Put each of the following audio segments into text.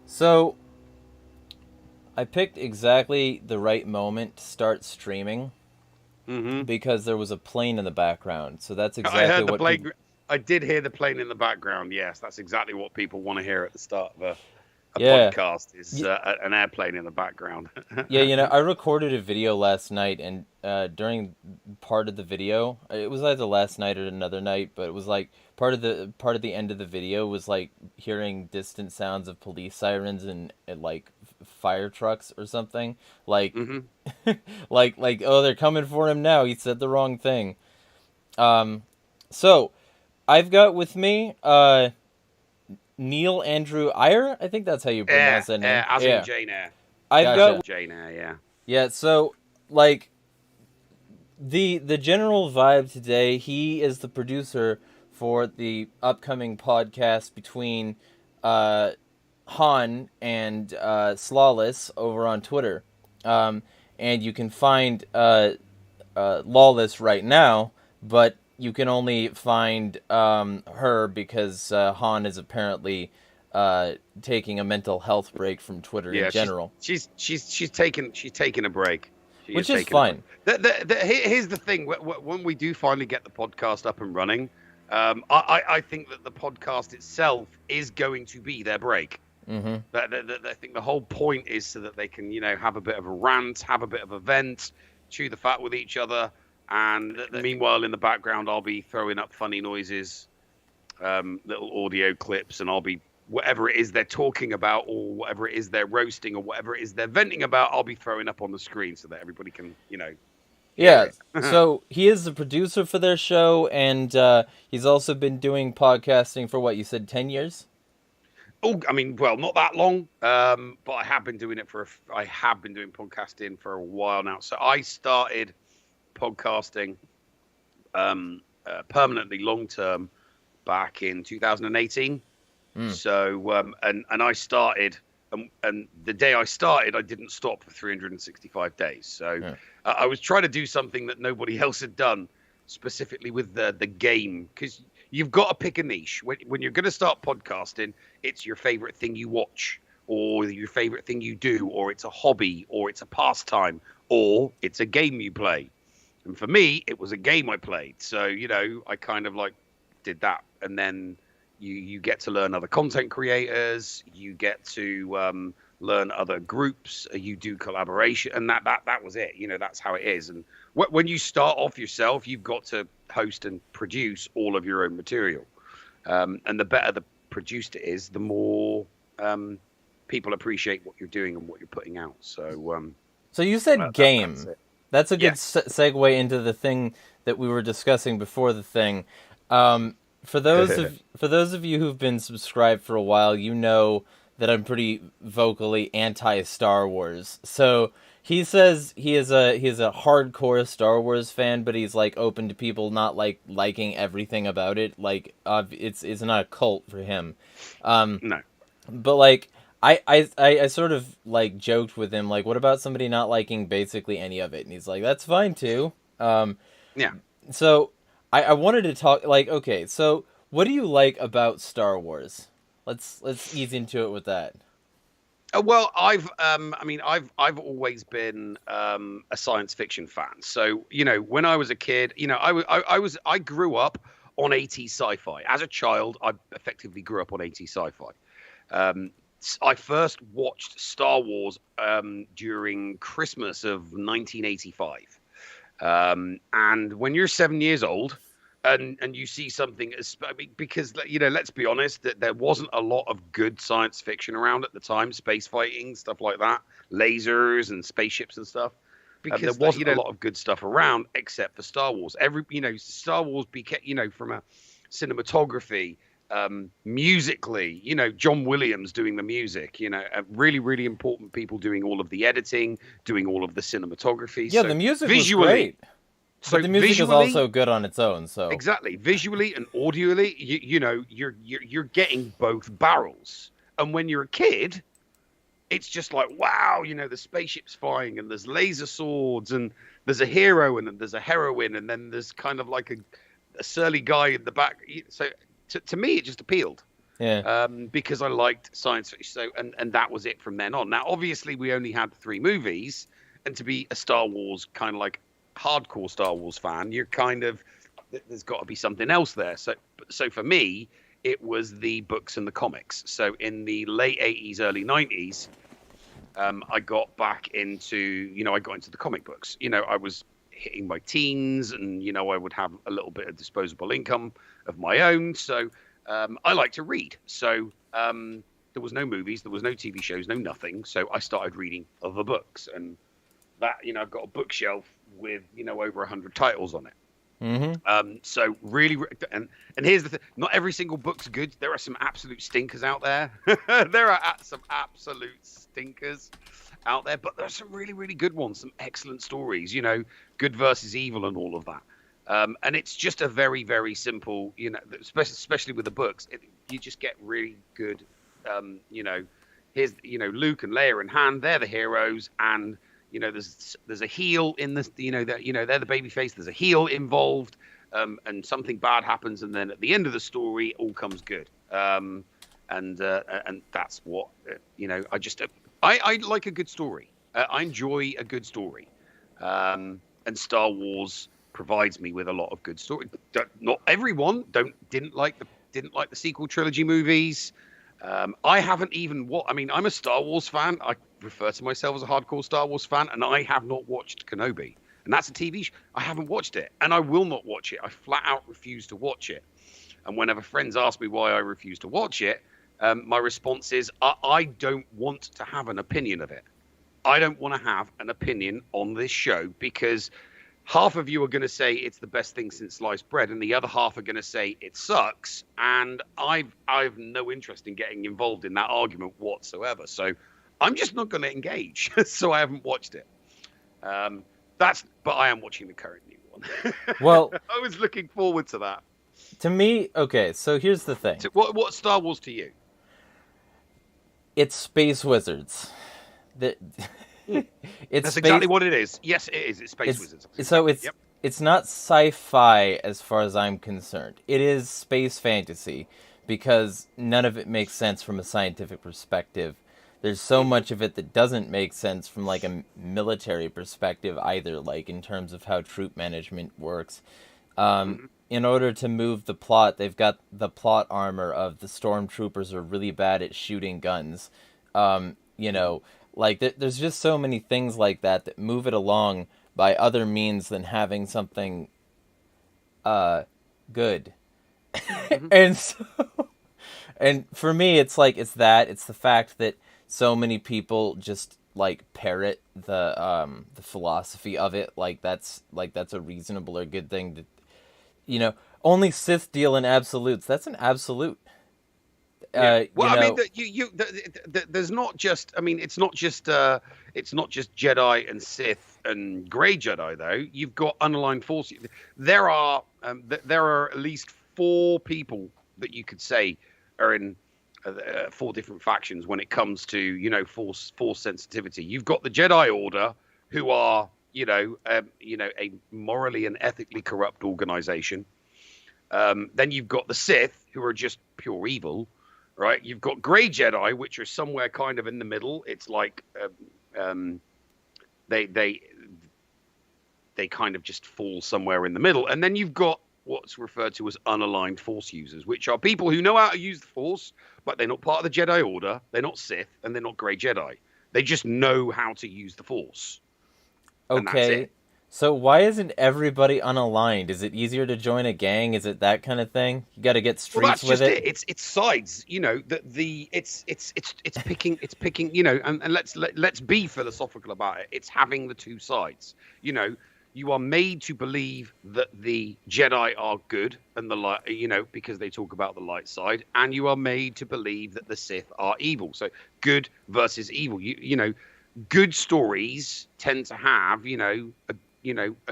So I picked exactly the right moment to start streaming Hmm. because there was a plane in the background. So that's I exactly heard the what people. plane. I did hear the plane in the background. Yes, that's exactly what people want to hear at the start of a Yeah. podcast is Y- an airplane in the background. Yeah, I recorded a video last night, and during part of the video, it was either last night or another night, but it was like part of the end of the video was like hearing distant sounds of police sirens and like fire trucks or something. Like Hmm. like oh, they're coming for him now. He said the wrong thing. So I've got with me Neil Andrew Eyre. I think that's how you pronounce that name. As in Yeah. Jane Eyre. I've got Jane Eyre, yeah. yeah, so like the general vibe today, he is the producer for the upcoming podcast between uh Han and Slawless over on Twitter. And you can find Lawless right now, but you can only find her because Han is apparently taking a mental health break from Twitter in Yeah, general, she's taking a break. She is which is taking a break. fine. Here's the thing: when we do finally get the podcast up and running, I think that the podcast itself is going to be their break. Mm-hmm. I think the whole point is so that they can, have a bit of a rant, have a bit of a vent, chew the fat with each other, and meanwhile in the background I'll be throwing up funny noises, little audio clips, and I'll be whatever it is they're talking about, or whatever it is they're roasting, or whatever it is they're venting about, I'll be throwing up on the screen so that everybody can, hear Yeah, it. so he is the producer for their show, and he's also been doing podcasting for what you said, 10 years. Oh, I mean, well, not that long, but I have been doing it I have been doing podcasting for a while now. So I started podcasting permanently, long term, back in 2018. Mm. So and I started, and the day I started, I didn't stop for 365 days. So Yeah. I was trying to do something that nobody else had done, specifically with the game, because you've got to pick a niche. When you're going to start podcasting, it's your favorite thing you watch, or your favorite thing you do, or it's a hobby, or it's a pastime, or it's a game you play. And for me, it was a game I played. So, I kind of like did that. And then you get to learn other content creators, you get to learn other groups, you do collaboration, and that was it. That's how it is. And when you start off yourself, you've got to host and produce all of your own material. And the better the produced it is, the more people appreciate what you're doing and what you're putting out. So So you said that's game. it. That's a good Yes. segue into the thing that we were discussing before the thing. Um, for those of you who've been subscribed for a while, you know that I'm pretty vocally anti Star Wars. So he says he is a hardcore Star Wars fan, but he's like open to people not like liking everything about it. Like it's not a cult for him. Um, No. but like I sort of like joked with him like, what about somebody not liking basically any of it? And he's like, that's fine too. Yeah. So I wanted to talk like, okay, so what do you like about Star Wars? Let's ease into it with that. Well, I've always been a science fiction fan. So, when I was a kid, I grew up on 80s sci-fi. As a child, I effectively grew up on 80s sci-fi. I first watched Star Wars during Christmas of 1985. And when you're 7 years old, and you see something because let's be honest, that there wasn't a lot of good science fiction around at the time, space fighting, stuff like that, lasers and spaceships and stuff. There wasn't a lot of good stuff around except for Star Wars. Star Wars became, from a cinematography, musically, John Williams doing the music, really, really important people doing all of the editing, doing all of the cinematography. Yeah, So the music was visually, great, but so the music is visually, also good on its own. So exactly, visually and audially, you're getting both barrels. And when you're a kid, it's just like, wow, the spaceship's flying and there's laser swords and there's a hero and then there's a heroine and then there's kind of like a surly guy in the back. So to me, it just appealed. Yeah. because I liked science fiction. So, and that was it from then on. Now, obviously, we only had 3 movies, and to be a Star Wars kind of like hardcore Star Wars fan, you're kind of there's got to be something else there. So for me, it was the books and the comics. So in the late 80s, early 90s, I got back into, I got into the comic books. I was hitting my teens, and I would have a little bit of disposable income of my own. So I like to read. So there was no movies, there was no TV shows, no nothing. So I started reading other books, and that, I've got a bookshelf with, over 100 titles on it. So really, and here's the thing: not every single book's good. There are some absolute stinkers out there. There are some absolute stinkers out there, but there's some really, really good ones, some excellent stories. Good versus evil and all of that. And it's just a very, very simple, especially with the books, you just get really good. Here's Luke and Leia and Han, they're the heroes, and there's a heel in this, they're the baby face. There's a heel involved, and something bad happens, and then at the end of the story, all comes good. And that's what I like a good story. I enjoy a good story, and Star Wars provides me with a lot of good story. Not everyone didn't like the sequel trilogy movies. I haven't even I'm a Star Wars fan. I refer to myself as a hardcore Star Wars fan, and I have not watched Kenobi, and that's a TV show. I haven't watched it, and I will not watch it. I flat out refuse to watch it. And whenever friends ask me why I refuse to watch it, my response is I don't want to have an opinion of it. I don't want to have an opinion on this show, because half of you are going to say it's the best thing since sliced bread, and the other half are going to say it sucks. And I've no interest in getting involved in that argument whatsoever. So I'm just not going to engage. So I haven't watched it. But I am watching the current new one. Well, I was looking forward to that. To me, okay, so here's the thing. So what's Star Wars to you? It's space wizards. That's exactly what it is. Yes, it is. It's space wizards. So it's not sci-fi as far as I'm concerned. It is space fantasy, because none of it makes sense from a scientific perspective. There's so much of it that doesn't make sense from like a military perspective either, like in terms of how troop management works. In order to move the plot, they've got the plot armor of the stormtroopers are really bad at shooting guns. Like there's just so many things like that move it along by other means than having something good. And for me, it's the fact that so many people just like parrot the philosophy of it, like that's a reasonable or good thing to, only Sith deal in absolutes. That's an absolute. There's not just. It's not just. It's not just Jedi and Sith and Grey Jedi though. You've got unaligned Force. There are at least 4 people that you could say are in 4 different factions when it comes to Force sensitivity. You've got the Jedi Order, who are a morally and ethically corrupt organization. Then you've got the Sith, who are just pure evil. Right, you've got Grey Jedi, which are somewhere kind of in the middle. It's like they kind of just fall somewhere in the middle. And then you've got what's referred to as unaligned Force users, which are people who know how to use the Force, but they're not part of the Jedi Order. They're not Sith, and they're not Grey Jedi. They just know how to use the Force. Okay. So why isn't everybody unaligned? Is it easier to join a gang? Is it that kind of thing? You got to get streets with it. It's sides. It's picking. And let's be philosophical about it. It's having the 2 sides. You are made to believe that the Jedi are good and the light. Because they talk about the light side, and you are made to believe that the Sith are evil. So good versus evil. Good stories tend to have a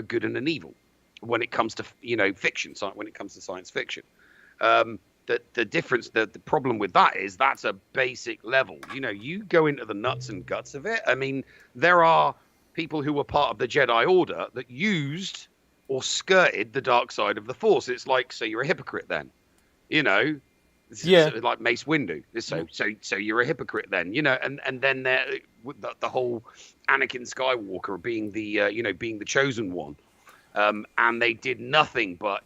good and an evil when it comes to fiction. When it comes to science fiction, the difference, the problem with that is that's a basic level. You go into the nuts and guts of it. There are people who were part of the Jedi Order that used or skirted the dark side of the Force. It's like, so you're a hypocrite then. Yeah. like Mace Windu. So you're a hypocrite then, and then there the whole Anakin Skywalker being being the chosen one, and they did nothing but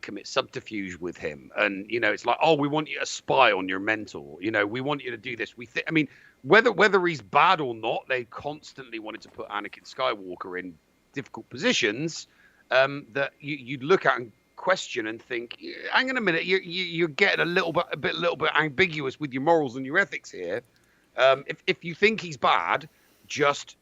commit subterfuge with him, and it's like, oh, we want you to spy on your mentor, we want you to do this. I mean, whether he's bad or not, they constantly wanted to put Anakin Skywalker in difficult positions that you'd look at and question and think, hang on a minute, you're getting a little bit ambiguous with your morals and your ethics here. If you think he's bad, just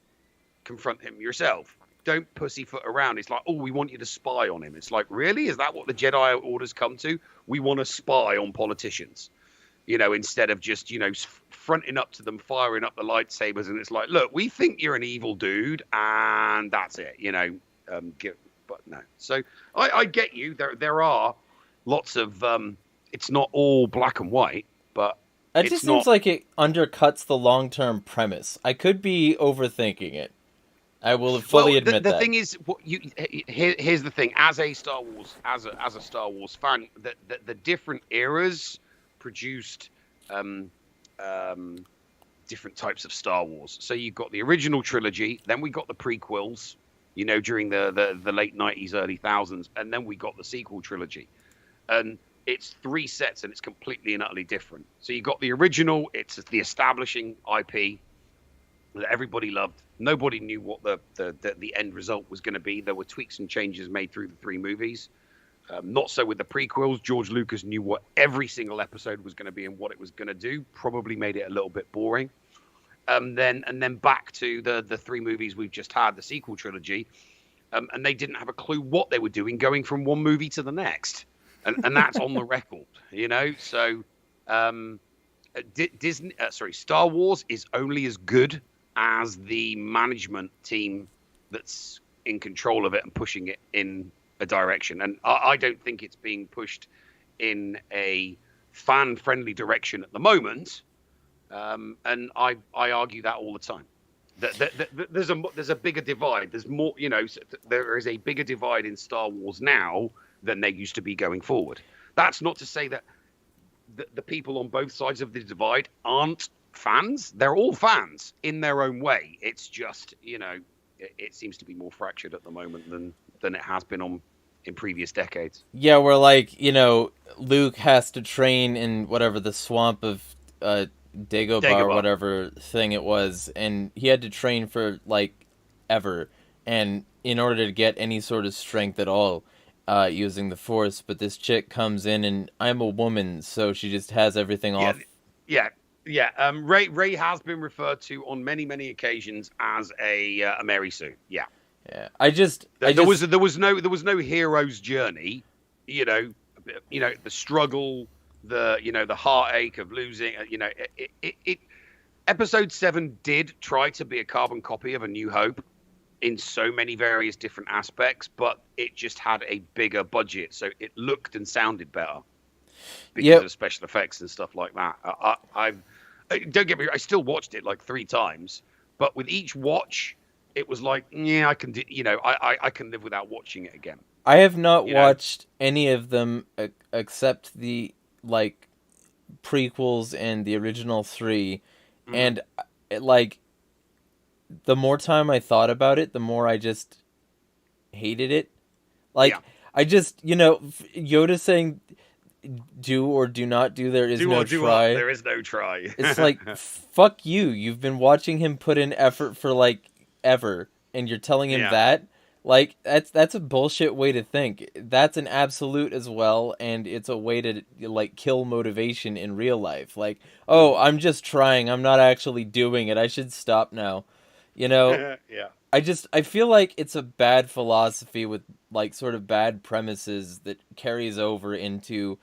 confront him yourself. Don't pussyfoot around. It's like, oh, we want you to spy on him. It's like, really? Is that what the Jedi orders come to? We want to spy on politicians, instead of just, fronting up to them, firing up the lightsabers. And it's like, look, we think you're an evil dude, and that's it, but no. So I get you. There are lots of, it's not all black and white, but it just seems like it undercuts the long-term premise. I could be overthinking it. I will fully admit that. The thing is, here's the thing: as a Star Wars fan, the different eras produced different types of Star Wars. So you've got the original trilogy, then we got the prequels, during the late 90s, early thousands, and then we got the sequel trilogy, and it's 3 sets, and it's completely and utterly different. So you got the original; it's the establishing IP that everybody loved. Nobody knew what the end result was going to be. There were tweaks and changes made through the 3 movies. Not so with the prequels. George Lucas knew what every single episode was going to be and what it was going to do. Probably made it a little bit boring. And then back to the 3 movies we've just had, the sequel trilogy, and they didn't have a clue what they were doing, going from one movie to the next, and that's on the record, So Star Wars is only as good as the management team that's in control of it and pushing it in a direction. And I don't think it's being pushed in a fan-friendly direction at the moment. And I argue that all the time. There's a bigger divide. There's more, there is a bigger divide in Star Wars now than there used to be going forward. That's not to say that the people on both sides of the divide aren't fans. They're all fans in their own way. It's just, it seems to be more fractured at the moment than it has been in previous decades. Yeah, where Luke has to train in whatever the swamp of Dagobah or whatever thing it was, and he had to train for ever, and in order to get any sort of strength at all, using the Force. But this chick comes in, and I'm a woman, so she just has everything off. Yeah. Rey has been referred to on many, many occasions as a Mary Sue. Yeah. Yeah. There was no hero's journey. The struggle, the heartache of losing. Episode 7 did try to be a carbon copy of A New Hope in so many various different aspects, but it just had a bigger budget, so it looked and sounded better because of special effects and stuff like that. Don't get me wrong, I still watched it 3 times, but with each watch, it was like, yeah, I can do, I can live without watching it again. I have not watched any of them except the prequels and the original 3, and the more time I thought about it, the more I just hated it. I just, Yoda saying, do or do not do, there is no try. There is no try. It's like, fuck you. You've been watching him put in effort for ever, and you're telling him that? That's a bullshit way to think. That's an absolute as well, and it's a way to kill motivation in real life. I'm just trying. I'm not actually doing it. I should stop now. Yeah. I feel like it's a bad philosophy with sort of bad premises that carries over into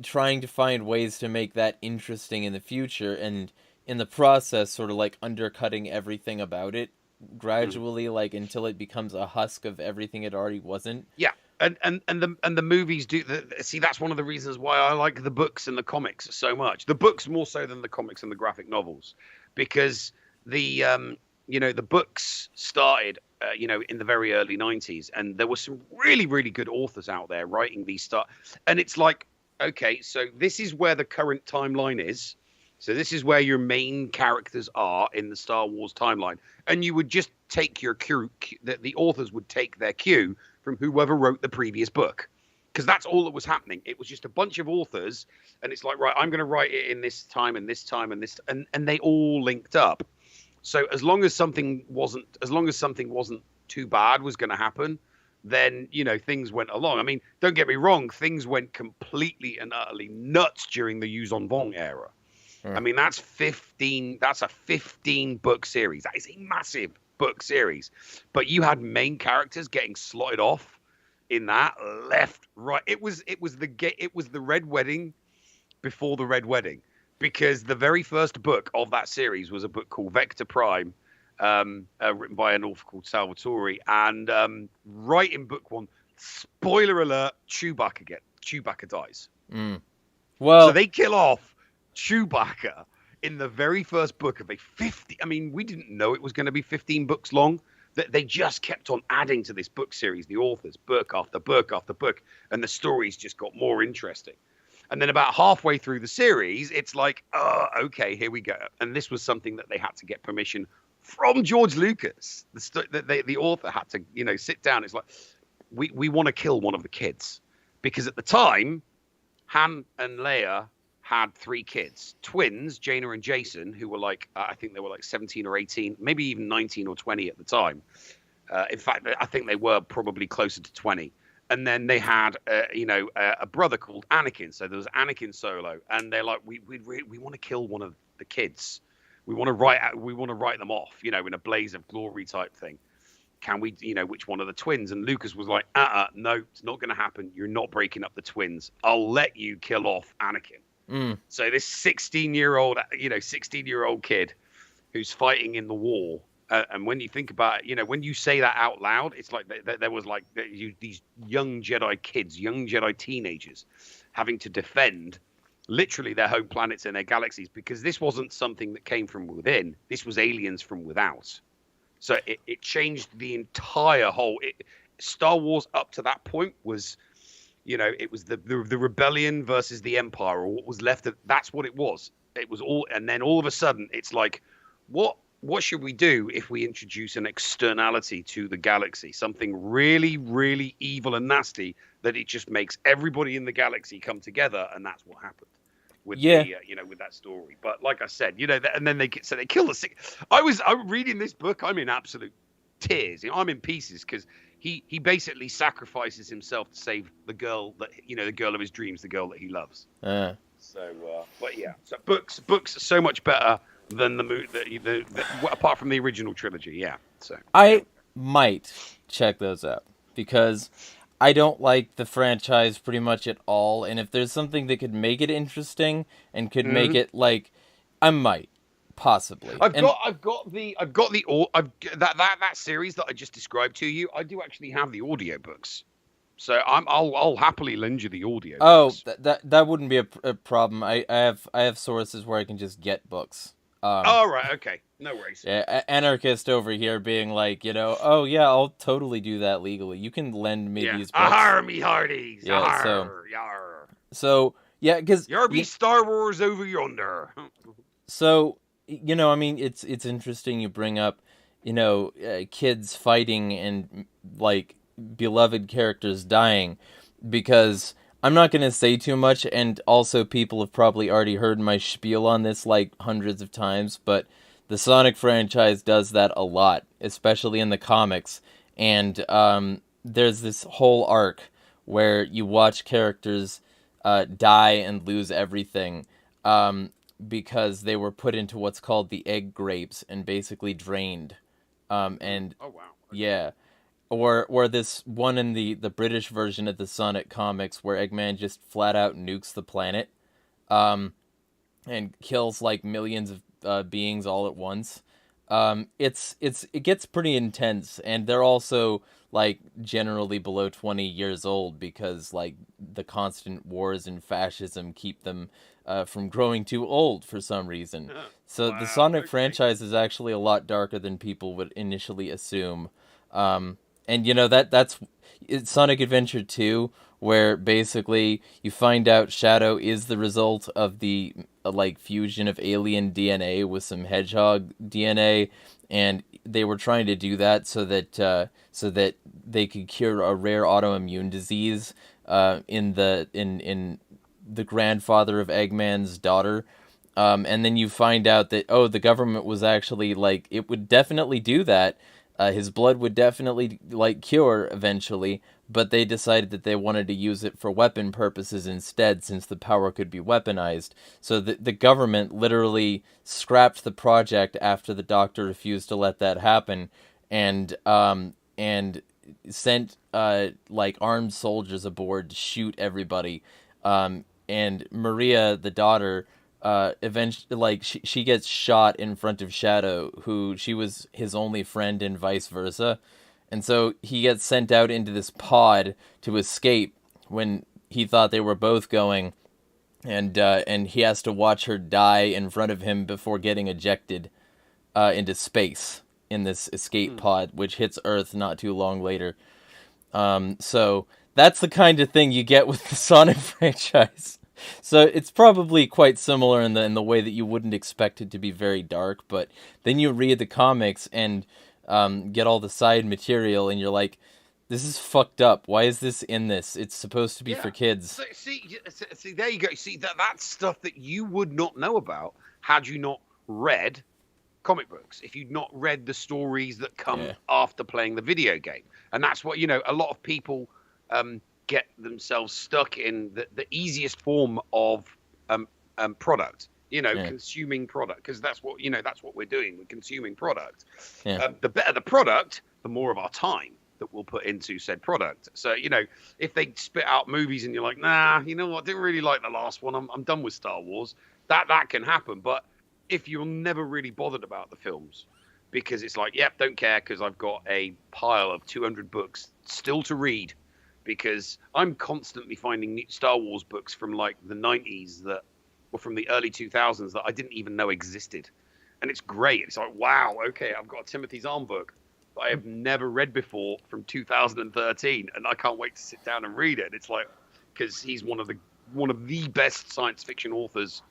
trying to find ways to make that interesting in the future, and in the process sort of undercutting everything about it gradually, until it becomes a husk of everything it already wasn't. Yeah. And the movies do see, that's one of the reasons why I like the books and the comics so much. The books more so than the comics and the graphic novels, because the books started in the very early 90s, and there were some really, really good authors out there writing these stuff, and it's okay, so this is where the current timeline is. So this is where your main characters are in the Star Wars timeline, and you would just take your cue. That the authors would take their cue from whoever wrote the previous book, because that's all that was happening. It was just a bunch of authors, and it's like, right, I'm going to write it in this time and this time and this, and they all linked up. So as long as something wasn't too bad was going to happen, then things went along. I mean, don't get me wrong, things went completely and utterly nuts during the Yuuzhan Vong era. I mean, that's a 15 book series. That is a massive book series. But you had main characters getting slotted off in that left, right. It was the Red Wedding before the Red Wedding, because the very first book of that series was a book called Vector Prime, written by an author called Salvatore. And right in book one, spoiler alert, Chewbacca dies. Well, so they kill off Chewbacca in the very first book of a 50. I mean, we didn't know it was going to be 15 books long. That they just kept on adding to this book series, the authors, book after book after book, and the stories just got more interesting. And then about halfway through the series, it's like, oh, okay, here we go. And this was something that they had to get permission from George Lucas. The author had to, sit down. It's like, we want to kill one of the kids, because at the time, Han and Leia had 3 kids, twins, Jaina and Jason, who were like, I think they were like 17 or 18, maybe even 19 or 20 at the time. In fact, I think they were probably closer to 20. And then they had, a brother called Anakin. So there was Anakin Solo, and they're like, we want to kill one of the kids. We want to write them off, in a blaze of glory type thing. Can we, which one of the twins? And Lucas was like, no, it's not going to happen. You're not breaking up the twins. I'll let you kill off Anakin. So this 16-year-old kid who's fighting in the war, and when you think about it, when you say that out loud, it's like there was like these young Jedi kids, young Jedi teenagers, having to defend literally their home planets and their galaxies, because this wasn't something that came from within. This was aliens from without. So it changed the entire whole. Star Wars up to that point was. It was the rebellion versus the empire, or what was left of. That's what it was. It was all, and then all of a sudden, it's like, what should we do if we introduce an externality to the galaxy, something really, really evil and nasty, that it just makes everybody in the galaxy come together, and that's what happened with with that story. But like I said, and then they kill the 6. I'm reading this book. I'm in absolute tears. I'm in pieces, because he basically sacrifices himself to save the girl that the girl of his dreams, the girl that he loves. But yeah, so books are so much better than the movie, apart from the original trilogy. Yeah, so I might check those out, because I don't like the franchise pretty much at all, and if there's something that could make it interesting and could make it like, I might. Possibly. That series that I just described to you. I do actually have the audiobooks, so I'll happily lend you the audio. Oh, that wouldn't be a problem. I have sources where I can just get books. All right, okay, no worries. Yeah, anarchist over here being like, oh yeah, I'll totally do that legally. You can lend me these books. Ahar, me hearties. Yeah, Ahar, so yeah, because you're be Star Wars over yonder. So. I mean, it's interesting you bring up, kids fighting and, like, beloved characters dying, because I'm not going to say too much, and also people have probably already heard my spiel on this, like, hundreds of times, but the Sonic franchise does that a lot, especially in the comics, and there's this whole arc where you watch characters die and lose everything, because they were put into what's called the egg grapes and basically drained. And oh wow. Okay. Yeah. Or this one in the British version of the Sonic comics where Eggman just flat out nukes the planet and kills like millions of beings all at once. It gets pretty intense, and they're also like generally below 20 years old, because like the constant wars and fascism keep them from growing too old for some reason. So the Sonic franchise is actually a lot darker than people would initially assume. And that's Sonic Adventure 2 where basically you find out Shadow is the result of the like fusion of alien DNA with some hedgehog DNA, and they were trying to do that so that they could cure a rare autoimmune disease in the grandfather of Eggman's daughter. And then you find out that, oh, the government was actually like, it would definitely do that. His blood would definitely like cure eventually, but they decided that they wanted to use it for weapon purposes instead, since the power could be weaponized. So the government literally scrapped the project after the doctor refused to let that happen, and sent like armed soldiers aboard to shoot everybody. And Maria, the daughter, eventually, like she gets shot in front of Shadow, who she was his only friend, and vice versa. And so he gets sent out into this pod to escape when he thought they were both going, and he has to watch her die in front of him before getting ejected into space in this escape pod, which hits Earth not too long later. So that's the kind of thing you get with the Sonic franchise. So it's probably quite similar in the way that you wouldn't expect it to be very dark, but then you read the comics and get all the side material, and you're like, this is fucked up. Why is this in this? It's supposed to be for kids. So, see, there you go. See, that's stuff that you would not know about had you not read comic books, if you'd not read the stories that come after playing the video game. And that's what, a lot of people get themselves stuck in the easiest form of product, consuming product, because that's what we're doing. We're consuming product. The better the product, the more of our time that we'll put into said product. So, if they spit out movies and you're like, nah, you know what, I didn't really like the last one, I'm done with Star Wars, that can happen. But if you're never really bothered about the films, because it's like, yep, don't care, because I've got a pile of 200 books still to read, because I'm constantly finding new Star Wars books from like the 90s that were from the early 2000s that I didn't even know existed. And it's great. It's like, wow, okay, I've got a Timothy Zahn book that I have never read before from 2013, and I can't wait to sit down and read it. It's like, because he's one of the best science fiction authors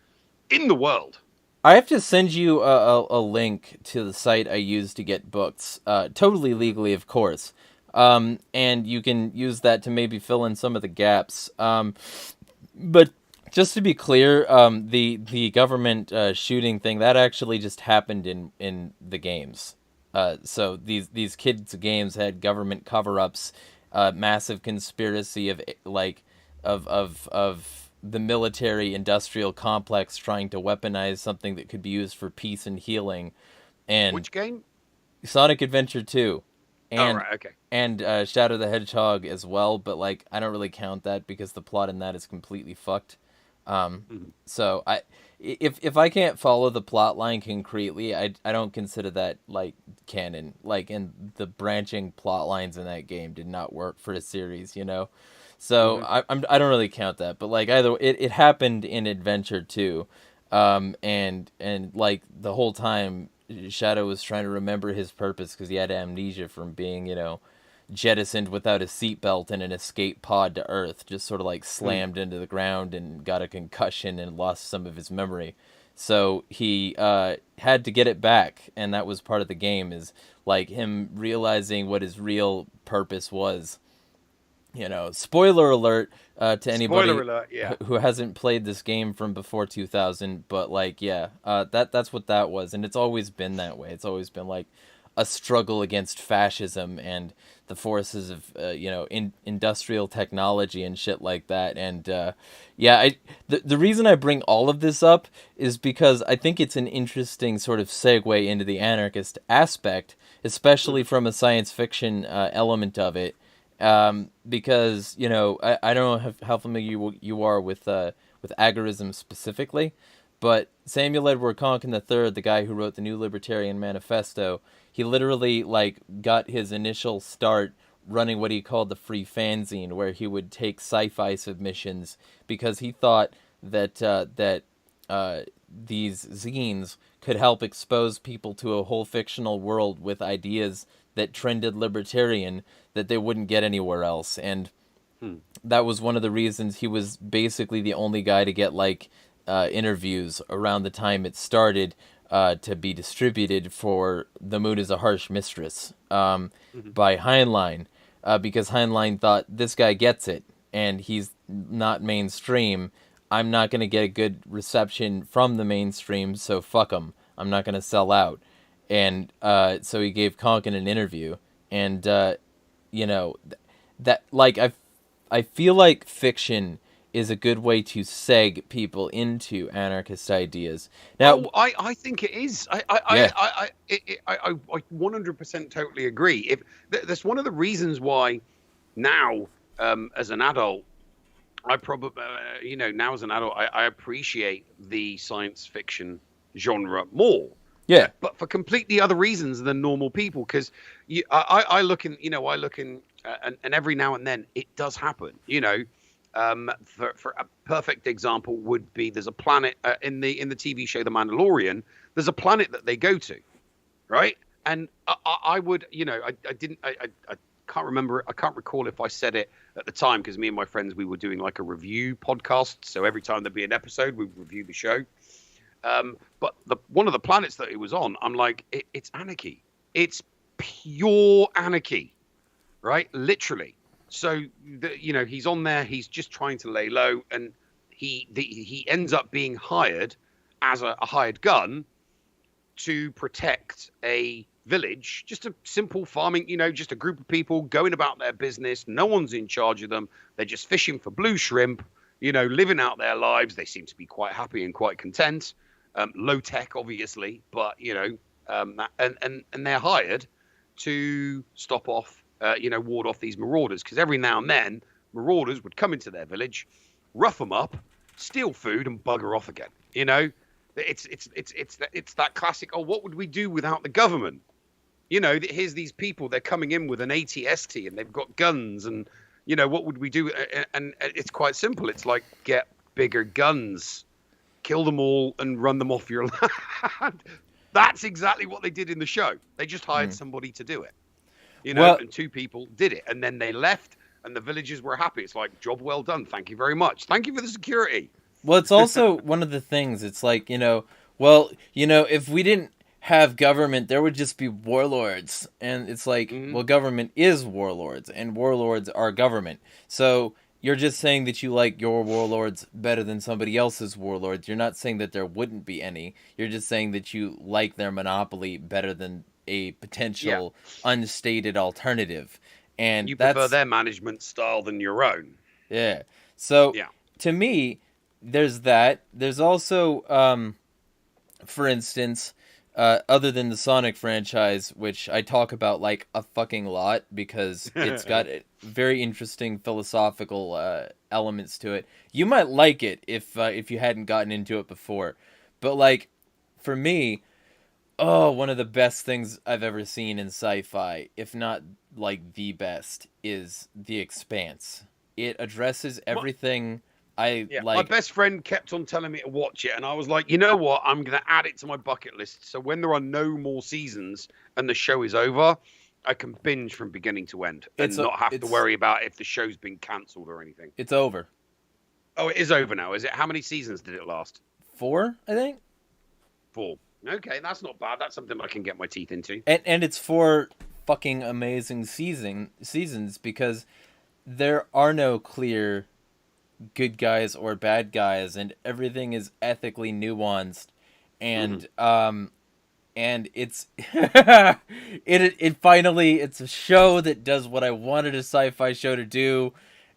in the world. I have to send you a link to the site I use to get books, totally legally, of course. And you can use that to maybe fill in some of the gaps. But just to be clear, the government shooting thing, that actually just happened in the games. So these kids' games had government cover-ups, massive conspiracy of the military industrial complex trying to weaponize something that could be used for peace and healing. And which game? Sonic Adventure 2. And, right, okay. And Shadow the Hedgehog as well, but like I don't really count that because the plot in that is completely fucked. So if I can't follow the plot line concretely, I don't consider that like canon. Like, and the branching plot lines in that game did not work for a series, So I don't really count that, but like either it happened in Adventure 2, and like the whole time Shadow was trying to remember his purpose because he had amnesia from being jettisoned without a seatbelt in an escape pod to Earth, just sort of like slammed into the ground and got a concussion and lost some of his memory. So he had to get it back, and that was part of the game, is like him realizing what his real purpose was. Spoiler alert to anybody who hasn't played this game from before 2000, but like, that's what that was, and it's always been that way. It's always been like a struggle against fascism and the forces of industrial technology and shit like that. And the reason I bring all of this up is because I think it's an interesting sort of segue into the anarchist aspect, especially from a science fiction element of it. Because I don't know how familiar you are with agorism specifically, but Samuel Edward Konkin III, the guy who wrote the New Libertarian Manifesto, he literally like got his initial start running what he called the free fanzine, where he would take sci-fi submissions because he thought that these zines could help expose people to a whole fictional world with ideas that trended libertarian that they wouldn't get anywhere else. And Hmm. That was one of the reasons he was basically the only guy to get like interviews around the time it started to be distributed for The Moon is a Harsh Mistress Mhm. by Heinlein, because Heinlein thought this guy gets it and he's not mainstream. I'm not going to get a good reception from the mainstream, so fuck him. I'm not going to sell out. And so he gave Conkin an interview, and you know that like I feel like fiction is a good way to seg people into anarchist ideas. Now, Oh, I think it is. yeah, I 100% totally agree. If that's one of the reasons why now, as an adult, I probably, now as an adult, I appreciate the science fiction genre more, yeah, but for completely other reasons than normal people. Because I look in, I look in, and every now and then it does happen. For a perfect example would be there's a planet in the TV show The Mandalorian. There's a planet that they go to, right? And I would, I didn't, I can't remember, I can't recall if I said it at the time because me and my friends we were doing like a review podcast. So every time there'd be an episode, we'd review the show. But one of the planets that it was on, I'm like, it's anarchy. It's pure anarchy, right? Literally. So he's on there. He's just trying to lay low, and he ends up being hired as a hired gun to protect a village, just a simple farming, just a group of people going about their business. No one's in charge of them. They're just fishing for blue shrimp, living out their lives. They seem to be quite happy and quite content. Low tech, obviously, but and they're hired to stop off, ward off these marauders, because every now and then marauders would come into their village, rough them up, steal food, and bugger off again. It's that classic. Oh, what would we do without the government? Here's these people. They're coming in with an ATST and they've got guns, and what would we do? And it's quite simple. It's like, get bigger guns, kill them all, and run them off your land. That's exactly what they did in the show. They just hired somebody to do it. well, And two people did it, and then they left, and the villagers were happy. It's like, job well done. Thank you very much. Thank you for the security. well, it's also one of the things. It's like if we didn't have government, there would just be warlords, and it's like, well, government is warlords, and warlords are government. So you're just saying that you like your warlords better than somebody else's warlords. You're not saying that there wouldn't be any. You're just saying that you like their monopoly better than a Yeah. potential unstated alternative. And You prefer that's their management style than your own. yeah. So Yeah. to me, there's that. There's also, for instance, other than the Sonic franchise, which I talk about like a fucking lot because it's got very interesting philosophical elements to it. You might like it if you hadn't gotten into it before, but like for me, oh, one of the best things I've ever seen in sci-fi, if not like the best, is The Expanse. It addresses everything I Yeah, my like. best friend kept on telling me to watch it, and I was like, you know what? I'm going to add it to my bucket list. So when there are no more seasons and the show is over, I can binge from beginning to end and not have to worry about if the show's been cancelled or anything. It's over. Oh, it is over now, is it? How many seasons did it last? 4, I think. 4. Okay, that's not bad. That's something I can get my teeth into. And it's 4 fucking amazing seasons because there are no clear good guys or bad guys, and everything is ethically nuanced, and and it's it finally, it's a show that does what I wanted a sci-fi show to do,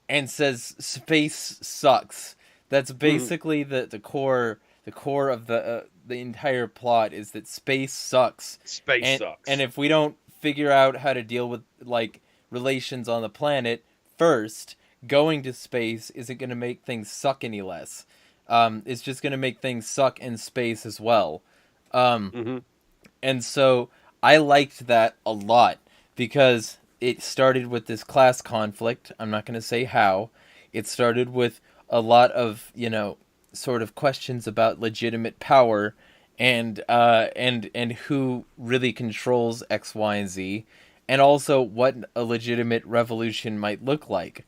and says space sucks. That's basically the core of the entire plot, is that space sucks. Space sucks. And if we don't figure out how to deal with like relations on the planet first, going to space isn't going to make things suck any less. It's just going to make things suck in space as well. And so I liked that a lot because it started with this class conflict. I'm not going to say how. It started with a lot of, sort of questions about legitimate power and who really controls X, Y, and Z, and also what a legitimate revolution might look like.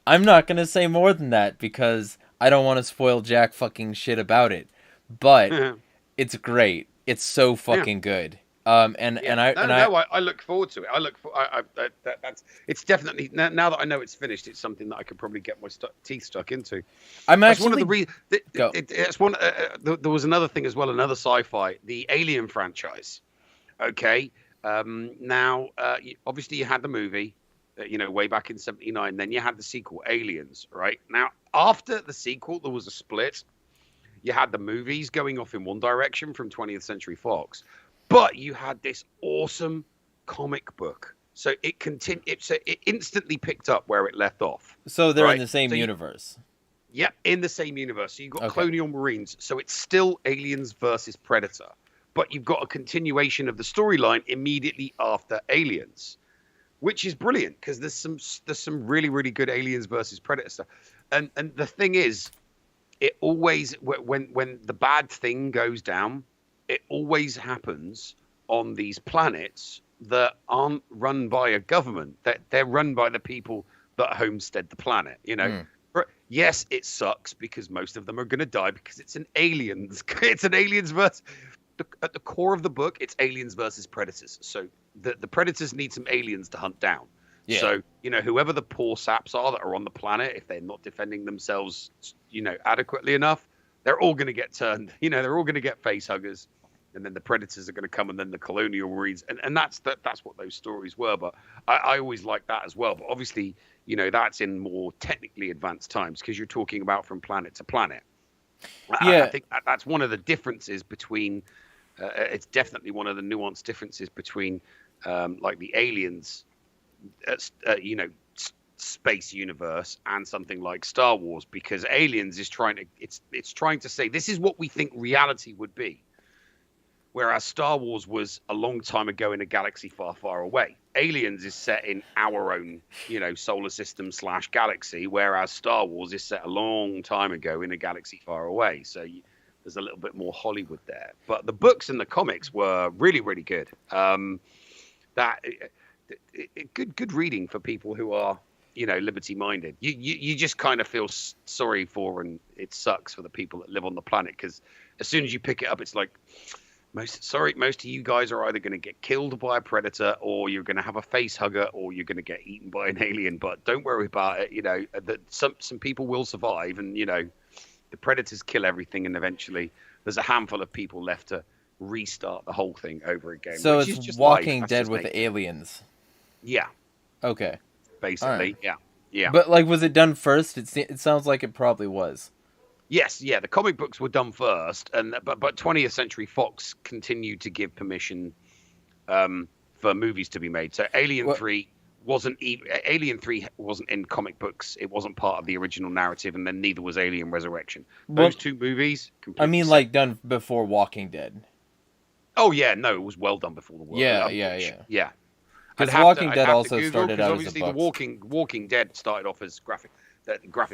I'm not gonna say more than that because I don't want to spoil jack fucking shit about it. But it's great. It's so Yeah. fucking good. Yeah, no, I no. I look forward to it. I look for. That's. It's definitely now that I know it's finished. It's something that I could probably get my teeth stuck into. I'm That's one of the actually go. It's one. There was another thing as well. Another sci-fi, the Alien franchise. Okay. Now, obviously, you had the movie, way back in '79. Then you had the sequel, Aliens. Right now, after the sequel, there was a split. You had the movies going off in one direction from 20th Century Fox, but you had this awesome comic book. So it instantly picked up where it left off. So they're in Right? the same So universe. yeah, in the same universe. So you've got Okay. Colonial Marines. So it's still Aliens versus Predator, but you've got a continuation of the storyline immediately after Aliens, which is brilliant because there's some really really good Aliens versus Predator stuff. And the thing is, it always when the bad thing goes down, it always happens on these planets that aren't run by a government. That they're run by the people that homestead the planet. Yes, it sucks because most of them are going to die because it's an aliens. It's an aliens versus. At the core of the book, it's aliens versus predators. So the predators need some aliens to hunt down. Yeah. So, whoever the poor saps are that are on the planet, if they're not defending themselves, adequately enough, they're all going to get turned. They're all going to get face huggers. And then the predators are going to come, and then the colonial marines. And that's what those stories were. But I always liked that as well. But obviously, that's in more technically advanced times because you're talking about from planet to planet. Yeah. I think that's one of the differences between, it's definitely one of the nuanced differences between like the aliens space universe and something like Star Wars, because Aliens is it's trying to say this is what we think reality would be, whereas Star Wars was a long time ago in a galaxy far far away. Aliens is set in our own solar system / galaxy, whereas Star Wars is set a long time ago in a galaxy far away. So there's a little bit more Hollywood there, but the books and the comics were really really good. Good reading for people who are liberty minded. You just kind of feel sorry for, and it sucks for the people that live on the planet, because as soon as you pick it up, it's like most of you guys are either going to get killed by a predator, or you're going to have a face hugger, or you're going to get eaten by an alien. But don't worry about it. That some people will survive, and the predators kill everything, and eventually there's a handful of people left to restart the whole thing over again. So which it's is just Walking life. Dead with aliens. Yeah, Okay. basically. Right. Yeah. But was it done first? It sounds like it probably was. Yes, yeah. The comic books were done first, but 20th Century Fox continued to give permission for movies to be made. So Alien 3 wasn't in comic books. It wasn't part of the original narrative, and then neither was Alien Resurrection. Those two movies. I mean, like done before Walking Dead. Oh yeah, no, it was well done before the world. Yeah. Because Walking Dead also started out as a book. The Walking Dead started off as graphic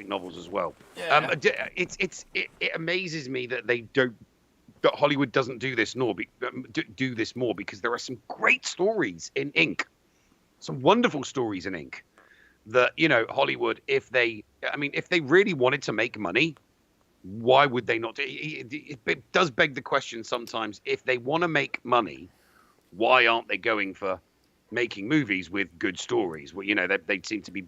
novels as well. Yeah. It amazes me that that Hollywood doesn't do this more because there are some great stories in ink, some wonderful stories in ink that Hollywood, if they really wanted to make money, why would they not do it? It does beg the question sometimes, if they want to make money, why aren't they going for making movies with good stories? Well, they seem to be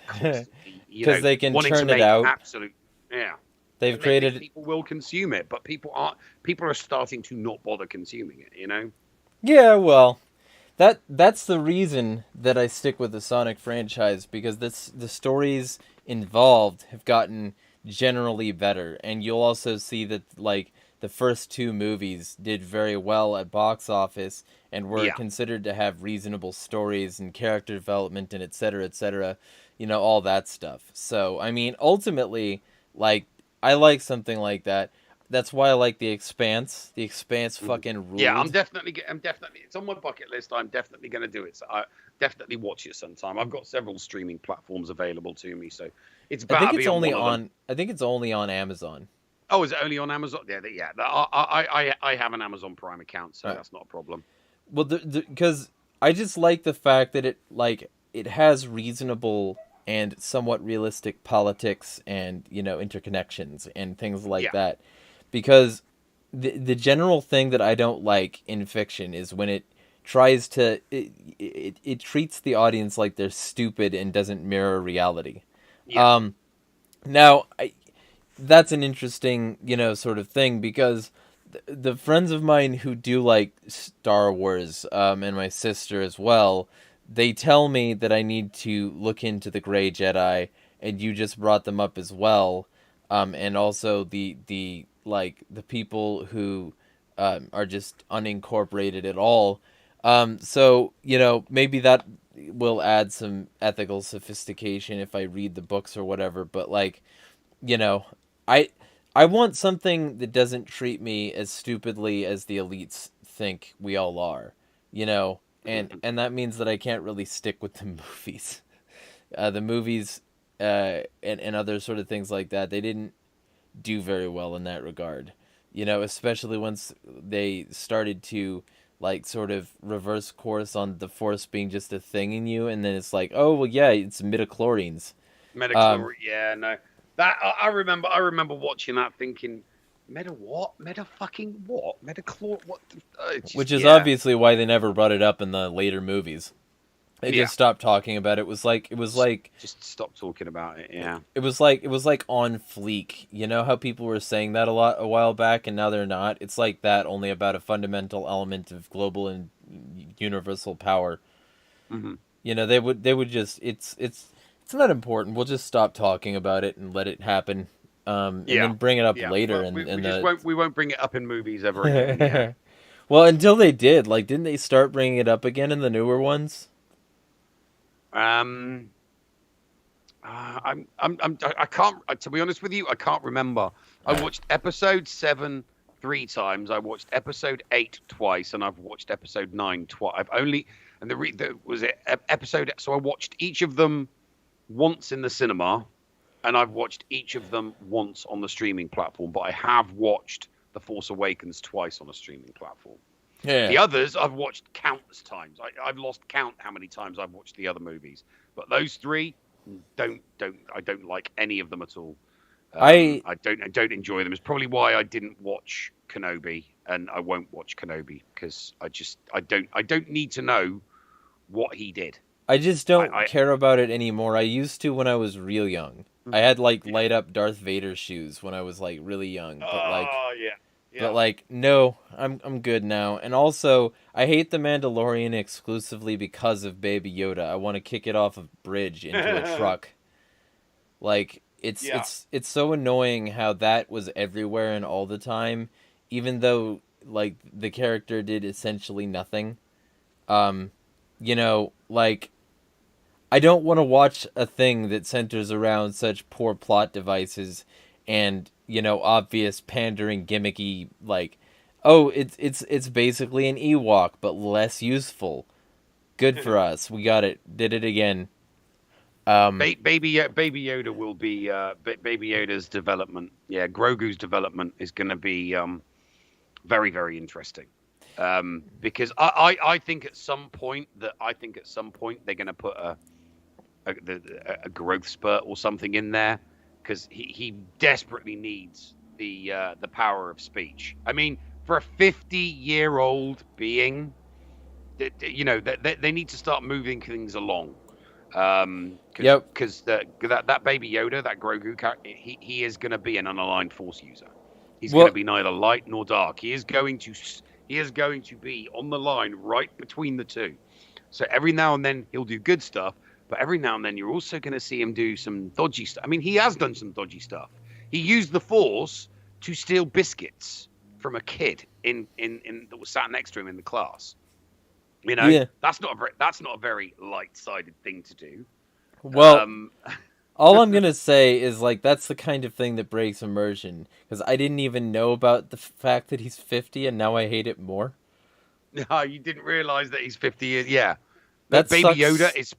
because they can wanting turn to it make out. Absolute, yeah. They've created. People will consume it, but people aren't. People are starting to not bother consuming it. Yeah, well, that's the reason that I stick with the Sonic franchise, because the stories involved have gotten generally better, and you'll also see that the first two movies did very well at box office and were considered to have reasonable stories and character development and et cetera, all that stuff. So, I mean, ultimately, I like something like that. That's why I like The Expanse. The Expanse fucking ruled. Yeah, I'm definitely. It's on my bucket list. I'm definitely going to do it. So I definitely watch it sometime. I've got several streaming platforms available to me, so it's. I think it's only on. I think it's only on Amazon. Oh, is it only on Amazon? Yeah. I have an Amazon Prime account, so that's not a problem. Well, because I just like the fact that it has reasonable and somewhat realistic politics and, interconnections and things like Yeah. that. Because the general thing that I don't like in fiction is when it tries to it treats the audience like they're stupid and doesn't mirror reality. Yeah. Now, that's an interesting, sort of thing, because the friends of mine who do like Star Wars, and my sister as well, they tell me that I need to look into the Grey Jedi, and you just brought them up as well, and also the people who are just unincorporated at all. So maybe that will add some ethical sophistication if I read the books or whatever. But you know, I I want something that doesn't treat me as stupidly as the elites think we all are, and that means that I can't really stick with the movies. The movies, and other sort of things like that, they didn't do very well in that regard. Especially once they started to sort of reverse course on the Force being just a thing in you, and then it's like, oh well, yeah, it's midichlorians. Metachlorine, yeah, no. That I remember watching that thinking, meta what? Meta fucking what? Metachlor what? Which is obviously why they never brought it up in the later movies. They Yeah. just stopped talking about it. Just stop talking about it. Yeah. It was like on fleek. You know how people were saying that a while back, and now they're not. It's like that, only about a fundamental element of global and universal power. Hmm. They would just it's not important. We'll just stop talking about it and let it happen. And then bring it up Yeah. later. Well, And we won't bring it up in movies ever again. Yeah. Well, until they did, didn't they start bringing it up again in the newer ones? Um. I can't. To be honest with you, I can't remember. I watched episode 7 3 times. I watched episode 8 twice, and I've watched episode 9 twice. I've only and was it episode. So I watched each of them once in the cinema, and I've watched each of them once on the streaming platform. But I have watched The Force Awakens twice on a streaming platform. Yeah. The others I've watched countless times. I've lost count how many times I've watched the other movies. But those three, I don't like any of them at all. I don't enjoy them. It's probably why I didn't watch Kenobi, and I won't watch Kenobi because I don't need to know what he did. I just don't care about it anymore. I used to when I was real young. I had light up Darth Vader shoes when I was really young, but yeah. but no, I'm good now. And also, I hate the Mandalorian exclusively because of Baby Yoda. I want to kick it off a bridge into a truck. It's so annoying how that was everywhere and all the time, even though the character did essentially nothing. I don't want to watch a thing that centers around such poor plot devices and, obvious pandering gimmicky, it's basically an Ewok, but less useful. Good for us. We got it. Did it again. Baby Yoda will be Baby Yoda's development. Yeah, Grogu's development is going to be very, very interesting. Because I think at some point they're going to put a growth spurt or something in there, because he desperately needs the power of speech. I mean, for a 50-year-old being, they need to start moving things along. Because that Baby Yoda, that Grogu character, he is going to be an unaligned Force user. He's going to be neither light nor dark. He is going to be on the line right between the two. So every now and then he'll do good stuff, but every now and then you're also going to see him do some dodgy stuff. I mean, he has done some dodgy stuff. He used the Force to steal biscuits from a kid in that was sat next to him in the class. That's not a very light-sided thing to do. Well, all I'm gonna say is that's the kind of thing that breaks immersion, because I didn't even know about the fact that he's 50, and now I hate it more. No, you didn't realize that he's 50 years. Yeah, Baby Yoda is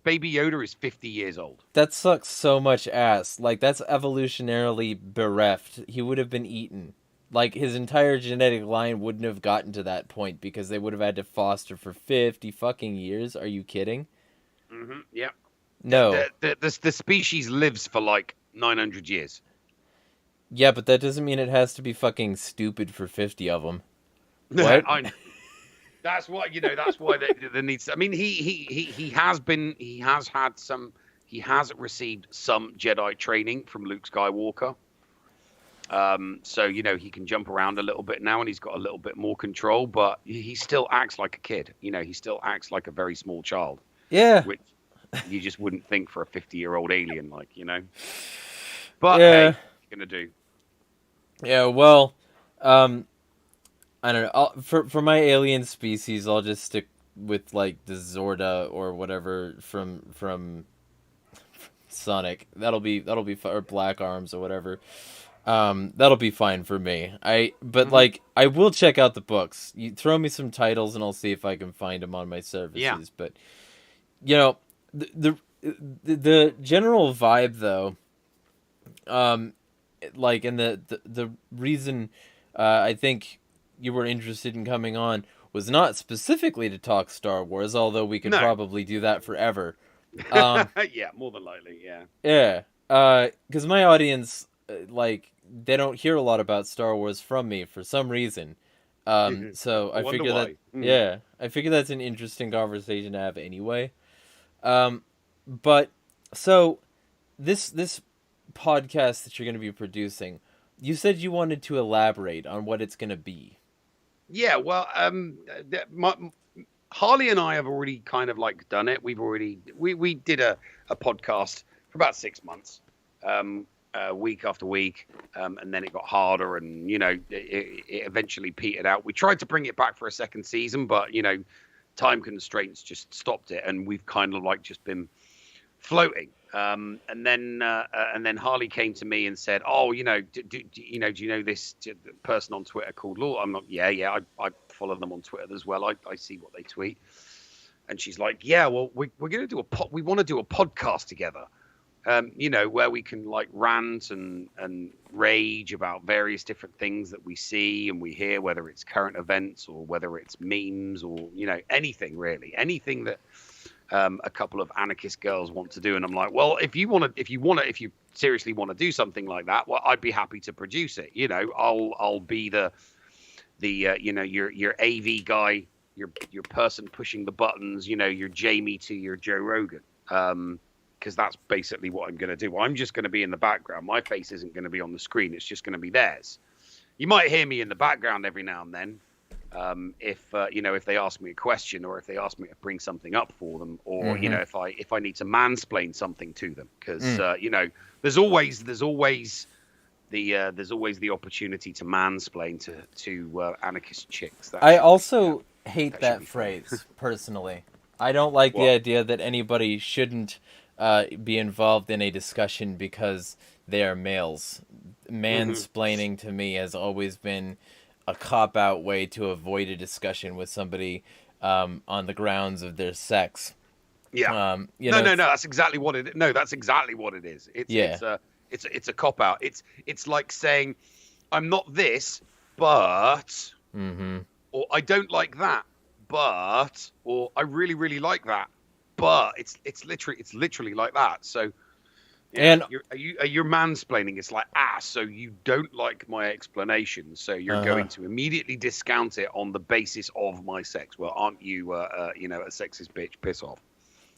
50 years old. That sucks so much ass. That's evolutionarily bereft. He would have been eaten. His entire genetic line wouldn't have gotten to that point because they would have had to foster for 50 fucking years. Are you kidding? Mm-hmm. Yeah. No. The species lives for like 900 years. Yeah, but that doesn't mean it has to be fucking stupid for 50 of them. What? I know. That's why That's why there needs. I mean, he has had some. He has received some Jedi training from Luke Skywalker. So he can jump around a little bit now, and he's got a little bit more control. But he still acts like a kid. He still acts like a very small child. Yeah. Which you just wouldn't think for a 50-year-old alien, But Yeah. hey, what are you gonna do? Yeah, well, I don't know. For my alien species, I'll just stick with like the Zorda or whatever from Sonic. That'll be or Black Arms or whatever. That'll be fine for me. Like I will check out the books. You throw me some titles and I'll see if I can find them on my services. Yeah. But the general vibe though, like, and the reason I think you were interested in coming on was not specifically to talk Star Wars, although we could probably do that forever. Yeah, more than likely, yeah. Yeah, because my audience, like, they don't hear a lot about Star Wars from me for some reason. So I figure that, yeah, I figure that's an interesting conversation to have anyway. But so this podcast that you're going to be producing, you said you wanted to elaborate on what it's going to be. Yeah, well, Harley and I have already kind of like done it. We did a podcast for about 6 months, week after week, and then it got harder, and it eventually petered out. We tried to bring it back for a second season, but time constraints just stopped it, and we've kind of like just been floating. And then Harley came to me and said, "Oh, do you know this person on Twitter called Law?" I'm like, "Yeah, I follow them on Twitter as well. I see what they tweet." And she's like, "Yeah, well, we're going to do we want to do a podcast together, where we can like rant and rage about various different things that we see and we hear, whether it's current events or whether it's memes or anything really, anything that." A couple of anarchist girls want to do, and I'm like, well, if you seriously want to do something like that, well, I'd be happy to produce it. I'll be the your AV guy, your person pushing the buttons, your Jamie to your Joe Rogan, because that's basically what I'm going to do. I'm just going to be in the background. My face isn't going to be on the screen. It's just going to be theirs. You might hear me in the background every now and then. If they ask me a question, or if they ask me to bring something up for them, or if I need to mansplain something to them, because there's always the opportunity to mansplain to anarchist chicks. I also hate that phrase personally. I don't like the idea that anybody shouldn't be involved in a discussion because they are males. Mansplaining to me has always been a cop-out way to avoid a discussion with somebody on the grounds of their sex. Yeah. No. That's exactly what it. No, that's exactly what it is. It's a cop-out. It's like saying, I'm not this, but, or I don't like that, but, or I really really like that, but it's literally like that. So. Yeah, and you're mansplaining. It's like, so you don't like my explanation, so you're going to immediately discount it on the basis of my sex. Well, aren't you, a sexist bitch? Piss off.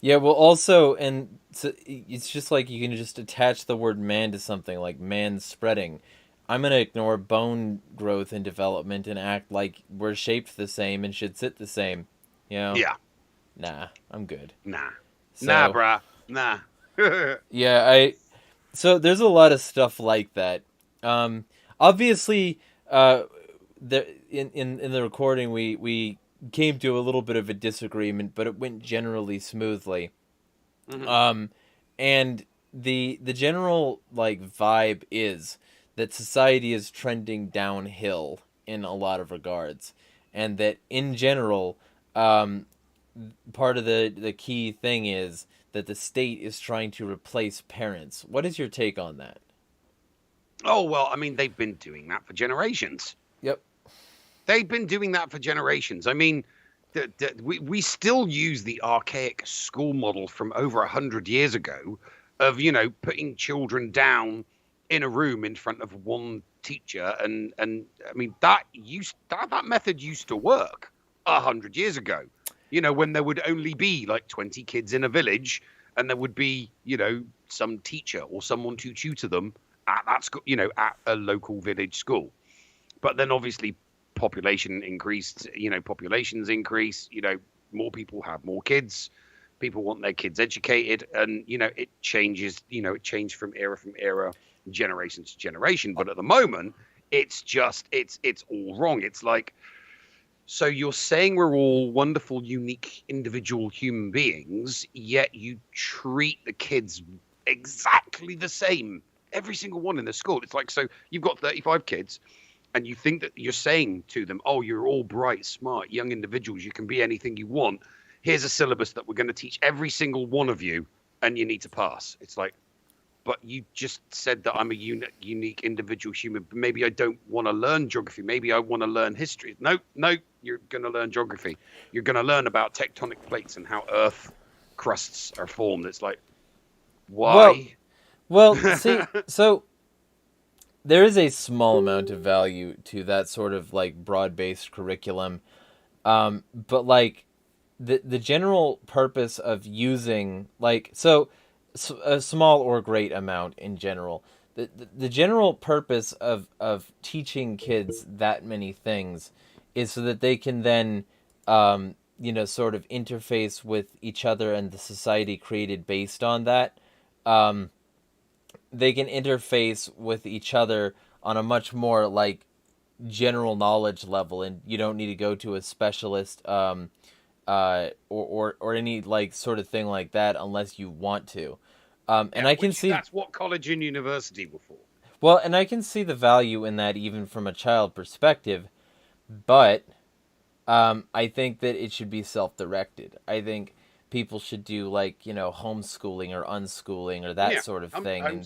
Yeah, well, also, and so it's just like you can just attach the word man to something, like man spreading. I'm going to ignore bone growth and development and act like we're shaped the same and should sit the same. Yeah. Nah, I'm good. Nah, bruh. Nah. Yeah, so there's a lot of stuff like that. Obviously, in the recording we came to a little bit of a disagreement, but it went generally smoothly. And the general like vibe is that society is trending downhill in a lot of regards, and that in general, part of the key thing is that the state is trying to replace parents. What is your take on that? Oh, well, I mean, they've been doing that for generations. Yep. They've been doing that for generations. I mean, we still use the archaic school model from over 100 years ago of, putting children down in a room in front of one teacher, and I mean that method used to work 100 years ago. When there would only be like 20 kids in a village, and there would be some teacher or someone to tutor them at that school, at a local village school. But then obviously population increased, populations increase, more people have more kids, people want their kids educated, and it changes, it changed from era, generation to generation. But at the moment, it's just it's all wrong. It's like, so you're saying we're all wonderful, unique, individual human beings, yet you treat the kids exactly the same, every single one in the school. It's like, so you've got 35 kids, and you think that you're saying to them, oh, you're all bright, smart, young individuals, you can be anything you want. Here's a syllabus that we're going to teach every single one of you, and you need to pass. It's like, but you just said that I'm a unique individual human. Maybe I don't want to learn geography. Maybe I want to learn history. No, you're going to learn geography. You're going to learn about tectonic plates and how Earth crusts are formed. It's like, why? Well, see, so there is a small amount of value to that sort of like broad-based curriculum, but like the general purpose of using a small or great amount in general, the general purpose of teaching kids that many things is so that they can then sort of interface with each other and the society created based on that. They can interface with each other on a much more like general knowledge level, and you don't need to go to a specialist or any like sort of thing like that unless you want to. And I can see that's what college and university were for. Well, and I can see the value in that even from a child perspective, but I think that it should be self-directed. I think people should do like homeschooling or unschooling or that sort of thing.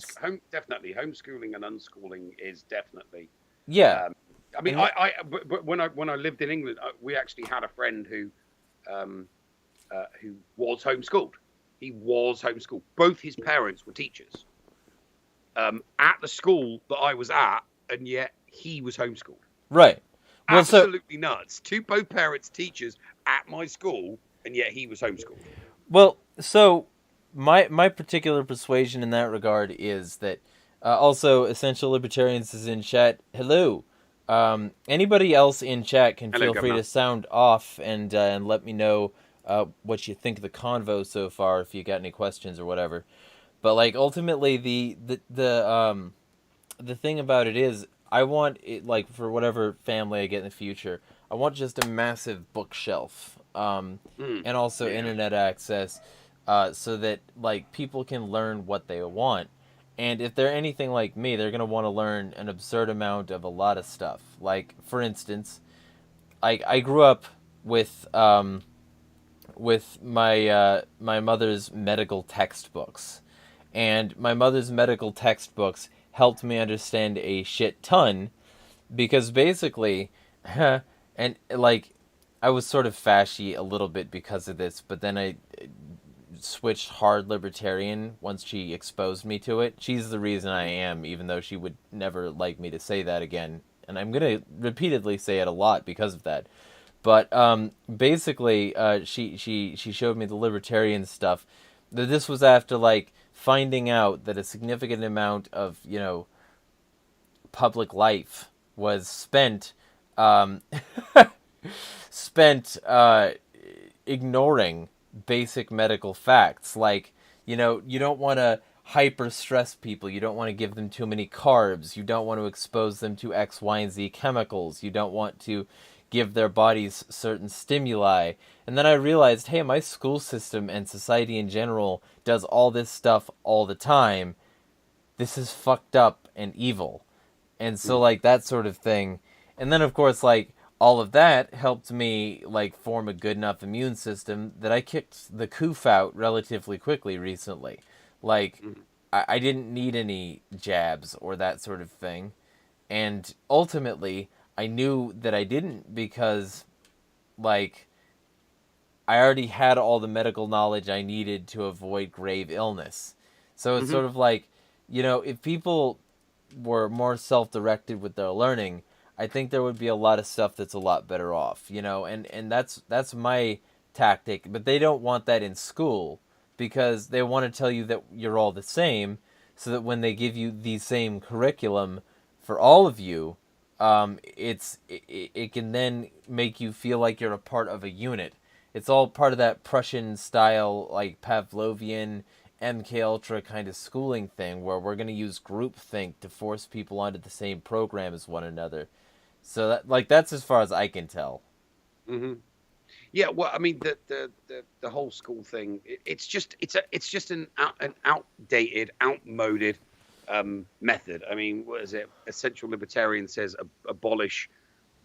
Definitely homeschooling and unschooling is definitely. Yeah. I mean, but when I lived in England, we actually had a friend who was homeschooled. He was homeschooled. Both his parents were teachers at the school that I was at, and yet he was homeschooled. Right. Well, absolutely nuts. Both parents teachers at my school, and yet he was homeschooled. Well, so my particular persuasion in that regard is that also Essential Libertarians is in chat. Hello. Anybody else in chat can feel free to sound off and let me know what you think of the convo so far, if you got any questions or whatever. But like ultimately the thing about it is I want it, like, for whatever family I get in the future, I want just a massive bookshelf and also internet access so that like people can learn what they want. And if they're anything like me, they're going to want to learn an absurd amount of a lot of stuff. Like, for instance, I grew up with my my mother's medical textbooks. And my mother's medical textbooks helped me understand a shit ton, because basically, and like, I was sort of fashy a little bit because of this, but then I switched hard libertarian once she exposed me to it. She's the reason I am, even though she would never like me to say that again. And I'm going to repeatedly say it a lot because of that. But basically, she showed me the libertarian stuff. This was after like finding out that a significant amount of public life was spent ignoring basic medical facts. Like, you don't want to hyper stress people. You don't want to give them too many carbs. You don't want to expose them to X, Y, and Z chemicals. You don't want to give their bodies certain stimuli. And then I realized, hey, my school system and society in general does all this stuff all the time. This is fucked up and evil. And so, like, that sort of thing. And then, of course, like, all of that helped me, like, form a good enough immune system that I kicked the coof out relatively quickly recently. Like, I didn't need any jabs or that sort of thing. And ultimately, I knew that I didn't because, like, I already had all the medical knowledge I needed to avoid grave illness. So it's Hmm. sort of like, if people were more self-directed with their learning, I think there would be a lot of stuff that's a lot better off, and that's my tactic, but they don't want that in school because they want to tell you that you're all the same so that when they give you the same curriculum for all of you, it can then make you feel like you're a part of a unit. It's all part of that Prussian style, like Pavlovian MK Ultra kind of schooling thing where we're going to use groupthink to force people onto the same program as one another. So that's as far as I can tell. Hmm. Yeah, well, I mean, the whole school thing, it's just an outdated, outmoded method. I mean, what is it? A central libertarian says abolish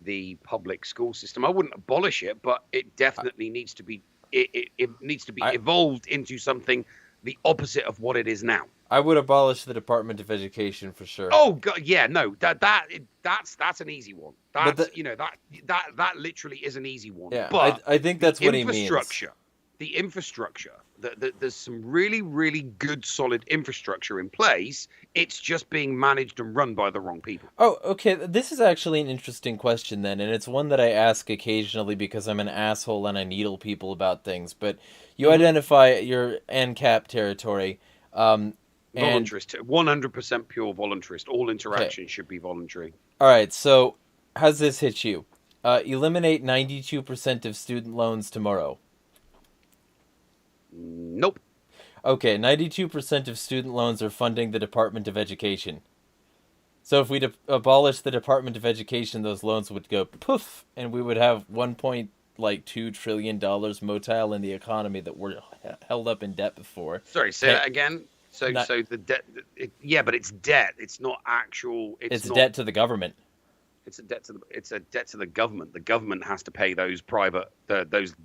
the public school system. I wouldn't abolish it, but it definitely needs to be it needs to be I evolved into something the opposite of what it is now. I would abolish the Department of Education for sure. Oh God, yeah, no, that's an easy one. But That's that literally is an easy one. yeah, But I think the that's what he means. infrastructure, there's some really, really good, solid infrastructure in place. It's just being managed and run by the wrong people. Oh, okay. This is actually an interesting question then, and it's one that I ask occasionally because I'm an asshole and I needle people about things. But you Hmm. identify your ANCAP territory, and Voluntarist, 100% pure voluntarist. All okay. interaction should be voluntary. All right. So, how's this hit you? Eliminate 92% of student loans tomorrow. Nope. Okay, 92% of student loans are funding the Department of Education. So if we abolish the Department of Education, those loans would go poof, and we would have 1.2 trillion dollars motile in the economy that we're held up in debt before. Sorry, say Hey, that again. So, not, so the debt, yeah, but it's debt. It's not actual. It's it's not. debt to the government. It's a debt to the government. The government has to pay those those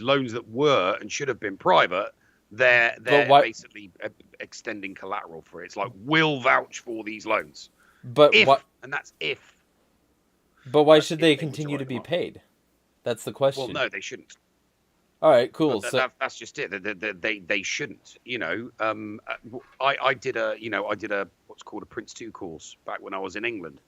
loans that were and should have been private. But They're why? basically extending collateral for it. It's like we'll vouch for these loans But what? if, and But why that's should if they they were to continue to write them be up. paid? That's the Well, question. no, they shouldn't. All right, cool. So That's just it. They shouldn't. I did a what's called a Prince 2 course back when I was in England.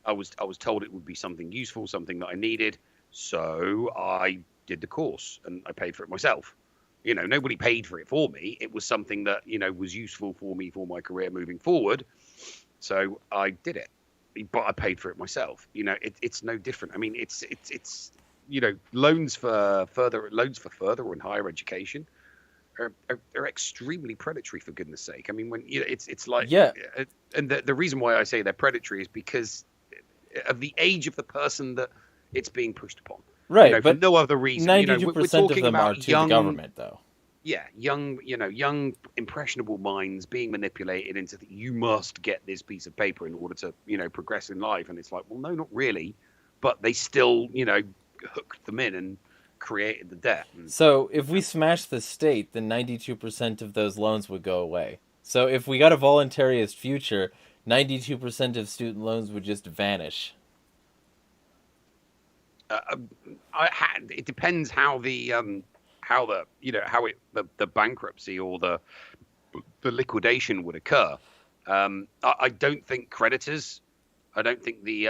I was told it would be something useful, something that I needed, so I did the course and I paid for it myself. Nobody paid for it for me. It was something that was useful for me for my career moving forward. So I did it, but I paid for it myself. It's no different. I mean, it's loans for further and higher education are extremely predatory, for goodness sake. I mean, when it's like, yeah, and the reason why I say they're predatory is because of the age of the person that it's being pushed upon. right. For But no other reason. ninety-two We're percent of talking them are about to the young, government, though. yeah, young impressionable minds being manipulated into you must get this piece of paper in order to progress in life, and it's like, well, no, not really, but they still hooked them in and created the debt. And So if we smash the state, then 92% of those loans would go away. So if we got a voluntarist future, 92% of student loans would just vanish. uh, it depends how the bankruptcy or the liquidation would occur. I don't think creditors. I don't think the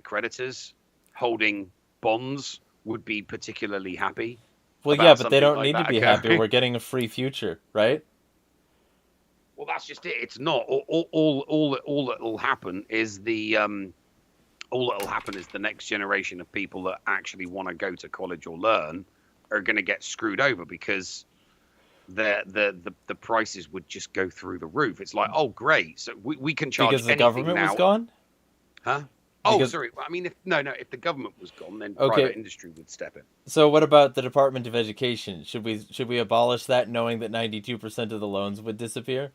creditors holding bonds would be particularly happy Well, yeah, about but they something don't like need to that be happy. occurring. We're getting a free future, right? Well, that's just it. It's not. All that'll happen is the next generation of people that actually want to go to college or learn are going to get screwed over because the prices would just go through the roof. It's like, oh, great. So we can charge Because the anything government was now. gone? Huh? Oh, Because sorry. I mean, if the government was gone, then okay, private industry would step in. so what about the Department of Education? Should we abolish that knowing that 92% of the loans would disappear?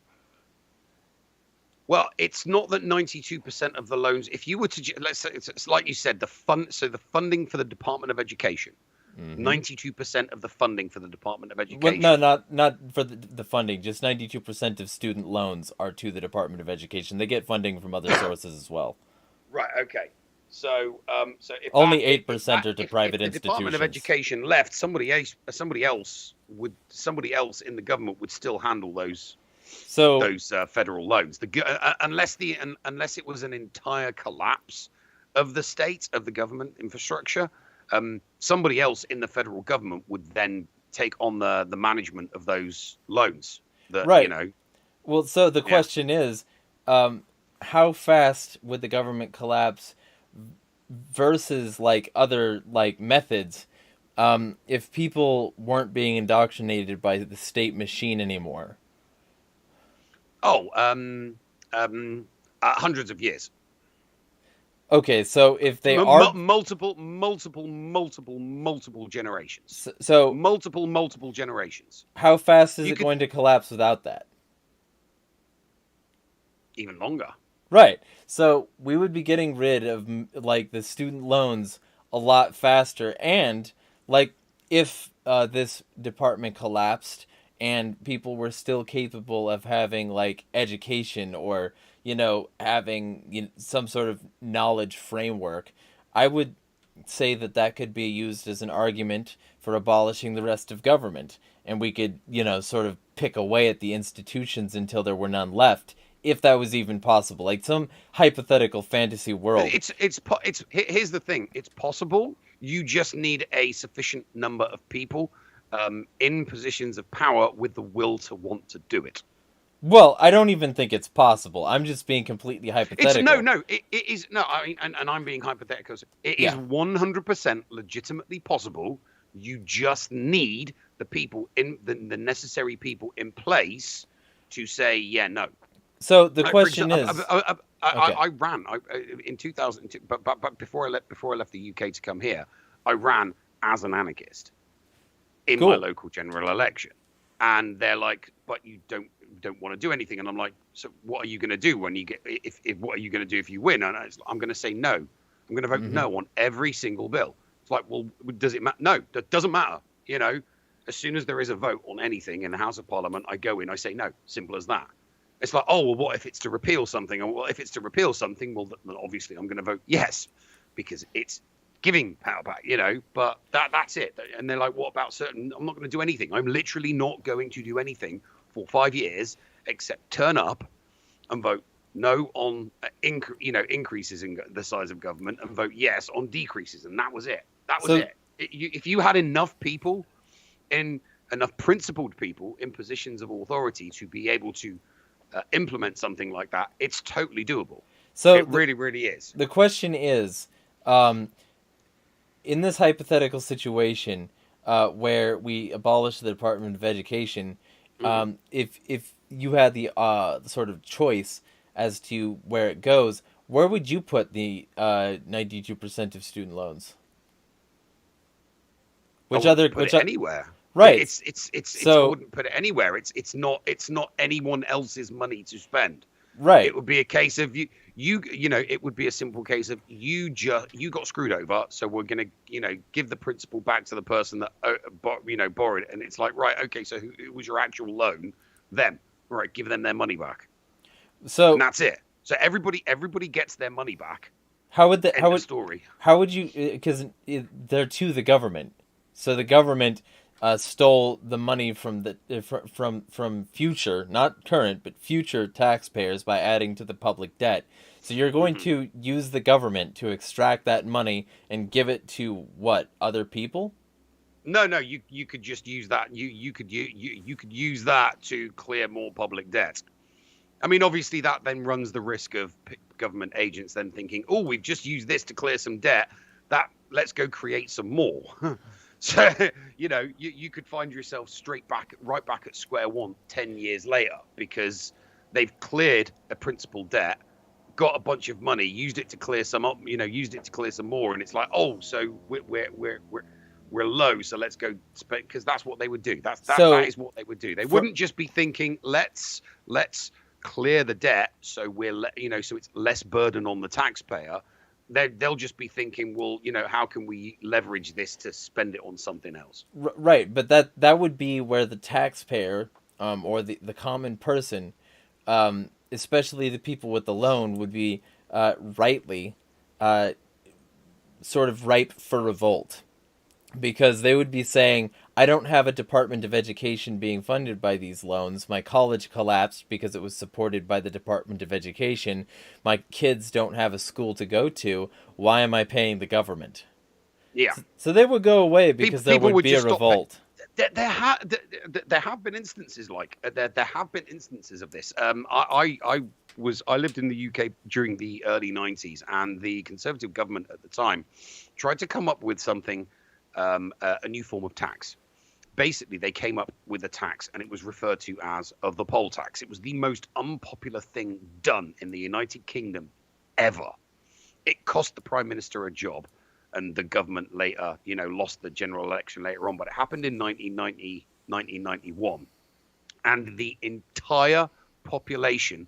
Well, it's not that 92% of the loans, if you were to, let's say, it's like you said, the funding for the Department of Education, Mhm. 92% of the funding for the Department of Well, no, Education. not for the funding. Just 92% of student loans are to the Department of Education. They get funding from other sources as well. Right, okay. So if Only that, if 8% that, are to private if the Department of institutions. Education left, somebody else in the government would still handle So those federal loans. Unless it was an entire collapse of the state of the government infrastructure, somebody else in the federal government would then take on the management of those loans. That right. Well, so the yeah. question is, how fast would the government collapse versus like other like methods, if people weren't being indoctrinated by the state machine anymore? Oh, hundreds of years. Okay, so if they are, Multiple generations. so Multiple generations. how fast is You it could going to collapse without that? even longer. Right. So we would be getting rid of like the student loans a lot faster, and like if this department collapsed and people were still capable of having like education or having some sort of knowledge framework, I would say that that could be used as an argument for abolishing the rest of government, and we could sort of pick away at the institutions until there were none left, if that was even possible, like some hypothetical fantasy world. Here's the thing. It's possible. You just need a sufficient number of people in positions of power with the will to want to do it. Well, I don't even think it's possible. I'm just being completely hypothetical. It is no. I mean, and I'm being hypothetical. It is Yeah. 100% legitimately possible. You just need the people in the necessary people in place to say, yeah, no. So the Like, question is, okay, I ran in 2002, but before I left the UK to come here, I ran as an anarchist in my cool. local general election, and they're like, "But you don't want to do anything," and I'm like, "So what are you going to do when you get if what are you going to do if you win?" And I'm going to say no. I'm going to vote Mm-hmm. no on every single bill. It's like, well, does it matter? No, that doesn't matter. As soon as there is a vote on anything in the House of Parliament, I go in, I say no. Simple as that. It's like, oh, well, what if it's to repeal something? And well, if it's to repeal something, well, then obviously I'm going to vote yes, because it's giving power back, but that's it. And they're like, what about certain? I'm not going to do anything. I'm literally not going to do anything for 5 years except turn up and vote no on increases in the size of government and vote yes on decreases. And that was it. That was it. If you had enough people enough principled people in positions of authority to be able to implement something like that, it's totally doable. So it really, really is. The question is, in this hypothetical situation where we abolish the Department of Education, if you had the sort of choice as to where it goes, where would you put the 92% of student loans? Which Anywhere. Right. I wouldn't put it anywhere. It's not anyone else's money to spend. Right. It would be a case of it would be a simple case of you got screwed over, so we're gonna give the principal back to the person that borrowed it, and it's like, right, okay, so who was your actual loan? Them, right? Give them their money back. And that's it. So everybody gets their money back. How would story? How would you? Because they're to the government, so the government stole the money from from future, not current, but future taxpayers by adding to the public debt. So you're going to use the government to extract that money and give it to what, other people? No, you could just use that. You could use that to clear more public debt. I mean, obviously that then runs the risk of government agents then thinking, oh, we've just used this to clear some debt. Let's go create some more. So, you could find yourself right back at square one 10 years later, because they've cleared a principal debt, got a bunch of money, used it to clear some up, used it to clear some more. And it's like, oh, so we're low. So let's go spend, because that's what they would do. That is what they would do. They wouldn't just be thinking, let's clear the debt. So so it's less burden on the taxpayer. They'll just be thinking, well, how can we leverage this to spend it on something else? Right, but that would be where the taxpayer, or the common person, especially the people with the loan, would be rightly sort of ripe for revolt, because they would be saying, I don't have a Department of Education being funded by these loans. My college collapsed because it was supported by the Department of Education. My kids don't have a school to go to. Why am I paying the government? Yeah. So they would go away because there People would be a just stop. revolt. There have been instances like there have been instances of this. I lived in the UK during the early 90s, and the Conservative government at the time tried to come up with something, a new form of tax. Basically, they came up with a tax, and it was referred to as the poll tax. It was the most unpopular thing done in the United Kingdom ever. It cost the Prime Minister a job, and the government later, lost the general election later on. But it happened in 1991, and the entire population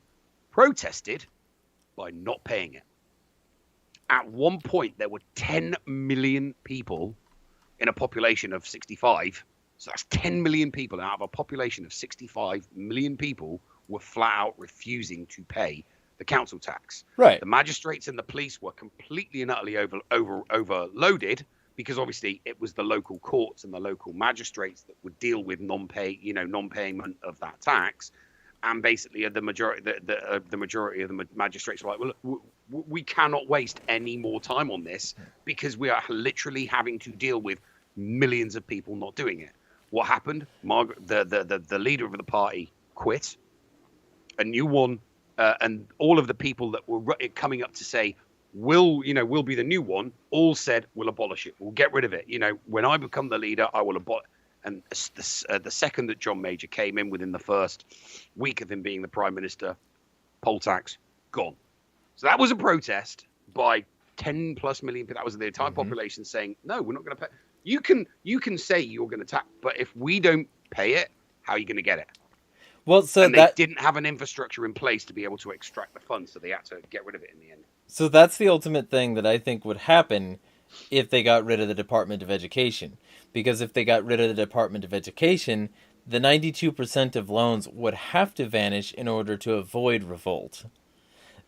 protested by not paying it. At one point, there were 10 million people in a population of 65. So that's 10 million people out of a population of 65 million people were flat out refusing to pay the council tax. Right. The magistrates and the police were completely and utterly overloaded, because obviously it was the local courts and the local magistrates that would deal with non-payment of that tax. And basically the majority of the magistrates were like, well, look, we cannot waste any more time on this, because we are literally having to deal with millions of people not doing it. What happened? The leader of the party quit. A new one, and all of the people that were coming up to say, we'll be the new one, all said, we'll abolish it. We'll get rid of it. When I become the leader, I will abolish. And the second that John Major came in, within the first week of him being the prime minister, poll tax gone. So that was a protest by 10 plus million. That was the entire population saying, no, we're not going to pay. You can say you're going to tax, but if we don't pay it, how are you going to get it? Well, so and they didn't have an infrastructure in place to be able to extract the funds, so they had to get rid of it in the end. So that's the ultimate thing that I think would happen if they got rid of the Department of Education. Because if they got rid of the Department of Education, the 92% of loans would have to vanish in order to avoid revolt.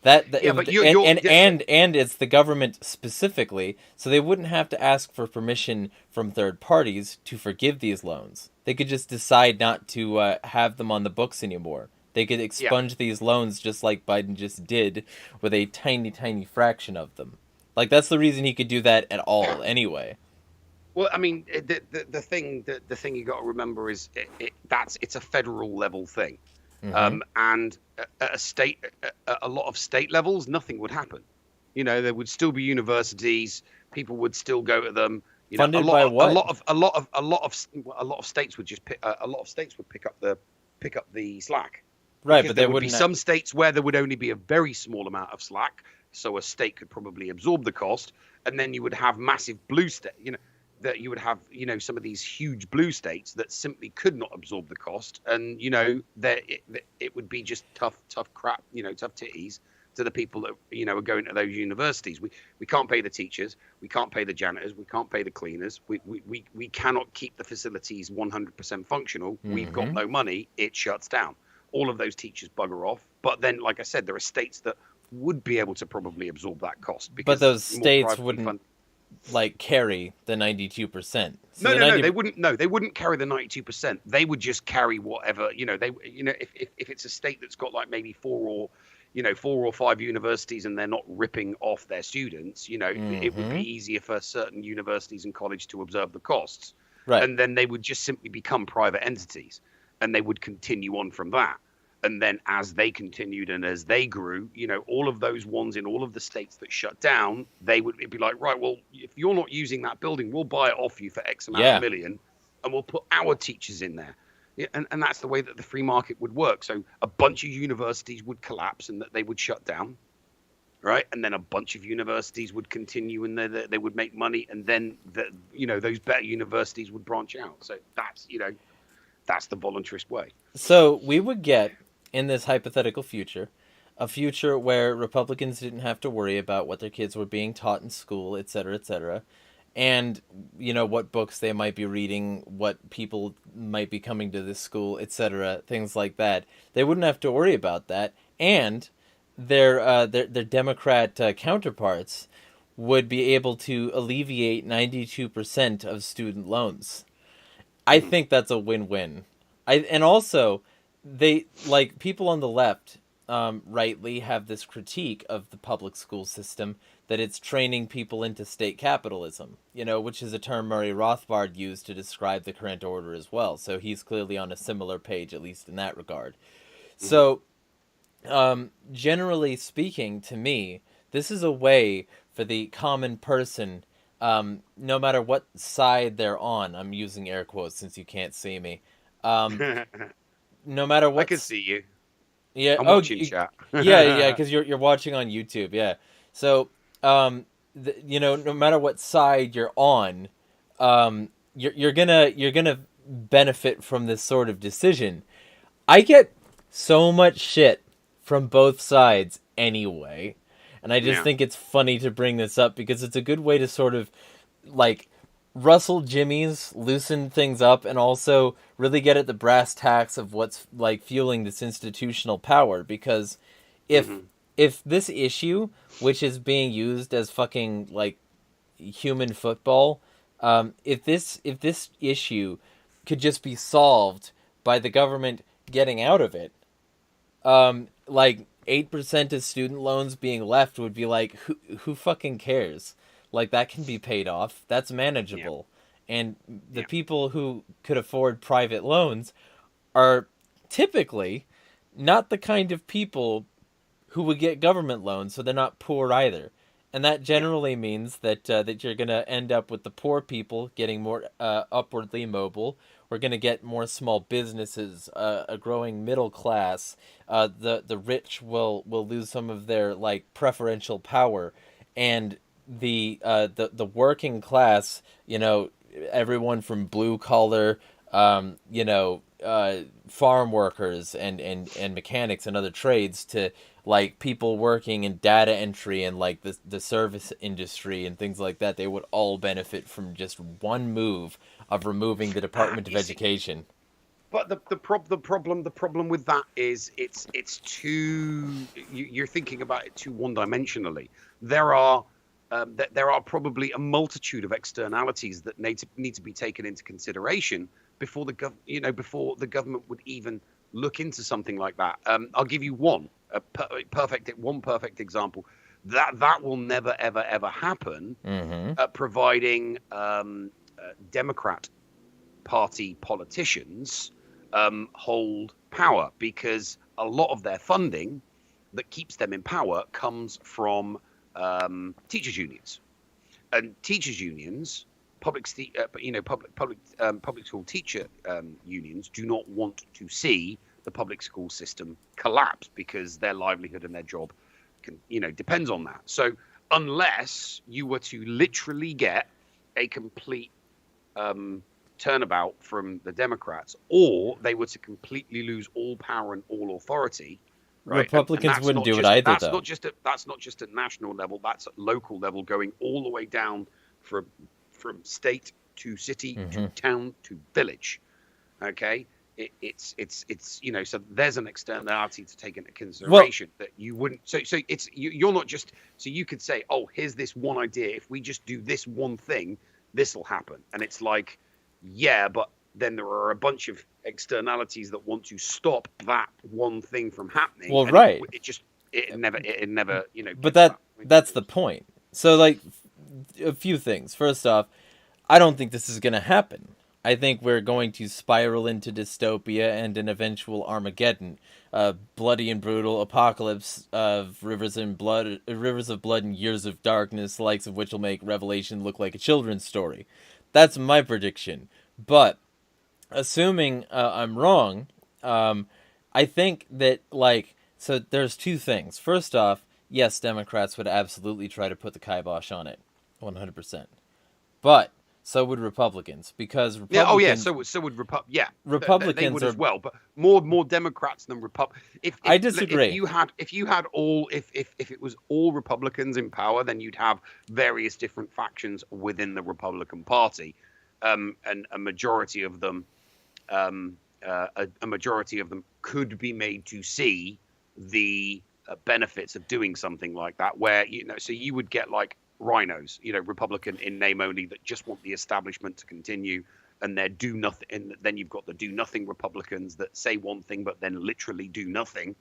And it's the government specifically, so they wouldn't have to ask for permission from third parties to forgive these loans. They could just decide not to have them on the books anymore. They could expunge these loans just like Biden just did, with a tiny, tiny fraction of them. Like, that's the reason he could do that at all anyway. Well, I mean, the thing you got to remember is it's a federal level thing. And at a lot of state levels, nothing would happen. There would still be universities. People would still go to them. Funded by what? A lot of states would just pick up the slack. Right, because but there would be some states where there would only be a very small amount of slack, so a state could probably absorb the cost, and then you would have massive blue state. That you would have, some of these huge blue states that simply could not absorb the cost. And, that it would be just tough crap, tough titties to the people that, are going to those universities. We can't pay the teachers. We can't pay the janitors. We can't pay the cleaners. We cannot keep the facilities 100% functional. We've got no money. It shuts down. All of those teachers bugger off. But then, like I said, there are states that would be able to probably absorb that cost. But those states wouldn't carry the 92%. So they wouldn't. No, they wouldn't carry the 92%. They would just carry whatever. If it's a state that's got like maybe 4 or 5 universities and they're not ripping off their students, it would be easier for certain universities and colleges to absorb the costs. Right. And then they would just simply become private entities, and they would continue on from that. And then as they continued and as they grew, all of those ones in all of the states that shut down, it'd be like, right, well, if you're not using that building, we'll buy it off you for X amount of million, and we'll put our teachers in there. Yeah, and that's the way that the free market would work. So a bunch of universities would collapse and that they would shut down, right? And then a bunch of universities would continue and they would make money, and then those better universities would branch out. So that's the voluntarist way. So we would get, in this hypothetical future, a future where Republicans didn't have to worry about what their kids were being taught in school, et cetera, and, what books they might be reading, what people might be coming to this school, et cetera, things like that. They wouldn't have to worry about that, and their Democrat counterparts would be able to alleviate 92% of student loans. I think that's a win-win. And also, they like people on the left, rightly have this critique of the public school system that it's training people into state capitalism. Which is a term Murray Rothbard used to describe the current order as well. So he's clearly on a similar page, at least in that regard. So, generally speaking, to me, this is a way for the common person, no matter what side they're on. I'm using air quotes since you can't see me. No matter I what. can see you. Yeah. I'm Oh, watching chat. yeah. Because you're watching on YouTube. Yeah. So, no matter what side you're on, you're gonna benefit from this sort of decision. I get so much shit from both sides anyway, and I just Yeah. think it's funny to bring this up because it's a good way to sort of like rustle jimmies, loosen things up, and also really get at the brass tacks of what's like fueling this institutional power. Because if if this issue, which is being used as fucking like human football, if this issue could just be solved by the government getting out of it, like 8% of student loans being left would be like, who fucking cares? Like, that can be paid off. That's manageable. Yeah. And the people who could afford private loans are typically not the kind of people who would get government loans, so they're not poor either. And that generally means that that you're going to end up with the poor people getting more upwardly mobile. We're going to get more small businesses, a growing middle class. The rich will lose some of their like preferential power, and the working class, everyone from blue collar, farm workers and mechanics and other trades to like people working in data entry and like the service industry and things like that, they would all benefit from just one move of removing the Department of Education. But the problem with that is it's too you're thinking about it too one-dimensionally. There are probably a multitude of externalities that need to be taken into consideration before before the government would even look into something like that. I'll give you one perfect example. That will never ever happen, providing Democrat Party politicians hold power, because a lot of their funding that keeps them in power comes from teachers unions, and teachers unions, public school teacher unions do not want to see the public school system collapse, because their livelihood and their job depends on that. So unless you were to literally get a complete turnabout from the Democrats, or they were to completely lose all power and all authority, right? Republicans and wouldn't do it either, that's though. That's not just at national level, that's at local level, going all the way down from state to city to town to village. Okay, it's so there's an externality to take into consideration, that you wouldn't. So it's you're not just, so you could say, oh, here's this one idea, if we just do this one thing, this will happen. And it's like, yeah, but then there are a bunch of externalities that want to stop that one thing from happening. Well, right. It never. But that's the point. So, like, a few things. First off, I don't think this is going to happen. I think we're going to spiral into dystopia and an eventual Armageddon, bloody and brutal apocalypse of rivers of blood and years of darkness, the likes of which will make Revelation look like a children's story. That's my prediction. But assuming I'm wrong, I think that, like, so there's two things. First off, yes, Democrats would absolutely try to put the kibosh on it, 100%. But so would Republicans, because Republicans. So would Republicans they would are, as well, but more Democrats than If I disagree. If it was all Republicans in power, then you'd have various different factions within the Republican Party, and a majority of them could be made to see the benefits of doing something like that. Where so you would get like rhinos, Republican in name only, that just want the establishment to continue, and they're do nothing. And then you've got the do nothing Republicans that say one thing but then literally do nothing.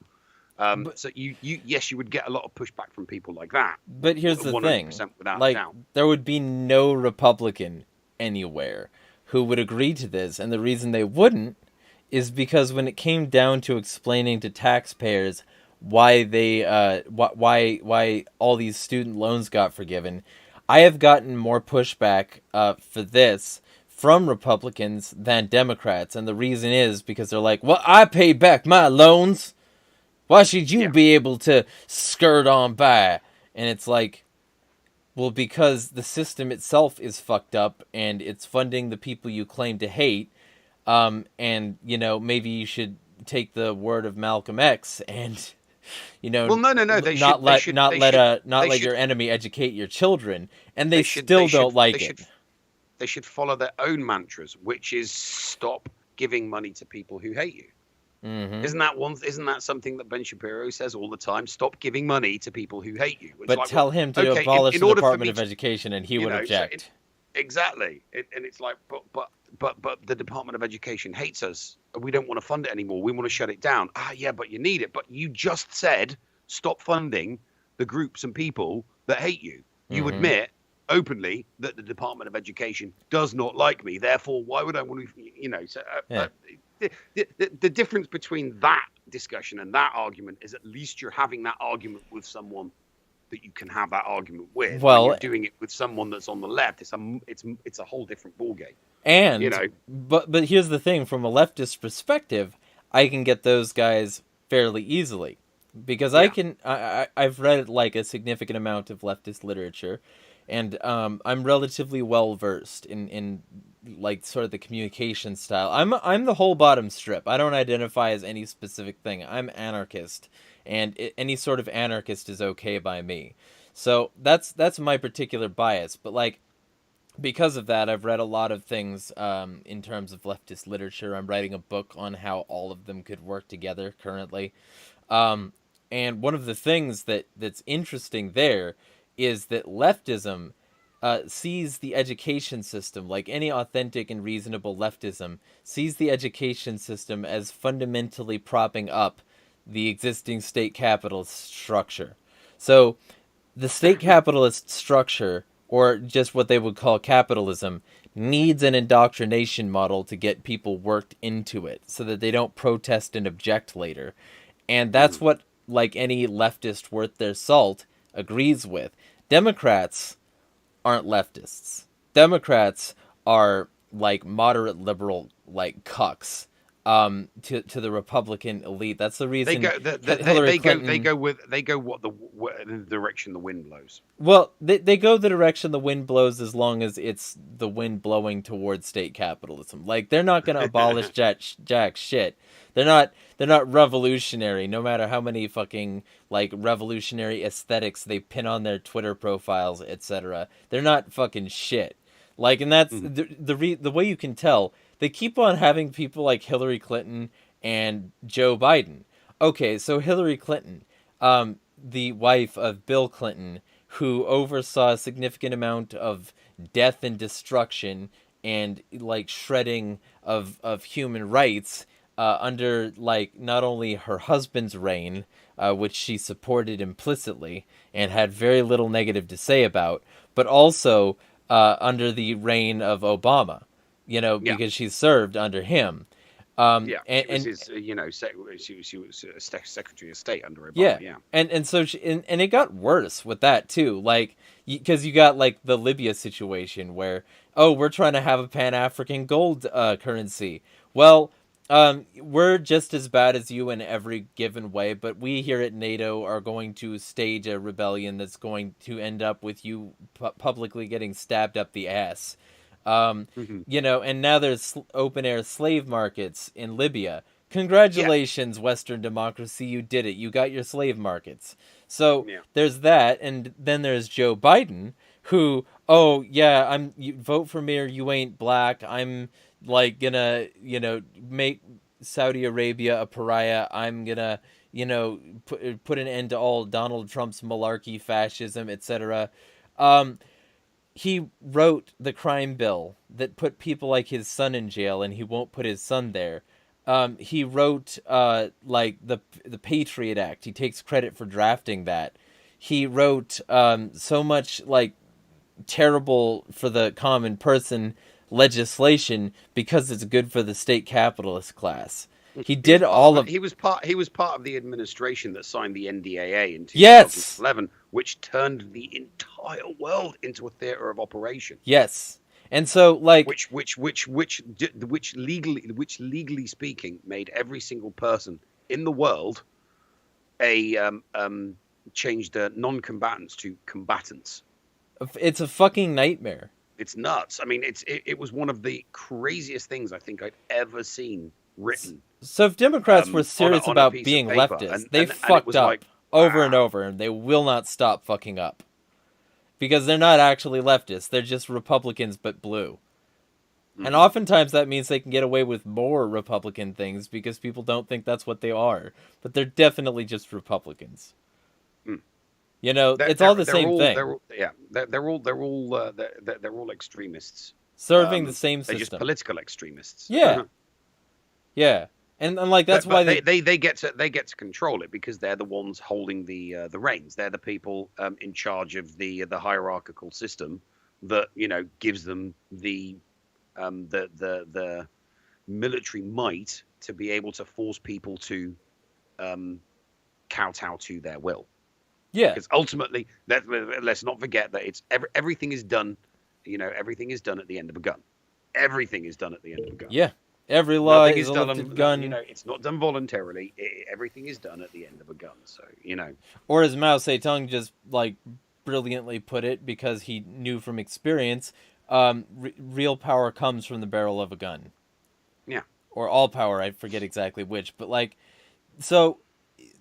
So yes, you would get a lot of pushback from people like that. But here's the thing, 100% without a like, doubt. there would be no Republican anywhere who would agree to this, and the reason they wouldn't is because when it came down to explaining to taxpayers why why all these student loans got forgiven, I have gotten more pushback for this from Republicans than Democrats, and the reason is because they're like, well, I pay back my loans. Why should you Yeah. be able to skirt on by? And it's like, well, because the system itself is fucked up and it's funding the people you claim to hate. And, maybe you should take the word of Malcolm X and, Well, no. not let your enemy educate your children. And they still don't like it. They should follow their own mantras, which is stop giving money to people who hate you. Mm-hmm. Isn't that something that Ben Shapiro says all the time? Stop giving money to people who hate you. It's but like, tell him to abolish the Department of Education, and he would object. Exactly, and it's like, but the Department of Education hates us. We don't want to fund it anymore. We want to shut it down. Yeah, but you need it. But you just said stop funding the groups and people that hate you. You admit openly that the Department of Education does not like me. Therefore, why would I want to? The difference between that discussion and that argument is at least you're having that argument with someone that you can have that argument with. Well, when you're doing it with someone that's on the left, it's a whole different ballgame. And but here's the thing: from a leftist perspective, I can get those guys fairly easily because I've read like a significant amount of leftist literature, and I'm relatively well versed in like sort of the communication style. I'm the whole bottom strip. I don't identify as any specific thing. I'm anarchist, and any sort of anarchist is okay by me. So that's my particular bias. But like, because of that, I've read a lot of things in terms of leftist literature. I'm writing a book on how all of them could work together currently. And one of the things that's interesting there is that leftism sees the education system, like any authentic and reasonable leftism, sees the education system as fundamentally propping up the existing state capitalist structure. So the state capitalist structure, or just what they would call capitalism, needs an indoctrination model to get people worked into it so that they don't protest and object later. And that's what, like, any leftist worth their salt agrees with. Democrats aren't leftists. Democrats are like moderate liberal, like cucks to the Republican elite. That's the reason Hillary Clinton. They go what the direction the wind blows. Well, they go the direction the wind blows as long as it's the wind blowing towards state capitalism. Like, they're not going to abolish jack shit. They're not revolutionary, no matter how many fucking like revolutionary aesthetics they pin on their Twitter profiles, etc. They're not fucking shit. Like, and that's the way you can tell. They keep on having people like Hillary Clinton and Joe Biden. Okay, so Hillary Clinton, the wife of Bill Clinton, who oversaw a significant amount of death and destruction and like shredding of human rights under like not only her husband's reign, which she supported implicitly and had very little negative to say about, but also under the reign of Obama, because she served under him. She was Secretary of State under Obama. Yeah. And so and it got worse with that too, like, because you got like the Libya situation where, we're trying to have a Pan-African gold currency. Well, we're just as bad as you in every given way, but we here at NATO are going to stage a rebellion that's going to end up with you publicly getting stabbed up the ass. And now there's open air slave markets in Libya. Congratulations, Western democracy, you did it. You got your slave markets. So there's that, and then there's Joe Biden, who, you vote for me or you ain't black. I'm like gonna, make Saudi Arabia a pariah. I'm gonna, put an end to all Donald Trump's malarkey, fascism, etc. He wrote the crime bill that put people like his son in jail, and he won't put his son there. He wrote like the Patriot Act. He takes credit for drafting that. He wrote so much like terrible for the common person legislation because it's good for the state capitalist class. He did all of. He was part of the administration that signed the NDAA in Yes. 2011, which turned the entire world into a theater of operation. Yes. And so, like, which legally speaking made every single person in the world changed non-combatants to combatants. It's a fucking nightmare. It's nuts. I mean, it was one of the craziest things I think I'd ever seen written. So if Democrats were serious about being leftists, they fucked up over and over, and they will not stop fucking up. Because they're not actually leftists, they're just Republicans but blue. Mm-hmm. And oftentimes that means they can get away with more Republican things because people don't think that's what they are. But they're definitely just Republicans. Mm. You know, it's all the same thing. They're all extremists. Serving the same system. They're just political extremists. Yeah. Yeah. And like that's why they get to control it because they're the ones holding the reins. They're the people in charge of the hierarchical system that gives them the military might to be able to force people to kowtow to their will. Yeah, because ultimately, let's not forget that it's everything is done. Everything is done at the end of a gun. Everything is done at the end of a gun. Yeah. Every law is a lifted gun. It's not done voluntarily. Everything is done at the end of a gun. So, Or as Mao Zedong just like brilliantly put it, because he knew from experience, real power comes from the barrel of a gun. Yeah. Or all power, I forget exactly which, but like, so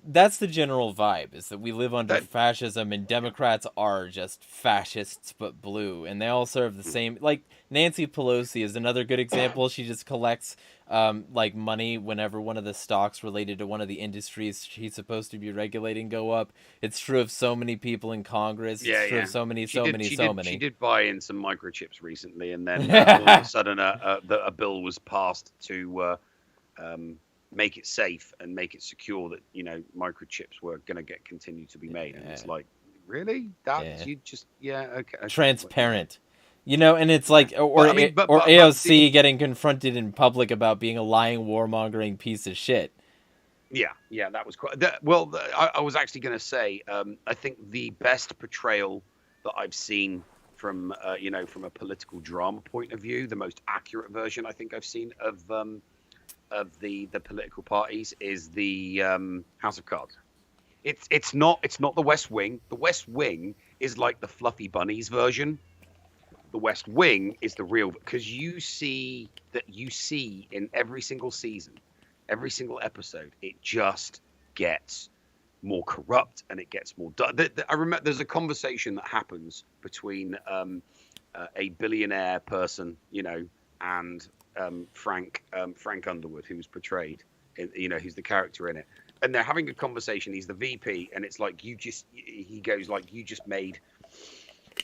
that's the general vibe, is that we live under fascism, and Democrats are just fascists but blue, and they all serve the same. Like Nancy Pelosi is another good example. She just collects like money whenever one of the stocks related to one of the industries she's supposed to be regulating go up. It's true of so many people in Congress. It's true of so many. She did buy in some microchips recently, and then all of a sudden a bill was passed to make it safe and make it secure that microchips were going to continue to be made, and it's like, really, you just okay. Transparent, and it's like, or AOC getting confronted in public about being a lying, warmongering piece of shit. Yeah, that was quite. I was actually going to say, I think the best portrayal that I've seen from from a political drama point of view, the most accurate version I think I've seen of the political parties is the House of Cards. It's not the West Wing. The West Wing is like the fluffy bunnies version. The West Wing is the real, because you see in every single season, every single episode, it just gets more corrupt and it gets more. I remember there's a conversation that happens between a billionaire person, and Frank Underwood, who's portrayed, who's the character in it, and they're having a conversation. He's the VP, and it's like, he goes like, you just made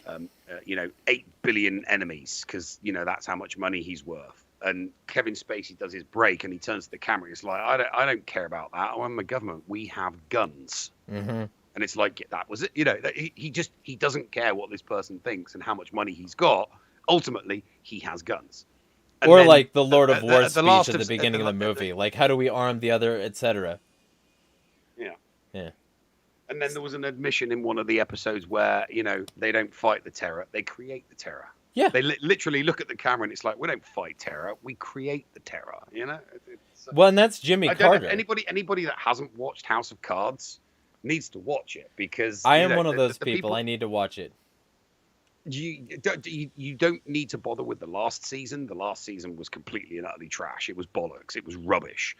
8 billion enemies, because that's how much money he's worth. And Kevin Spacey does his break, and he turns to the camera. It's like, I don't care about that. I'm the government. We have guns. Mm-hmm. And it's like, that was it. He doesn't care what this person thinks and how much money he's got. Ultimately, he has guns. And or then, like the Lord of War speech at the beginning of the movie, like, how do we arm the other, etc. Yeah. And then there was an admission in one of the episodes where they don't fight the terror, they create the terror. Yeah. They literally look at the camera and it's like, we don't fight terror, we create the terror. Well, and that's Jimmy Carter. Anybody that hasn't watched House of Cards needs to watch it, because I am one of those people. I need to watch it. You don't need to bother with the last season. The last season was completely and utterly trash. It was bollocks. It was rubbish.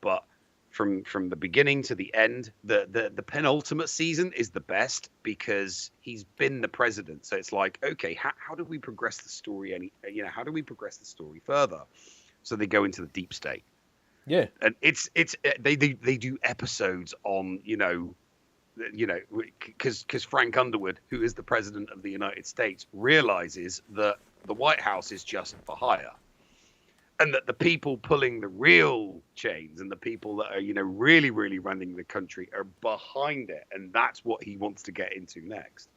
But from the beginning to the end, the penultimate season is the best, because he's been the president. So it's like, okay, how do we progress the story? How do we progress the story further? So they go into the deep state. Yeah, and they do episodes on you know, because Frank Underwood, who is the president of the United States, realizes that the White House is just for hire, and that the people pulling the real chains and the people that are, you know, really, really running the country are behind it, and that's what he wants to get into next.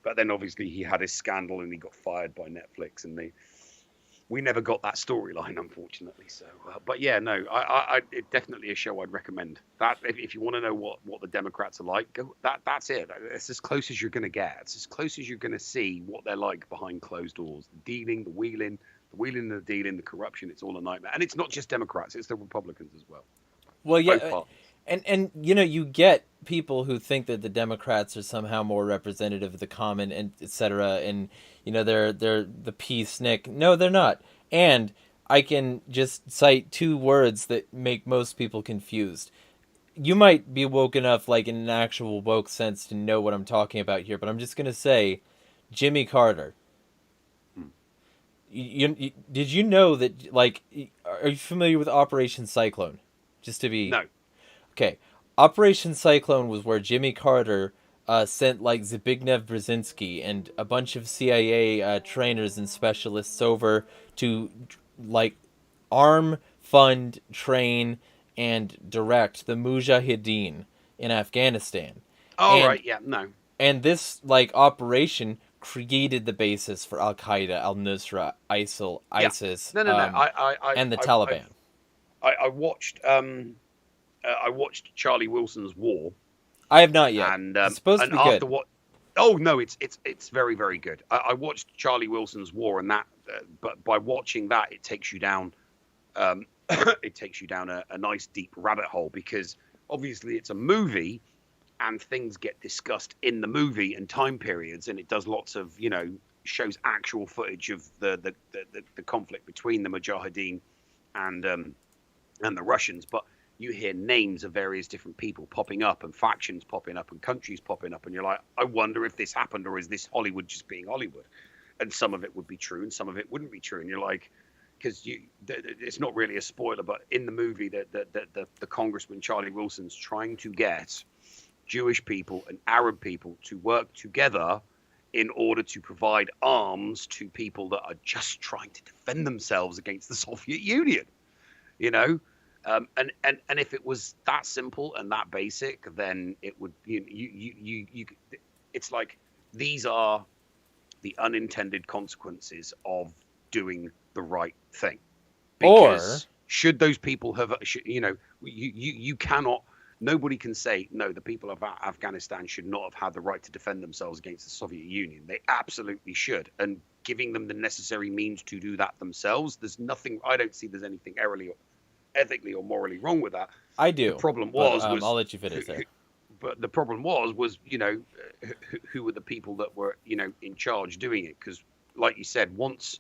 But then obviously he had his scandal and he got fired by Netflix, and we never got that storyline, unfortunately. So, but yeah, no, it's definitely a show I'd recommend. That if you want to know what the Democrats are like, go. That's it. It's as close as you're going to get. It's as close as you're going to see what they're like behind closed doors. The dealing, the wheeling and the dealing, the corruption. It's all a nightmare. And it's not just Democrats; it's the Republicans as well. Well, yeah, and you know, you get people who think that the Democrats are somehow more representative of the common and etc. And you know, they're the peacenik. No, they're not. And I can just cite two words that make most people confused. You might be woke enough, like in an actual woke sense, to know what I'm talking about here, but I'm just gonna say, Jimmy Carter. Did you know that? Like, are you familiar with Operation Cyclone? Just to be no. Okay, Operation Cyclone was where Jimmy Carter sent like Zbigniew Brzezinski and a bunch of CIA trainers and specialists over to like arm, fund, train, and direct the Mujahideen in Afghanistan. Oh, right, yeah, no. And this like operation created the basis for Al Qaeda, Al Nusra, ISIL, ISIS, no. And the Taliban. I watched Charlie Wilson's War. I have not yet. And it's supposed to be good. Oh no, it's very, very good. I watched Charlie Wilson's War, and that, but by watching that, it takes you down, it takes you down a nice deep rabbit hole, because obviously it's a movie, and things get discussed in the movie and time periods, and it does lots of, you know, shows actual footage of the conflict between the Mujahideen and the Russians, but you hear names of various different people popping up and factions popping up and countries popping up, and you're like, I wonder if this happened, or is this Hollywood just being Hollywood? And some of it would be true and some of it wouldn't be true, and you're like, because it's not really a spoiler, but in the movie the Congressman Charlie Wilson's trying to get Jewish people and Arab people to work together in order to provide arms to people that are just trying to defend themselves against the Soviet Union, you know. And if it was that simple and that basic, then it would, you it's like, these are the unintended consequences of doing the right thing. Because should those people have, you know, you cannot, nobody can say, no, the people of Afghanistan should not have had the right to defend themselves against the Soviet Union. They absolutely should. And giving them the necessary means to do that themselves, there's nothing, I don't see there's anything ethically or morally wrong with that. I do. The problem was I'll let you finish there. But the problem was, you know, who were the people that were, you know, in charge doing it? Because, like you said, once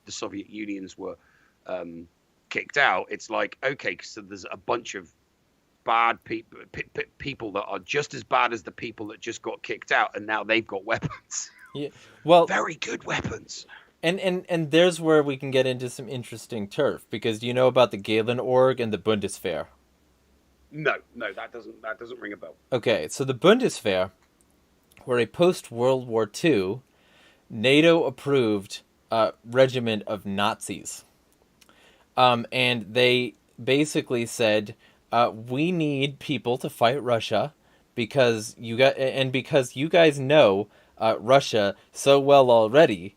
the Soviet Unions were kicked out, it's like, okay, so there's a bunch of bad people that are just as bad as the people that just got kicked out, and now they've got weapons. Yeah, well, very good weapons. And there's where we can get into some interesting turf, because do you know about the Galen Org and the Bundeswehr? No, that doesn't ring a bell. Okay, so the Bundeswehr were a post-World War II NATO-approved regiment of Nazis. And they basically said, we need people to fight Russia because you guys know Russia so well already.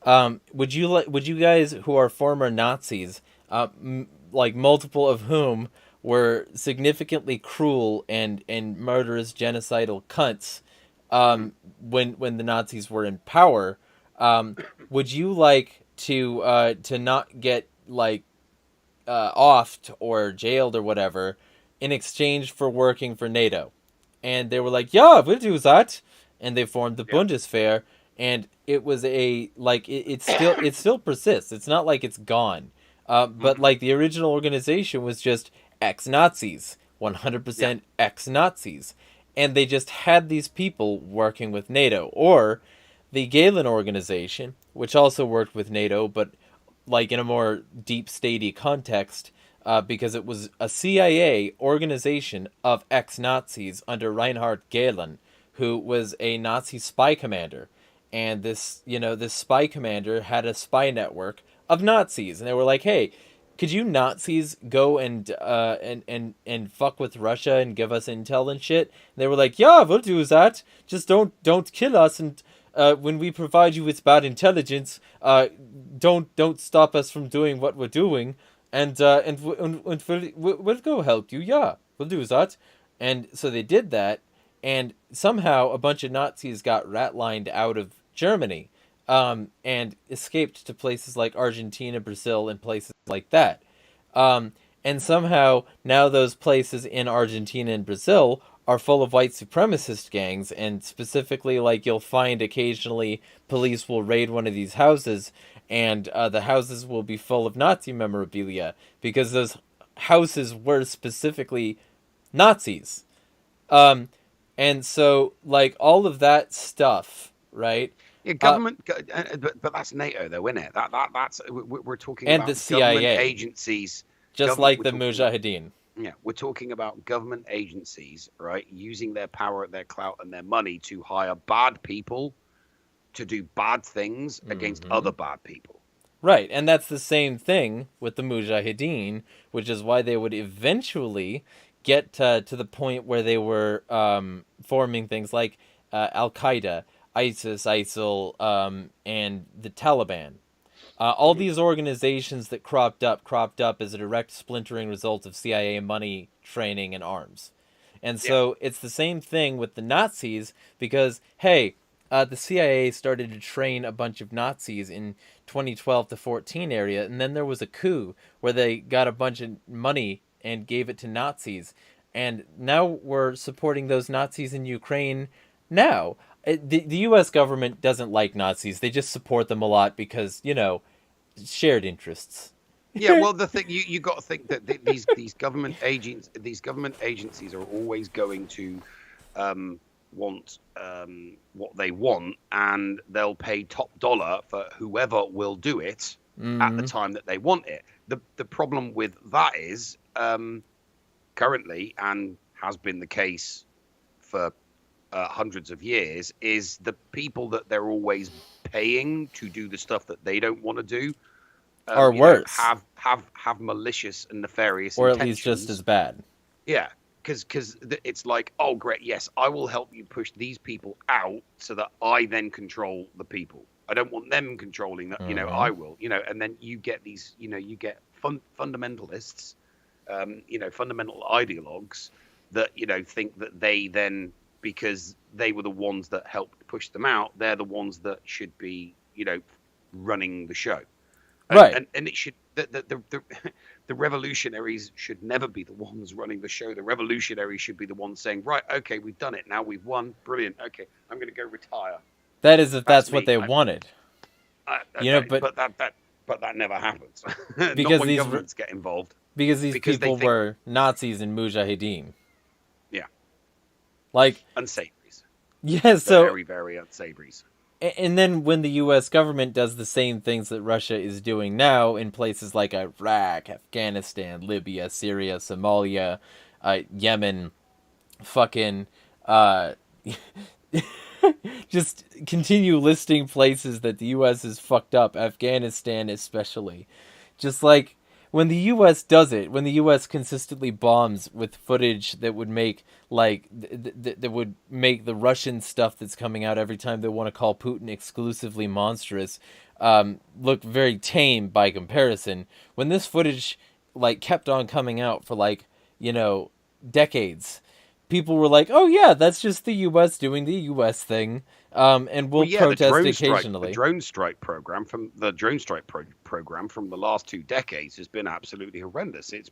Would you guys who are former Nazis, like multiple of whom were significantly cruel and murderous genocidal cunts, when the Nazis were in power, would you like to not get like offed or jailed or whatever in exchange for working for NATO? And they were like, yeah, we'll do that. And they formed the Bundeswehr, and it was a like it still persists. It's not like it's gone. But like the original organization was just ex-Nazis, 100% ex-Nazis. And they just had these people working with NATO. Or the Galen organization, which also worked with NATO, but like in a more deep statey context, because it was a CIA organization of ex-Nazis under Reinhard Gehlen, who was a Nazi spy commander. And this spy commander had a spy network of Nazis, and they were like, "Hey, could you Nazis go and fuck with Russia and give us intel and shit?" And they were like, "Yeah, we'll do that. Just don't kill us, and when we provide you with bad intelligence, don't stop us from doing what we're doing, and we'll go help you. Yeah, we'll do that." And so they did that, and somehow a bunch of Nazis got ratlined out of Germany, and escaped to places like Argentina, Brazil, and places like that. And somehow now those places in Argentina and Brazil are full of white supremacist gangs, and specifically, like, you'll find occasionally police will raid one of these houses, and the houses will be full of Nazi memorabilia because those houses were specifically Nazis. Um, and so, like, all of that stuff, right? Yeah, government, but that's NATO, though, isn't it? That's we're talking And the about government CIA, agencies, just like the Mujahideen. Yeah, we're talking about government agencies, right? Using their power, their clout, and their money to hire bad people to do bad things against other bad people. Right, and that's the same thing with the Mujahideen, which is why they would eventually get to the point where they were forming things like Al Qaeda, ISIS, ISIL, and the Taliban. All these organizations that cropped up as a direct splintering result of CIA money, training, and arms. And so it's the same thing with the Nazis because, hey, the CIA started to train a bunch of Nazis in 2012 to 14 area, and then there was a coup where they got a bunch of money and gave it to Nazis. And now we're supporting those Nazis in Ukraine now. The U.S. government doesn't like Nazis. They just support them a lot because, shared interests. Yeah, well, the thing you got to think that these government agencies are always going to want what they want, and they'll pay top dollar for whoever will do it at the time that they want it. The problem with that is currently, and has been the case for hundreds of years, is the people that they're always paying to do the stuff that they don't want to do or worse, have malicious and nefarious or intentions. at least just as bad. Yeah, because it's like, oh great, yes, I will help you push these people out so that I then control the people. I don't want them controlling that. I will. And then you get these. You get fundamentalists. Fundamental ideologues that think that they then, because they were the ones that helped push them out, they're the ones that should be running the show. Right. And it should the revolutionaries should never be the ones running the show. The revolutionaries should be the ones saying, right, okay, we've done it now, we've won, brilliant, okay, I'm going to go retire. That is if that's what they wanted. But that never happens. Because not when these governments get involved. Because these people were Nazis and Mujahideen. Yeah. Like unsavories. Yeah, so very, very unsavories. And then when the U.S. government does the same things that Russia is doing now in places like Iraq, Afghanistan, Libya, Syria, Somalia, Yemen, fucking just continue listing places that the U.S. has fucked up, Afghanistan especially. Just like when the U.S. does it, when the U.S. consistently bombs with footage that would make that would make the Russian stuff that's coming out every time they want to call Putin exclusively monstrous look very tame by comparison. When this footage kept on coming out for decades, people were like, "Oh yeah, that's just the U.S. doing the U.S. thing," and we'll protest occasionally. The drone strike program from the last 2 decades has been absolutely horrendous. It's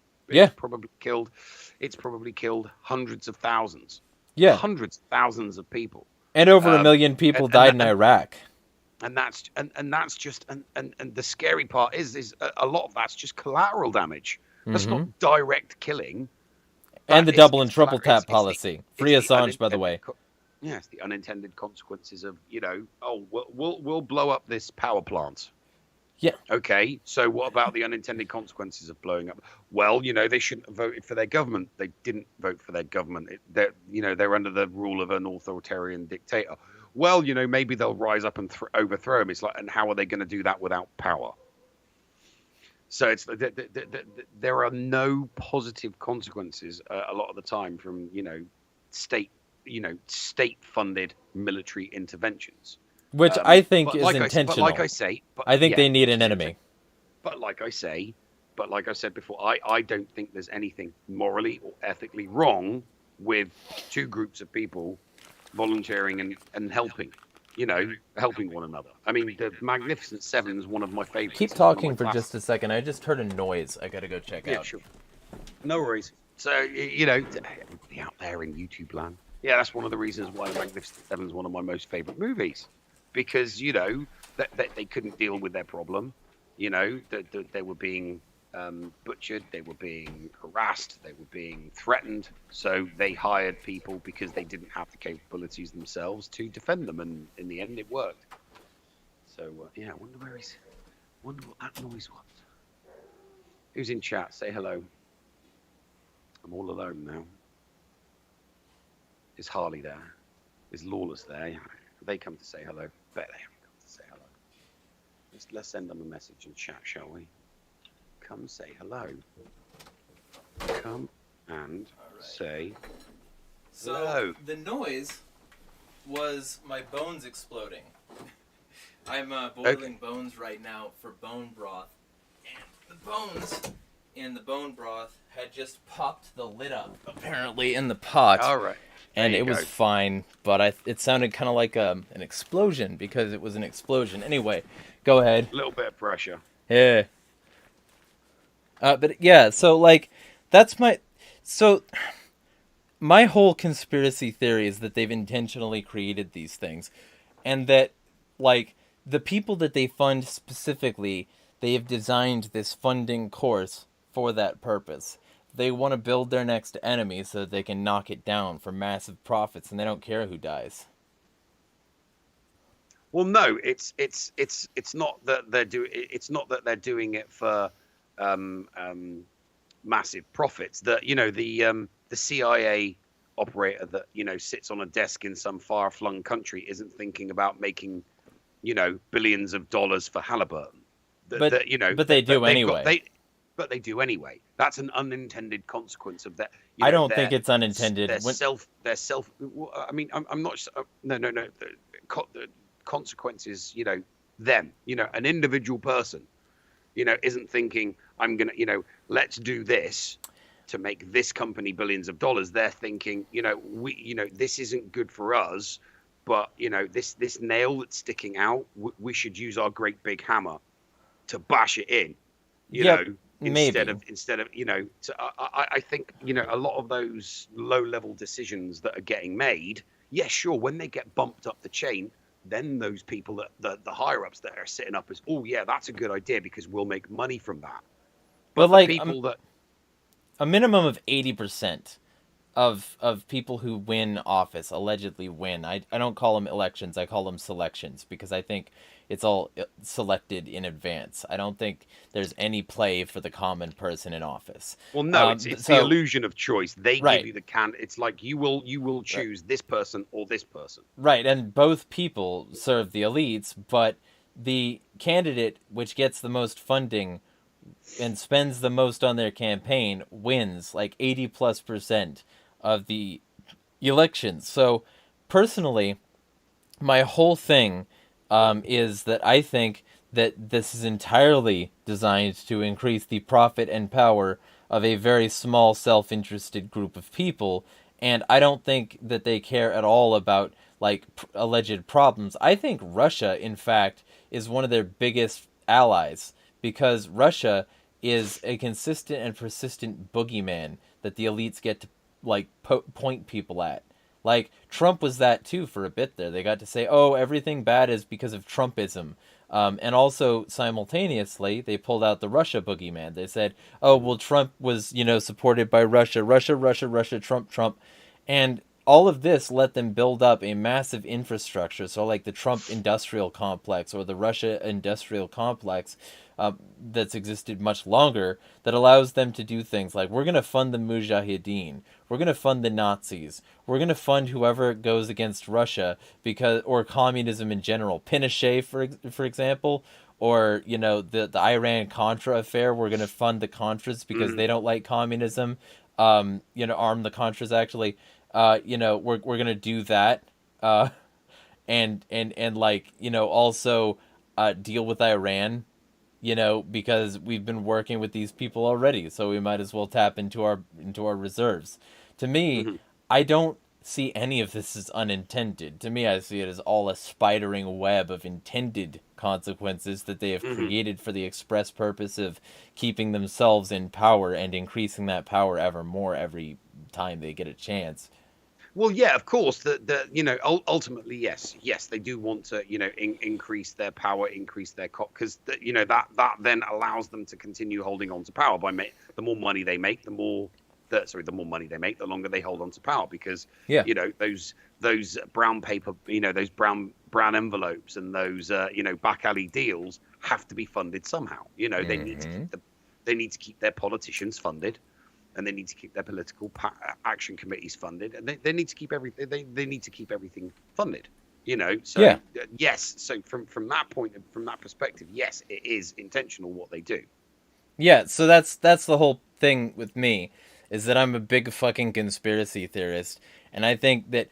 probably killed hundreds of thousands. Yeah, hundreds of thousands of people. And over 1 million people died in Iraq. And that's just the scary part is a lot of that's just collateral damage. That's not direct killing. And the double and triple tap policy. Free Assange, by the way. Yeah, it's the unintended consequences of we'll blow up this power plant. Yeah. Okay, so what about the unintended consequences of blowing up? Well, they shouldn't have voted for their government. They didn't vote for their government. They're under the rule of an authoritarian dictator. Well, maybe they'll rise up and overthrow him. It's like, and how are they going to do that without power? So it's there are no positive consequences a lot of the time from state state-funded military interventions. Which I think But is like intentional. but like I say, but I think yeah, they need which an is enemy. but like I said before, I don't think there's anything morally or ethically wrong with two groups of people volunteering and helping, helping one another. I mean, the Magnificent Seven is one of my favorites. Keep It's one of my talking for classics. just a second. I just heard a noise. I gotta go check Yeah, out. sure. No worries. So, everybody out there in YouTube land. Yeah, that's one of the reasons why The Magnificent Seven is one of my most favorite movies. Because, that they couldn't deal with their problem. That they were being butchered, they were being harassed, they were being threatened. So they hired people because they didn't have the capabilities themselves to defend them. And in the end, it worked. So, yeah, I wonder wonder what that noise was. Who's in chat? Say hello. I'm all alone now. Is Harley there? Is Lawless there? They come to say hello. Bet they haven't come to say hello. Let's send them a message in chat, shall we? Come say hello. Come and say hello. The noise was my bones exploding. I'm boiling bones right now for bone broth. And the bones in the bone broth had just popped the lid up, apparently, in the pot. All right. And it was fine, but it sounded kind of like an explosion because it was an explosion. Anyway, go ahead. A little bit of pressure. Yeah. But yeah, so that's my whole conspiracy theory is that they've intentionally created these things, and that the people that they fund specifically, they have designed this funding course for that purpose. They want to build their next enemy so that they can knock it down for massive profits, and they don't care who dies. Well, no, it's not that they're doing it for massive profits. The CIA operator that sits on a desk in some far-flung country isn't thinking about making billions of dollars for Halliburton. But they do anyway. But they do anyway. That's an unintended consequence of that. I don't think it's unintended. Their self. I mean, I'm not. No. The consequences. Them. An individual person. Isn't thinking I'm gonna. Let's do this to make this company billions of dollars. They're thinking. This isn't good for us. But this nail that's sticking out. We should use our great big hammer to bash it in. Instead of so I think a lot of those low level decisions that are getting made, yeah, sure, when they get bumped up the chain, then those people that the higher ups that are sitting up as, oh yeah, that's a good idea because we'll make money from that. But a minimum of 80% of people who win office allegedly win. I don't call them elections, I call them selections, because I think it's all selected in advance. I don't think there's any play for the common person in office. Well, no, it's the illusion of choice. They give you the It's like you will choose this person or this person. Right, and both people serve the elites, but the candidate which gets the most funding and spends the most on their campaign wins 80+% of the elections. So personally, my whole thing is that I think that this is entirely designed to increase the profit and power of a very small self-interested group of people, and I don't think that they care at all about alleged problems. I think Russia, in fact, is one of their biggest allies, because Russia is a consistent and persistent boogeyman that the elites get to point people at. Trump was that too for a bit there. They got to say, oh, everything bad is because of Trumpism. And also simultaneously, they pulled out the Russia boogeyman. They said, oh, well, Trump was, supported by Russia, Trump. And all of this let them build up a massive infrastructure. So, like the Trump industrial complex or the Russia industrial complex that's existed much longer, that allows them to do things like, we're going to fund the Mujahideen, we're going to fund the Nazis, we're going to fund whoever goes against Russia because, or communism in general. Pinochet, for example, or the Iran Contra affair. We're going to fund the Contras because Mm. they don't like communism. Arm the Contras actually. We're gonna do that, uh, and like also deal with Iran, because we've been working with these people already, so we might as well tap into our reserves. To me, Mhm. I don't see any of this as unintended. To me, I see it as all a spidering web of intended consequences that they have Mhm. created for the express purpose of keeping themselves in power and increasing that power ever more every time they get a chance. Well, yeah, of course. Ultimately, yes, they do want to, increase their power, increase their because that then allows them to continue holding on to power the more money they make, the more money they make, the longer they hold on to power because Yeah. those brown paper, those brown envelopes and those back alley deals have to be funded somehow. Mm-hmm. They need to keep their politicians funded, and they need to keep their political action committees funded, and they need to keep everything. They need to keep everything funded. So Yeah. yes. So from that point, from that perspective, yes, it is intentional what they do. Yeah, so that's the whole thing with me, is that I'm a big fucking conspiracy theorist, and I think that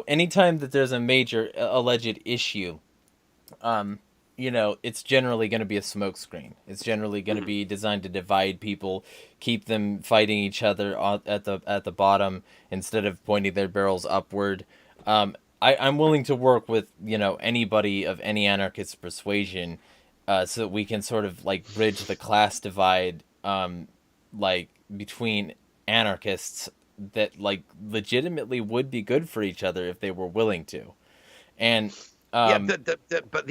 anytime that there's a major alleged issue, um, it's generally going to be a smokescreen. It's generally going to Hmm. be designed to divide people, keep them fighting each other at the bottom instead of pointing their barrels upward. I'm willing to work with anybody of any anarchist persuasion, so that we can sort of like bridge the class divide, like between anarchists that like legitimately would be good for each other if they were willing to. And Yeah, um, but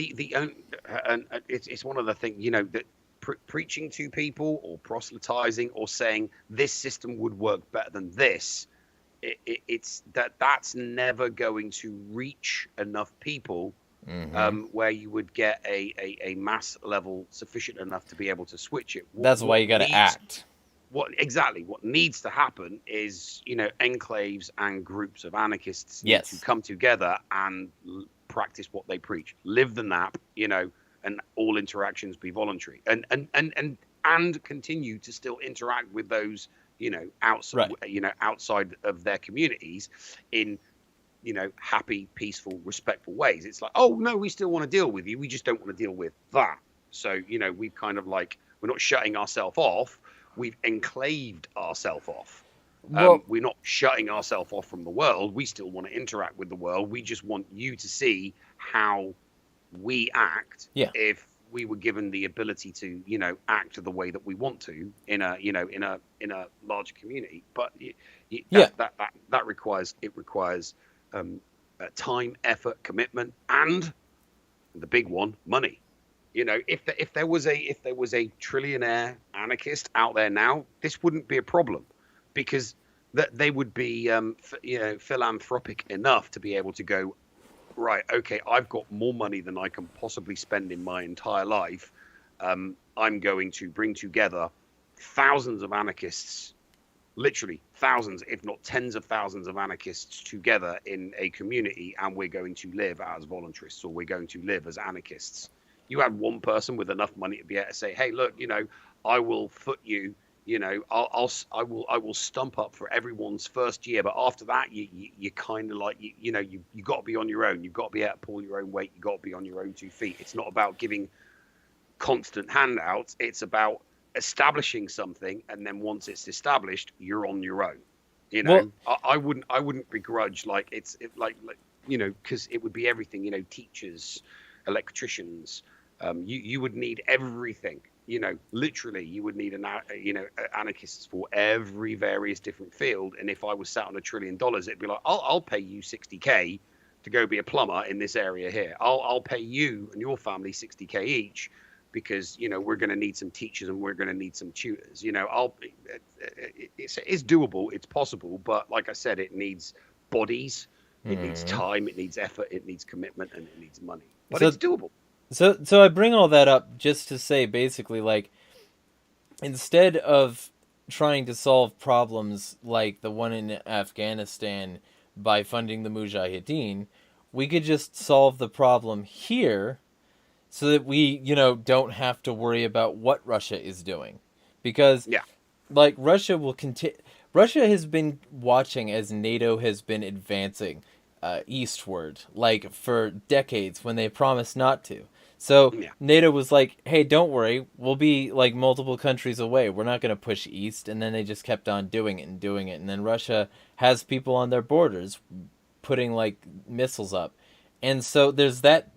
and it's one of the things that preaching to people or proselytizing or saying this system would work better than this, it's that's never going to reach enough people, mhm. where you would get a mass level sufficient enough to be able to switch it. That's why you got to act. What needs to happen is enclaves and groups of anarchists need to Yes. come together and practice what they preach, live the nap, and all interactions be voluntary, and continue to still interact with those outside Right. outside of their communities in happy, peaceful, respectful ways. It's like, oh no, we still want to deal with you, we just don't want to deal with that. So we've kind of like, we're not shutting ourselves off, we've enclaved ourselves off. Well, We're not shutting ourselves off from the world, we still want to interact with the world, we just want you to see how we act yeah. if we were given the ability to act the way that we want to in a in a larger community. But Yeah. that requires time, effort, commitment, and the big one, money. If there was a trillionaire anarchist out there now, this wouldn't be a problem, because that they would be philanthropic enough to be able to go, right, okay, I've got more money than I can possibly spend in my entire life. I'm going to bring together thousands of anarchists, literally thousands, if not tens of thousands of anarchists together in a community, and we're going to live as voluntarists, or we're going to live as anarchists. You had one person with enough money to be able to say, hey, look, I will foot you. I will stump up for everyone's first year, but after that, you kind of like, you got to be on your own. You've got to be able to pull your own weight. You've got to be on your own 2 feet. It's not about giving constant handouts. It's about establishing something, and then once it's established, you're on your own. Well, I wouldn't begrudge, like, like because it would be everything. Teachers, electricians. You would need everything. Literally, you would need anarchists for every various different field. And if I was sat on $1 trillion, it'd be like, I'll pay you 60K to go be a plumber in this area here. I'll pay you and your family 60K each, because we're going to need some teachers and we're going to need some tutors. It's doable, it's possible, but like I said, it needs bodies. It needs Hmm. time, it needs effort, it needs commitment, and it needs money. But So it's doable. so I bring all that up just to say basically like instead of trying to solve problems like the one in Afghanistan by funding the Mujahideen, we could just solve the problem here so that we, don't have to worry about what Russia is doing. Because Yeah. like Russia will continue. Russia has been watching as NATO has been advancing eastward, like for decades when they promised not to. So Yeah. NATO was like, "Hey, don't worry, we'll be like multiple countries away. We're not going to push east." And then they just kept on doing it and doing it. And then Russia has people on their borders putting like missiles up, and so there's that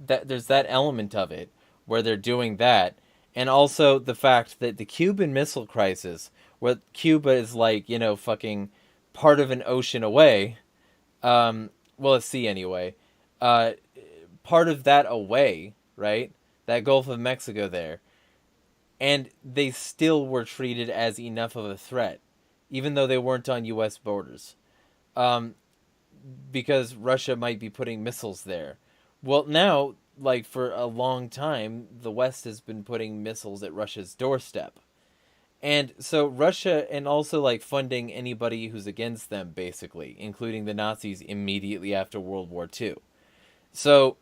element of it where they're doing that, and also the fact that the Cuban Missile Crisis, where Cuba is like fucking part of an ocean away, well a sea anyway, uh, part of that away, right? That Gulf of Mexico there, and they still were treated as enough of a threat, even though they weren't on U.S. borders. Um, because Russia might be putting missiles there. Well, now, like for a long time, the West has been putting missiles at Russia's doorstep. And so Russia, and also like funding anybody who's against them, basically, including the Nazis immediately after World War II. So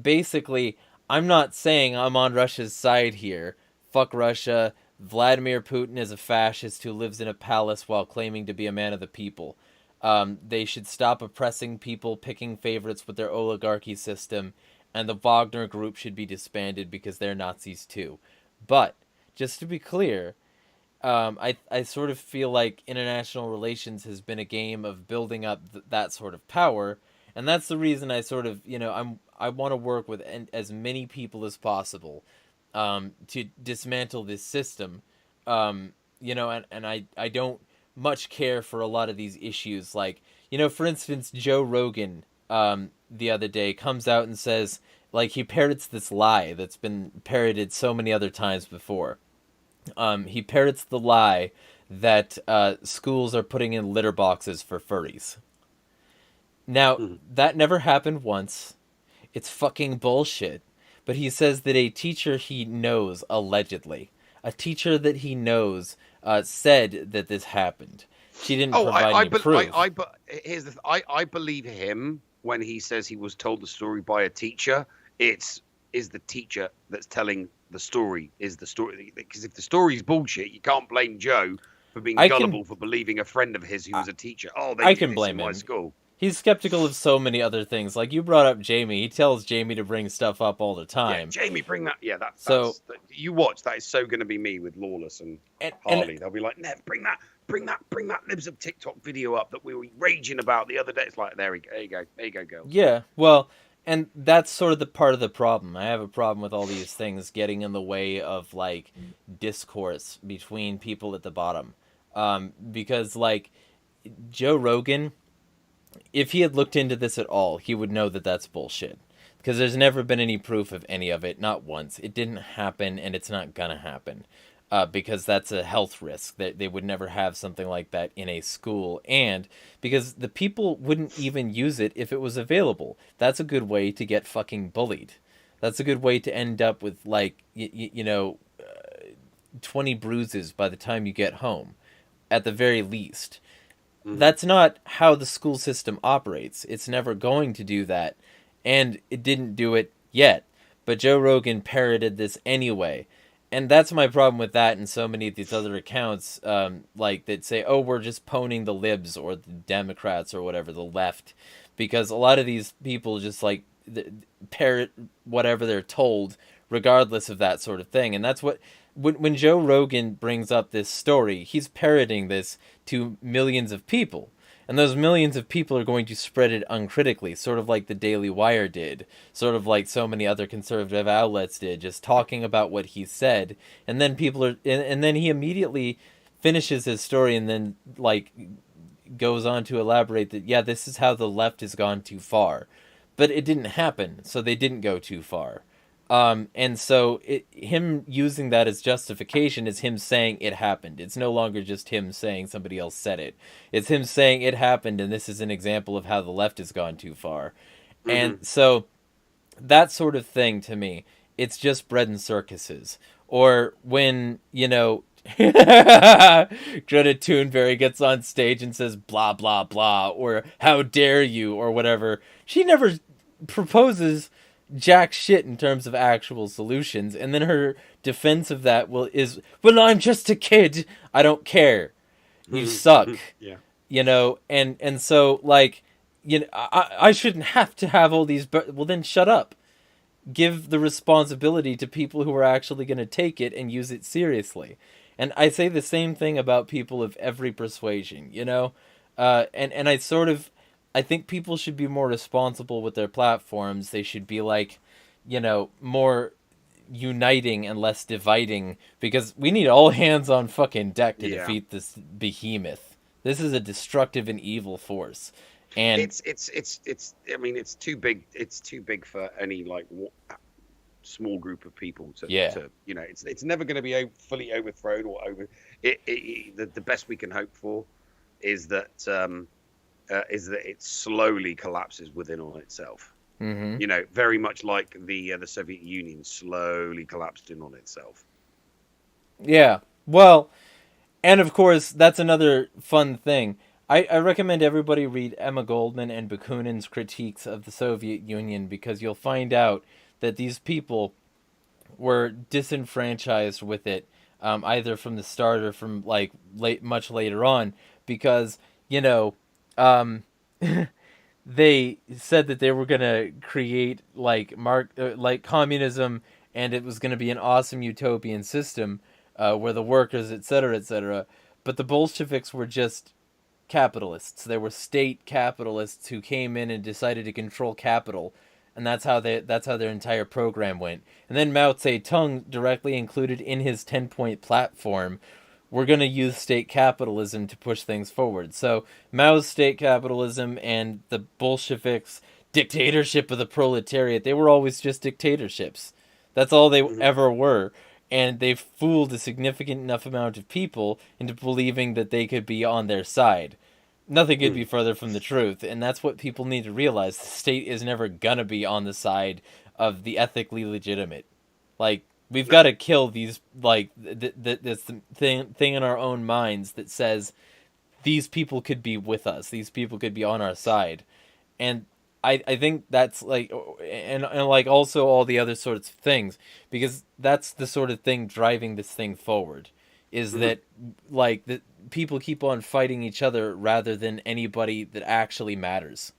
basically, I'm not saying I'm on Russia's side here. Fuck Russia. Vladimir Putin is a fascist who lives in a palace while claiming to be a man of the people. They should stop oppressing people, picking favorites with their oligarchy system, and the Wagner Group should be disbanded because they're Nazis too. But, just to be clear, I sort of feel like international relations has been a game of building up that sort of power, and that's the reason I sort of I want to work with as many people as possible, to dismantle this system, and I don't much care for a lot of these issues, like for instance Joe Rogan the other day comes out and says like he parrots this lie that's been parroted so many other times before. He parrots the lie that schools are putting in litter boxes for furries. Now, Mhm. that never happened once. It's fucking bullshit. But he says that a teacher he knows, allegedly, a teacher that he knows, said that this happened. She didn't Oh, provide any proof. but here's I believe him when he says he was told the story by a teacher. It's is the teacher that's telling the story is the story, because if the story's bullshit, you can't blame Joe for being I can gullible for believing a friend of his who I, was a teacher. Oh, they I did can this in blame my him. school. He's skeptical of so many other things. Like you brought up Jamie. He tells Jamie to bring stuff up all the Yeah, time. Jamie, bring that. Yeah, So you watch. That is so going to be me with Lawless and and Harley. They'll be like, Nev, bring that Libs of TikTok video up that we were raging about the other day. It's like, there you go, girls. yeah, well, and that's sort of the part of the problem. I have a problem with all these things getting in the way of like discourse between people at the bottom. Because like Joe Rogan, if he had looked into this at all, he would know that that's bullshit. Because there's never been any proof of any of it, not once. It didn't happen, and it's not gonna happen. Because that's a health risk. That they would never have something like that in a school, and because the people wouldn't even use it if it was available. That's a good way to get fucking bullied. That's a good way to end up with like 20 bruises by the time you get home, at the very least. Hmm. That's not how the school system operates. It's never going to do that, and it didn't do it yet. But Joe Rogan parroted this anyway, and that's my problem with that and so many of these other accounts, like that say, "Oh, we're just poning the libs or the Democrats or whatever, the left," because a lot of these people just like parrot whatever they're told, regardless of that sort of thing, and that's what when Joe Rogan brings up this story, he's parroting this to millions of people. And those millions of people are going to spread it uncritically, sort of like the Daily Wire did, sort of like so many other conservative outlets did, just talking about what he said. And then and then he immediately finishes his story and then, like, goes on to elaborate that, yeah, this is how the left has gone too far. But it didn't happen, so they didn't go too far. And so him using that as justification is him saying it happened. It's no longer just him saying somebody else said it. It's him saying it happened, and this is an example of how the left has gone too far. Mm-hmm. And so that sort of thing to me, it's just bread and circuses. Or when, Greta Thunberg gets on stage and says blah blah blah, or how dare you, or whatever. She never proposes jack shit in terms of actual solutions, and then her defense of that is, well, I'm just a kid. I don't care. You suck. Yeah. And so, like, I shouldn't have to have all these. Well, then shut up. Give the responsibility to people who are actually going to take it and use it seriously. And I say the same thing about people of every persuasion, and I think people should be more responsible with their platforms. They should be like, more uniting and less dividing, because we need all hands on fucking deck to Yeah. defeat this behemoth. This is a destructive and evil force. And It's I mean, it's too big. It's too big for any like small group of people to it's never going to be fully overthrown or over the best we can hope for is that it slowly collapses within on itself. Very much like the Soviet Union slowly collapsed in on itself. Yeah. Well, and of course, that's another fun thing. I recommend everybody read Emma Goldman and Bakunin's critiques of the Soviet Union, because you'll find out that these people were disenfranchised with it, either from the start or from like much later on, because they said that they were gonna create like like communism, and it was gonna be an awesome utopian system where the workers, etc., etc. But the Bolsheviks were just capitalists. They were state capitalists who came in and decided to control capital, and that's how their entire program went. And then Mao Zedong directly included in his 10-point platform, we're going to use state capitalism to push things forward. So Mao's state capitalism and the Bolsheviks' dictatorship of the proletariat, they were always just dictatorships. That's all they ever were. And they fooled a significant enough amount of people into believing that they could be on their side. Nothing could be further from the truth, and that's what people need to realize. The state is never gonna be on the side of the ethically legitimate. Like, we've got to kill these, like, this thing in our own minds that says these people could be with us, these people could be on our side. And I think that's like, and like also all the other sorts of things, because that's the sort of thing driving this thing forward, is that like that people keep on fighting each other rather than anybody that actually matters.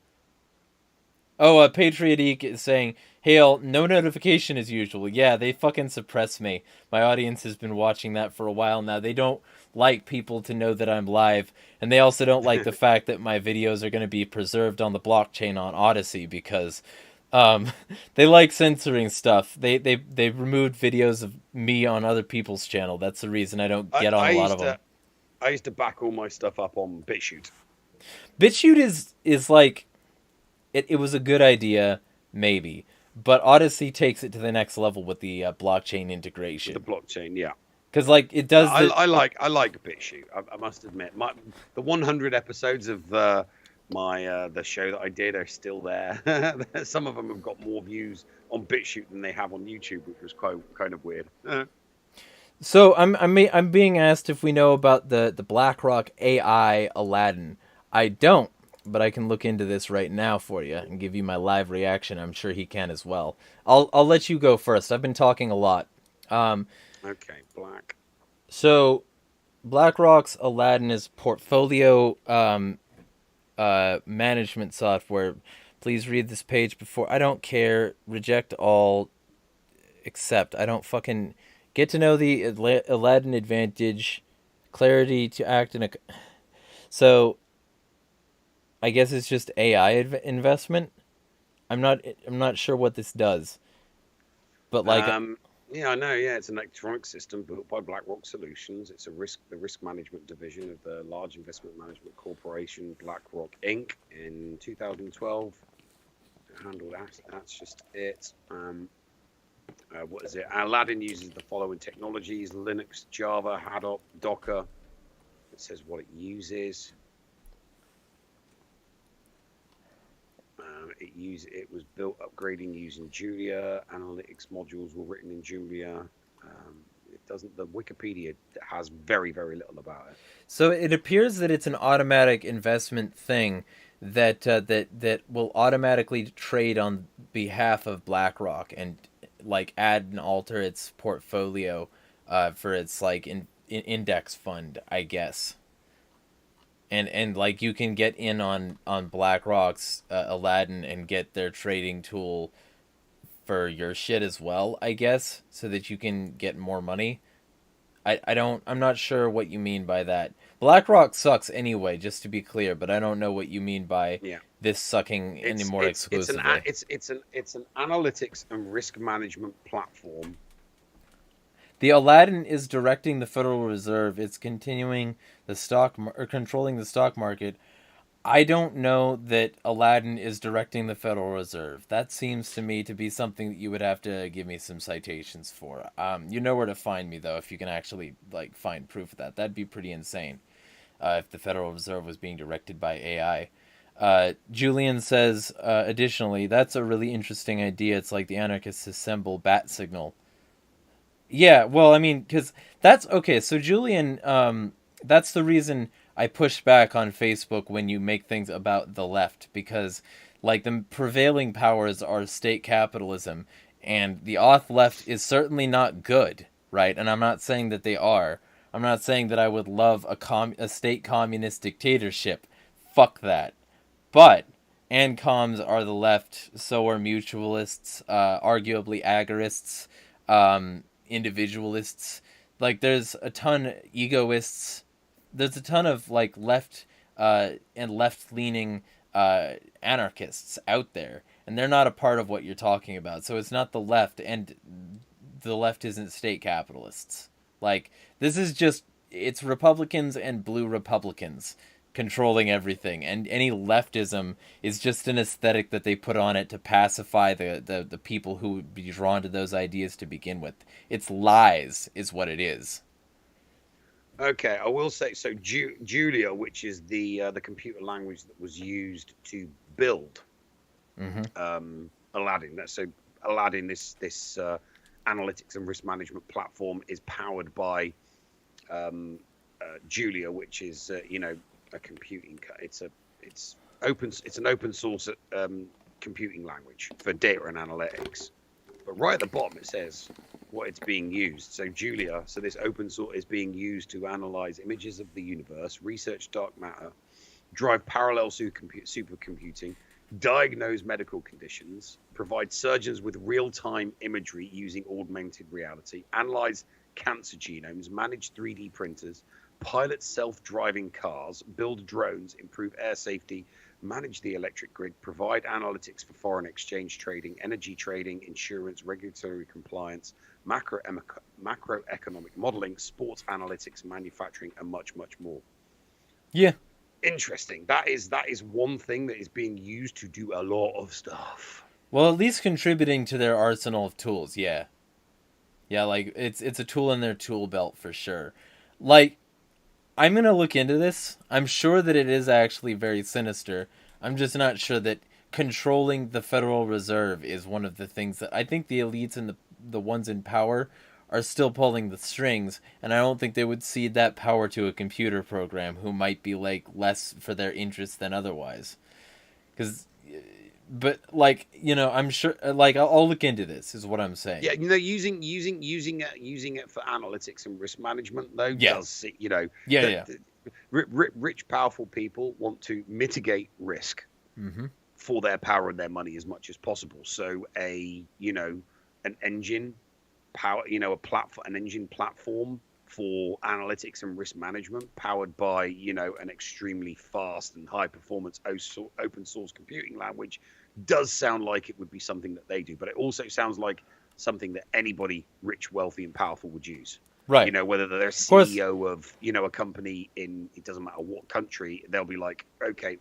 Oh, Patriot Eek is saying, Hail, no notification as usual. Yeah, they fucking suppress me. My audience has been watching that for a while now. They don't like people to know that I'm live, and they also don't like the fact that my videos are going to be preserved on the blockchain on Odyssey, because they like censoring stuff. They removed videos of me on other people's channel. That's the reason I don't get on a lot of them. I used to back all my stuff up on BitChute. BitChute is like, it was a good idea, maybe, but Odyssey takes it to the next level with the blockchain integration. The blockchain, yeah. Because like it does. I like BitChute. I must admit, the 100 episodes of the show that I did are still there. Some of them have got more views on BitChute than they have on YouTube, which was kind of weird. So I'm being asked if we know about the BlackRock AI Aladdin. I don't, but I can look into this right now for you and give you my live reaction. I'm sure he can as well. I'll let you go first. I've been talking a lot. Okay, Black. So, BlackRock's Aladdin is portfolio management software. Please read this page before. I don't care. Reject all. Accept. I don't fucking get to know the Aladdin advantage. Clarity to act in a. So, I guess it's just AI investment. I'm not sure what this does. But like. Yeah, I know. Yeah, it's an electronic system built by BlackRock Solutions. It's the risk management division of the large investment management corporation BlackRock Inc. In 2012. Handle that. That's just it. What is it? Aladdin uses the following technologies: Linux, Java, Haddock, Docker. It says what it uses. It was built upgrading using Julia. Analytics modules were written in Julia. It doesn't. The Wikipedia has very little about it. So it appears that it's an automatic investment thing that will automatically trade on behalf of BlackRock and like add and alter its portfolio for its like index fund, I guess. And like you can get in on BlackRock's Aladdin and get their trading tool for your shit as well, I guess, so that you can get more money. I'm not sure what you mean by that. BlackRock sucks anyway, just to be clear, but I don't know what you mean by Yeah, this sucking any more exclusively. it's an analytics and risk management platform. The Aladdin is directing the Federal Reserve. It's continuing the or controlling the stock market. I don't know that Aladdin is directing the Federal Reserve. That seems to me to be something that you would have to give me some citations for. You know where to find me though, if you can actually like find proof of that. That'd be pretty insane. If the Federal Reserve was being directed by AI. Julian says, additionally, that's a really interesting idea. It's like the anarchists assemble bat signal. Yeah, well, I mean, because that's okay. So Julian, that's the reason I push back on Facebook when you make things about the left, because like the prevailing powers are state capitalism, and the auth left is certainly not good, right? And I'm not saying that they are. I'm not saying that I would love a state communist dictatorship. Fuck that. But ANCOMs are the left, so are mutualists, arguably agorists, individualists. Like there's a ton egoists. There's a ton of like left and left leaning anarchists out there, and they're not a part of what you're talking about. So it's not the left, and the left isn't state capitalists. Like this is just it's Republicans and blue Republicans controlling everything, and any leftism is just an aesthetic that they put on it to pacify the people who would be drawn to those ideas to begin with. It's lies is what it is. Okay, I will say so. Julia, which is the computer language that was used to build Mm-hmm. Aladdin. That's so Aladdin. This analytics and risk management platform is powered by Julia, which is a computing. It's an open source computing language for data and analytics. But right at the bottom it says what it's being used. So Julia, so this open source is being used to analyze images of the universe, research dark matter, drive parallel supercomputing, diagnose medical conditions, provide surgeons with real-time imagery using augmented reality, analyze cancer genomes, manage 3D printers, pilot self-driving cars, build drones, improve air safety, manage the electric grid, provide analytics for foreign exchange trading, energy trading, insurance, regulatory compliance, macroeconomic modeling, sports analytics, manufacturing, and much more. Yeah. Interesting. That is one thing that is being used to do a lot of stuff. Well, at least contributing to their arsenal of tools. Yeah. Yeah, like it's a tool in their tool belt for sure. Like I'm going to look into this. I'm sure that it is actually very sinister. I'm just not sure that controlling the Federal Reserve is one of the things that I think the elites and the ones in power are still pulling the strings, and I don't think they would cede that power to a computer program who might be like less for their interests than otherwise. Cuz but like, I'm sure like I'll look into this is what I'm saying. Yeah, using it for analytics and risk management though Yeah. does Yeah. rich powerful people want to mitigate risk Mm-hmm. for their power and their money as much as possible. So an engine an engine platform for analytics and risk management powered by an extremely fast and high performance open source computing language does sound like it would be something that they do, but it also sounds like something that anybody rich, wealthy, and powerful would use. Right. Whether they're CEO of a company in, it doesn't matter what country, they'll be like, okay,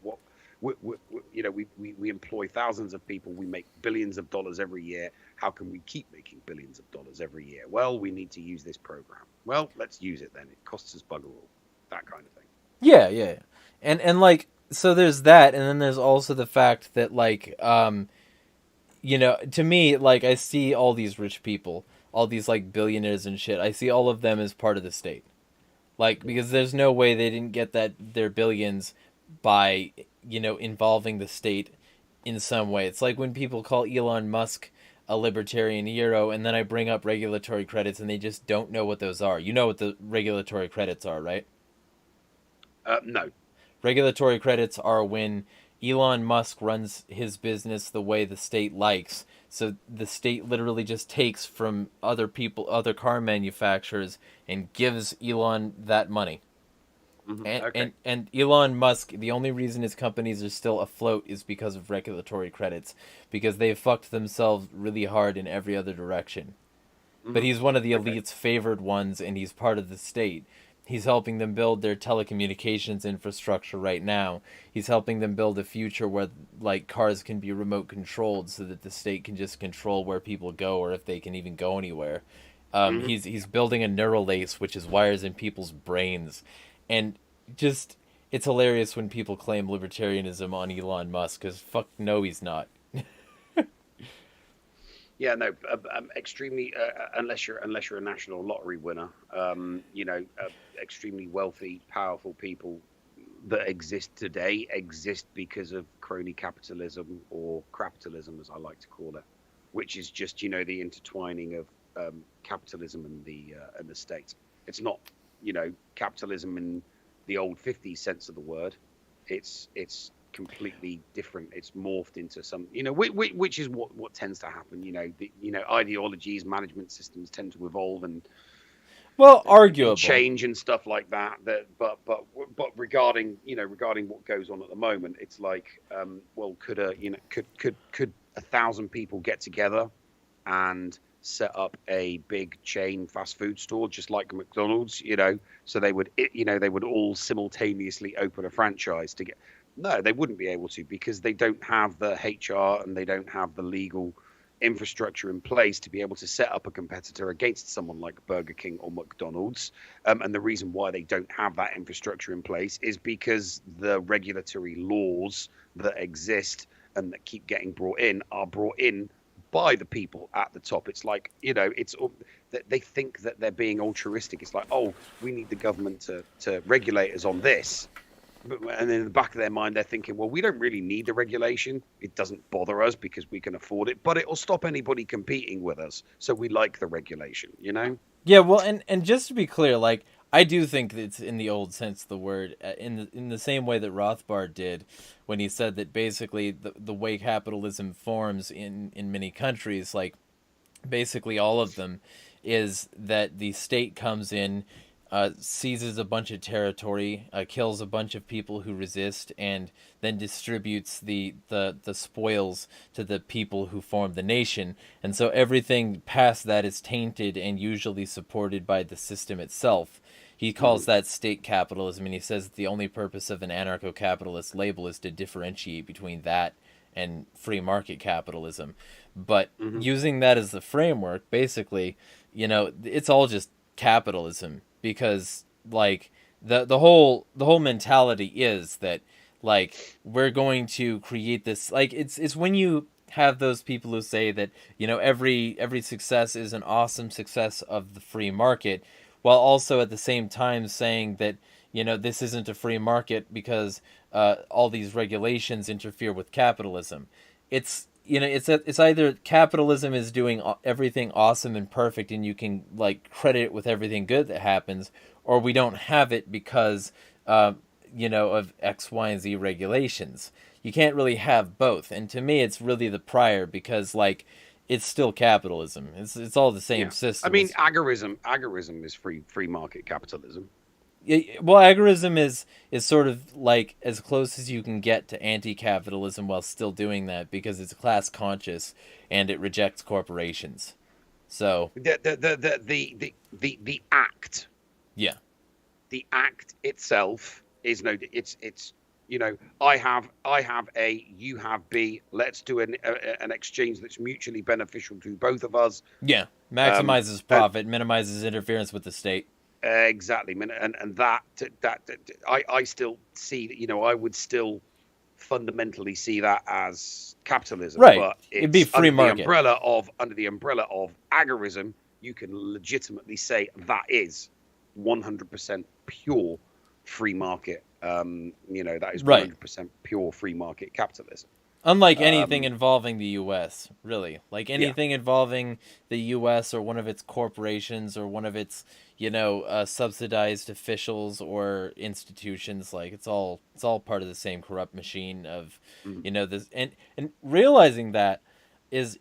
we employ thousands of people, we make billions of dollars every year. how can we keep making billions of dollars every year? Well, we need to use this program. Well, let's use it then. It costs us bugger all. That kind of thing. Yeah. And like, so there's that, and then there's also the fact that like to me, like, I see all these rich people, all these like billionaires and shit. I see all of them as part of the state. Like, because there's no way they didn't get their billions by, involving the state in some way. It's like when people call Elon Musk a libertarian hero, and then I bring up regulatory credits, and they just don't know what those are. You know what the regulatory credits are, right? No. Regulatory credits are when Elon Musk runs his business the way the state likes. So the state literally just takes from other people, other car manufacturers, and gives Elon that money. Okay. And Elon Musk, the only reason his companies are still afloat is because of regulatory credits, because they've fucked themselves really hard in every other direction. But he's one of the Okay. elite's favored ones, and he's part of the state. He's helping them build their telecommunications infrastructure right now. He's helping them build a future where like cars can be remote controlled, so that the state can just control where people go or if they can even go anywhere. Hmm. He's building a neural lace, which is wires in people's brains, and just it's hilarious when people claim libertarianism on Elon Musk, because fuck no, he's not. Yeah, no, extremely. Unless you're a national lottery winner, extremely wealthy, powerful people that exist today exist because of crony capitalism, or crapitalism, as I like to call it, which is just the intertwining of capitalism and the state. It's not capitalism in the old 50s sense of the word. It's completely different. It's morphed into some, which is what tends to happen. Ideologies, management systems tend to evolve and Well, and arguable. change and stuff like that. But regarding what goes on at the moment, it's like, well, could 1,000 people get together and set up a big chain fast food store just like McDonald's, so they would all simultaneously open a franchise to get. No, they wouldn't be able to, because they don't have the HR and they don't have the legal infrastructure in place to be able to set up a competitor against someone like Burger King or McDonald's. And the reason why they don't have that infrastructure in place is because the regulatory laws that exist and that keep getting brought in are brought in by the people at the top. It's like, it's they think that they're being altruistic. It's like, oh, we need the government to regulate us on this. And in the back of their mind, they're thinking, well, we don't really need the regulation. It doesn't bother us because we can afford it, but it will stop anybody competing with us. So we like the regulation. Yeah, well, and just to be clear, like, I do think that it's in the old sense of the word, in the same way that Rothbard did when he said that basically the way capitalism forms in many countries, like basically all of them, is that the state comes in, seizes a bunch of territory, kills a bunch of people who resist, and then distributes the spoils to the people who form the nation. And so everything past that is tainted and usually supported by the system itself. He calls that state capitalism, and he says the only purpose of an anarcho-capitalist label is to differentiate between that and free market capitalism. But Hmm. using that as the framework, basically, it's all just capitalism, because like the whole mentality is that like we're going to create this, like it's when you have those people who say that every success is an awesome success of the free market, while also at the same time saying that this isn't a free market because all these regulations interfere with capitalism. It's either capitalism is doing everything awesome and perfect, and you can like credit it with everything good that happens, or we don't have it because of X, Y, and Z regulations. You can't really have both, and to me, it's really the prior, because like it's still capitalism. It's all the same Yeah. I system. mean, It's agorism is free market capitalism. well, agorism is sort of like as close as you can get to anti-capitalism while still doing that, because it's class conscious and it rejects corporations. So The act yeah, the act itself is no, it's You know, I have A, you have B. Let's do an exchange that's mutually beneficial to both of us. Yeah, Um, maximizes and profit, minimizes interference with the state. exactly, and that I still see that. You know, I would still fundamentally see that as capitalism, Right. but It'd be it's free market. under the umbrella of agorism. You can legitimately say that is 100% pure free market. You know, that is Right. 100% pure free market capitalism. Unlike anything Um, involving the U.S., really. Like yeah, anything involving the U.S. or one of its corporations or one of its, subsidized officials or institutions, like it's all part of the same corrupt machine of, mm, this and realizing that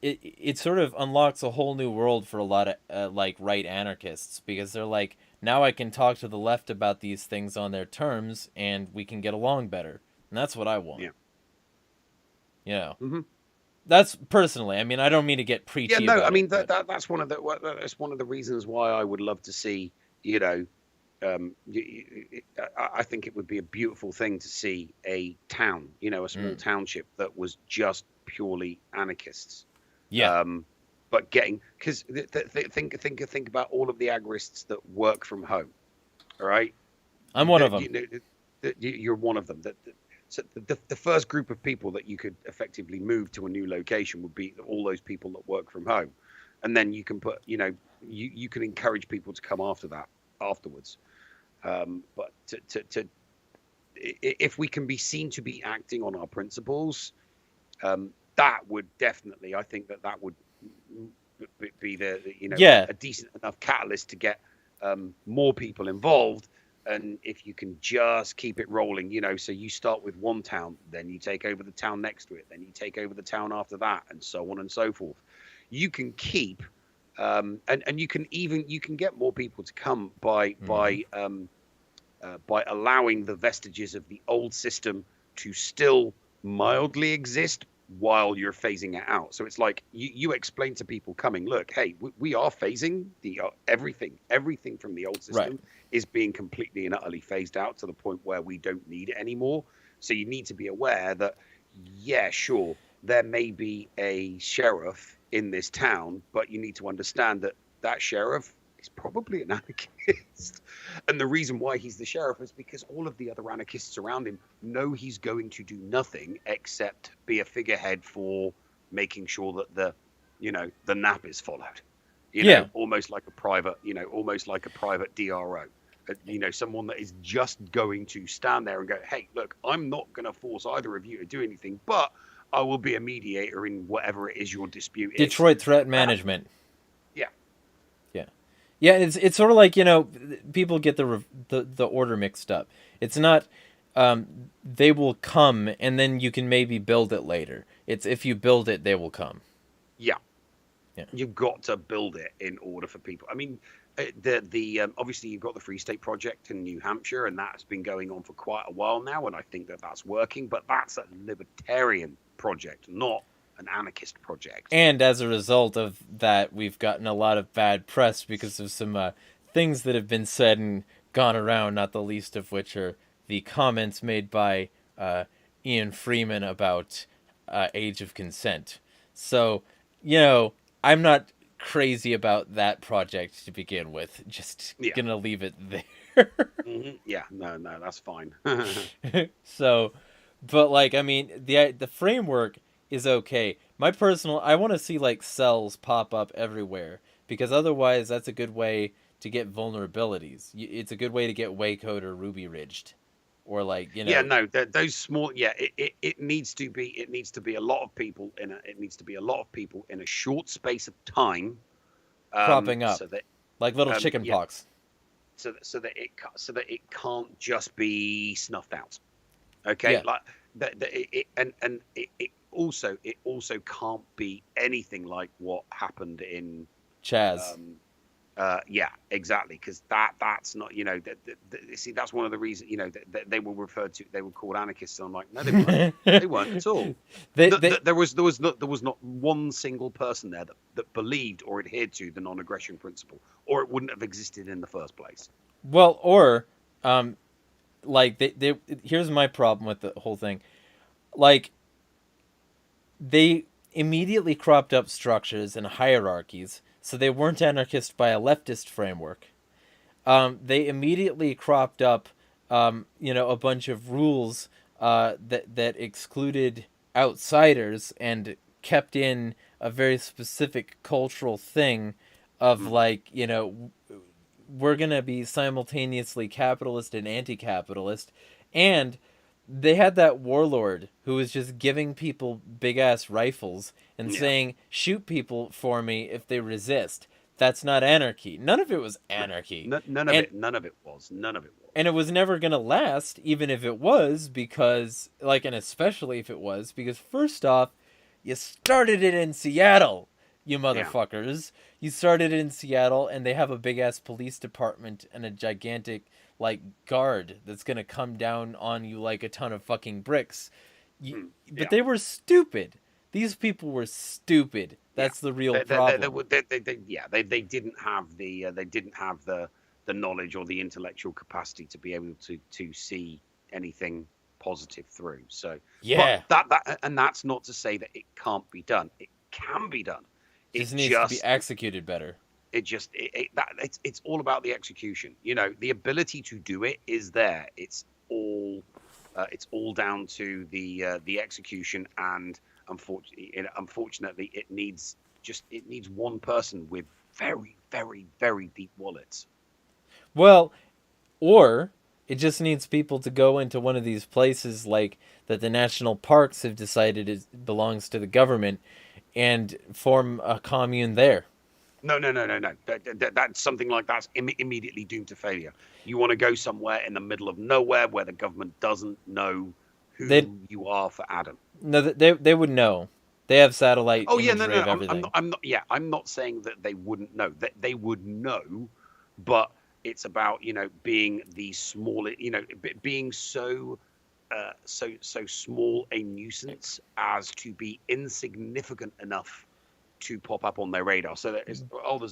it sort of unlocks a whole new world for a lot of like right anarchists because they're like, now I can talk to the left about these things on their terms and we can get along better. And that's what I want. yeah. You know. Hmm. That's personally. I mean, I don't mean to get Yeah, preachy no, I about it, mean but that's one of the reasons why I would love to see, you know, I think it would be a beautiful thing to see a town, you know, a small mm, township that was just purely anarchists. yeah, Um, but getting because think about all of the agorists that work from home. All right, I'm one of that them. you're one of them. So the first group of people that you could effectively move to a new location would be all those people that work from home, and then you can put, you know, you can encourage people to come after that afterwards. But if we can be seen to be acting on our principles, that would definitely, I think that would be you know, Yeah, a decent enough catalyst to get more people involved. And if you can just keep it rolling, you know, so you start with one town, then you take over the town next to it, then you take over the town after that, and so on and so forth. You can keep, and you can get more people to come mm, by allowing the vestiges of the old system to still mildly exist while you're phasing it out. So it's like you explain to people coming, look, hey, we are phasing the everything from the old right. system is being completely and utterly phased out to the point where we don't need it anymore. So you need to be aware that, yeah, sure, there may be a sheriff in this town, but you need to understand that that sheriff is probably an anarchist. And the reason why he's the sheriff is because all of the other anarchists around him know he's going to do nothing except be a figurehead for making sure that the nap is followed. You know, Yeah, almost like a private DRO. You know, someone that is just going to stand there and go, hey, look, I'm not going to force either of you to do anything, but I will be a mediator in whatever it is your dispute is. Detroit threat management. Yeah. Yeah, yeah. It's sort of like people get the order mixed up. It's not. They will come, and then you can maybe build it later. It's if you build it, they will come. Yeah. Yeah. You've got to build it in order for people. I mean, the obviously you've got the Free State Project in New Hampshire, and that's been going on for quite a while now, and I think that that's working. But that's a libertarian project, not an anarchist project. And as a result of that, we've gotten a lot of bad press because of some things that have been said and gone around, not the least of which are the comments made by Ian Freeman about age of consent. So, I'm not crazy about that project to begin with. Just Yeah. gonna leave it there. Yeah. No, that's fine. So, but like, I mean, the framework is okay. I want to see like cells pop up everywhere because otherwise, that's a good way to get vulnerabilities. It's a good way to get Wacode or Ruby ridged, or like Yeah, no, those small. Yeah, it needs to be. It needs to be a lot of people in a. It needs to be a lot of people in a short space of time. cropping up So that like little chicken yeah, pox. so that it can't just be snuffed out. Okay, Yeah, like it also can't be anything like what happened in Chaz. um yeah, exactly, because that's not, you know, see, that's one of the reasons, you know, that they were called anarchists, and I'm like, no, they weren't. They weren't at all. they There was not one single person there that believed or adhered to the non-aggression principle, or it wouldn't have existed in the first place. well, or um, like they here's my problem with the whole thing. Like they immediately cropped up structures and hierarchies, so they weren't anarchist by a leftist framework. They immediately cropped up, a bunch of rules that excluded outsiders and kept in a very specific cultural thing of Mm. like, we're gonna be simultaneously capitalist and anti-capitalist, and they had that warlord who was just giving people big ass rifles and Yeah. saying, "Shoot people for me if they resist." That's not anarchy. None of it was No. anarchy, None of and it. None of it was. None of it and was. it was never gonna last, even if it was, because and especially if it was, because first off, you started it in Seattle, you Yeah. motherfuckers. You started it in Seattle, and they have a big ass police department and a gigantic guard that's gonna come down on you like a ton of fucking bricks. Mm. But Yeah. they were stupid. These people were stupid. Yeah. That's the real They problem. would. Yeah. They didn't have they didn't have the knowledge or the intellectual capacity to be able to see anything positive through. So, but Yeah, and that's not to say that it can't be done. It can be done. just It needs to be just executed better. it's all about the execution. The ability to do it is there. It's all down to the execution, and unfortunately it needs one person with very, very, very deep wallets. Well, or it just needs people to go into one of these places like that the national parks have decided belongs to the government and form a commune there. No, no, no, no, no. That's something like that's immediately doomed to failure. You want to go somewhere in the middle of nowhere where the government doesn't know They who you are for Adam. no, they would know. They have satellite Oh yeah, no, imagery no, of I'm everything. not, I'm not. Yeah, I'm not saying that they wouldn't know. That they would know, but it's about being the small, being so small a nuisance as to be insignificant enough to pop up on their radar. So there's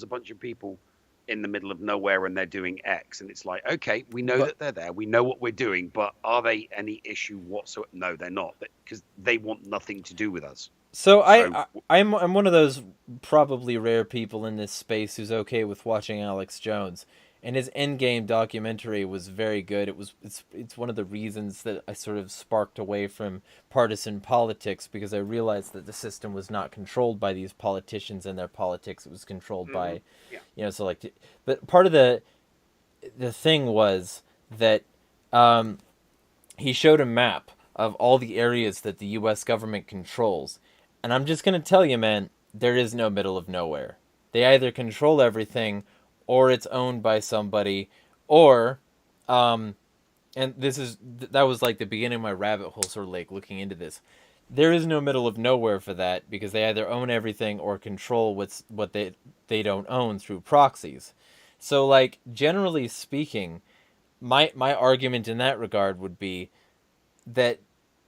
a bunch of people in the middle of nowhere and they're doing X, and it's like, okay, we know But that they're there, we know what we're doing, but are they any issue whatsoever? No, they're not, because they want nothing to do with us. so So I'm one of those probably rare people in this space who's okay with watching Alex Jones, and his Endgame documentary was very good. It's one of the reasons that I sort of sparked away from partisan politics, because I realized that the system was not controlled by these politicians and their politics. It was controlled hmm by, yeah, so but part of the thing was that he showed a map of all the areas that the U.S. government controls. And I'm just going to tell you, man, there is no middle of nowhere. They either control everything, or it's owned by somebody, or, and that was like the beginning of my rabbit hole, sort of like looking into this. There is no middle of nowhere for that, because they either own everything or control what they don't own through proxies. So, like, generally speaking, my argument in that regard would be that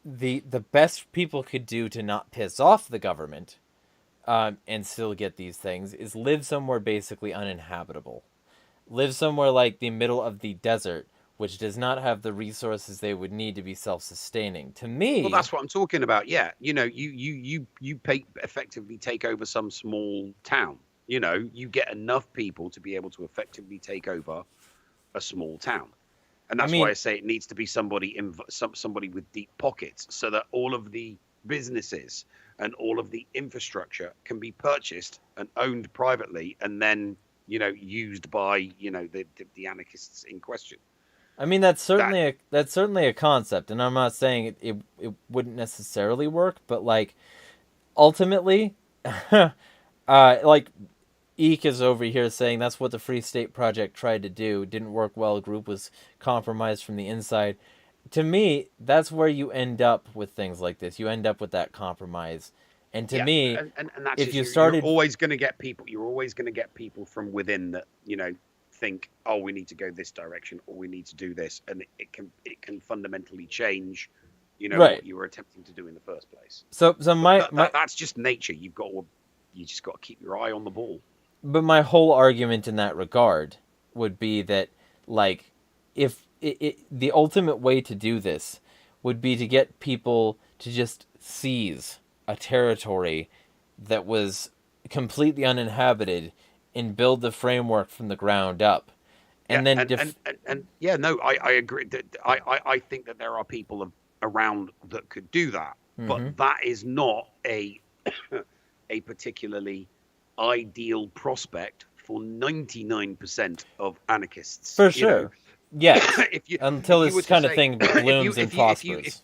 the best people could do to not piss off the government, and still get these things, is live somewhere basically uninhabitable. Live somewhere like the middle of the desert, which does not have the resources they would need to be self-sustaining. To well, me, that's what I'm talking about. Yeah, effectively take over some small town. You get enough people to be able to effectively take over a small town. And I that's why I mean, say it needs to be somebody with deep pockets, so that all of the businesses and all of the infrastructure can be purchased and owned privately, and then used by the anarchists in question. That that's certainly a concept, and I'm not saying it wouldn't necessarily work, but like ultimately, like Eek is over here saying that's what the Free State Project tried to do. Didn't work well. Group was compromised from the inside. To me, that's where you end up with things like this. You end up with that compromise. And to Yeah, me, and that's if just you you're started, always going to get people. You're always going to get people from within that think, oh, we need to go this direction, or we need to do this, and it can fundamentally change right. what you were attempting to do in the first place. So But my that's just nature. You just got to keep your eye on the ball. but my whole argument in that regard would be that, like, if the ultimate way to do this would be to get people to just seize a territory that was completely uninhabited and build the framework from the ground up. Yeah, And then and yeah, no, I agree. That I think that there are people around that could do that, but Mhm. that is not a a particularly ideal prospect for 99% of anarchists. For You know, sure. Yes. if you Until if you were this to kind of say thing blooms and prospers.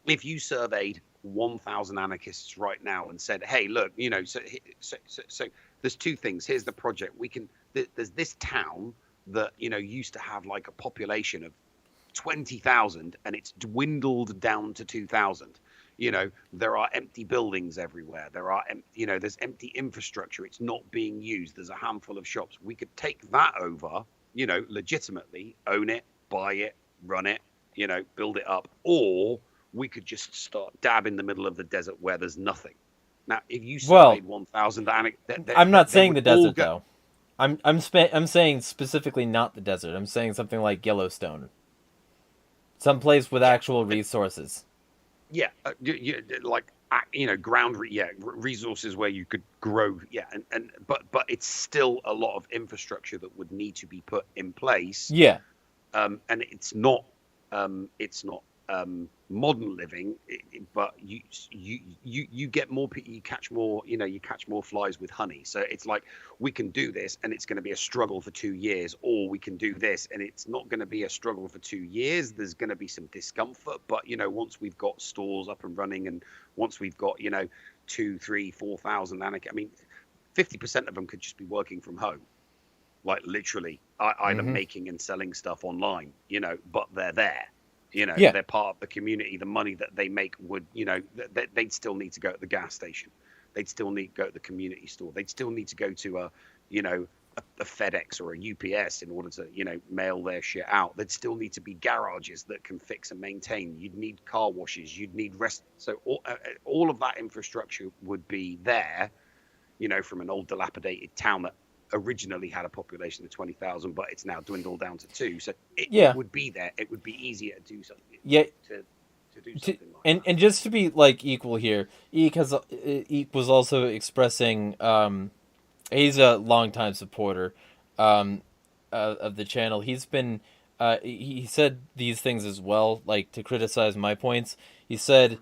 if you surveyed 1,000 anarchists right now and said, "Hey, look, so there's two things. Here's the project. There's this town that used to have like a population of 20,000, and it's dwindled down to 2,000. There are empty buildings everywhere. There's empty infrastructure. It's not being used. There's a handful of shops. We could take that over, legitimately own it, buy it, run it, build it up, or we could just start dab in the middle of the desert where there's nothing. Now, if you Well, surveyed 1,000, I'm not they saying would the all desert go. though. I'm saying specifically not the desert. I'm saying something like Yellowstone. Some place with Yeah, actual resources. yeah, like resources where you could grow, but it's still a lot of infrastructure that would need to be put in place. Yeah. And it's not modern living, but you get more, you catch more, you catch more flies with honey. So it's like, we can do this and it's going to be a struggle for 2 years, or we can do this and it's not going to be a struggle for 2 years. There's going to be some discomfort, but once we've got stores up and running, and once we've got 2, 3, 4,000 anarchists, I mean, 50% of them could just be working from home, like literally either Mm-hmm. making and selling stuff online, but they're there, Yeah. they're part of the community. The money that they make would, they'd still need to go to the gas station. They'd still need to go to the community store. They'd still need to go to a FedEx or a UPS in order to, mail their shit out. There'd still need to be garages that can fix and maintain. You'd need car washes. You'd need rest. So all of that infrastructure would be there, from an old dilapidated town that originally had a population of 20,000, but it's now dwindled down to 2. So it Yeah. would be there. It would be easier to do something, Yeah. to do something like And that. just to be like equal here, Eek was also expressing. He's a longtime supporter um, of the channel. He's been. He said these things as well, like to criticize my points. He said,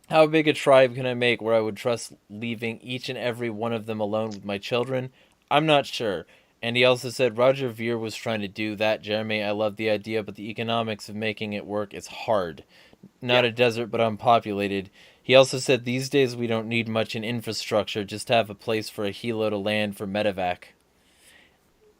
"How big a tribe can I make where I would trust leaving each and every one of them alone with my children? I'm not sure." And he also said Roger Ver was trying to do that. Jeremy, I love the idea, but the economics of making it work is hard. Not Yeah. a desert, but unpopulated. He also said these days we don't need much in infrastructure, just have a place for a helo to land for medevac.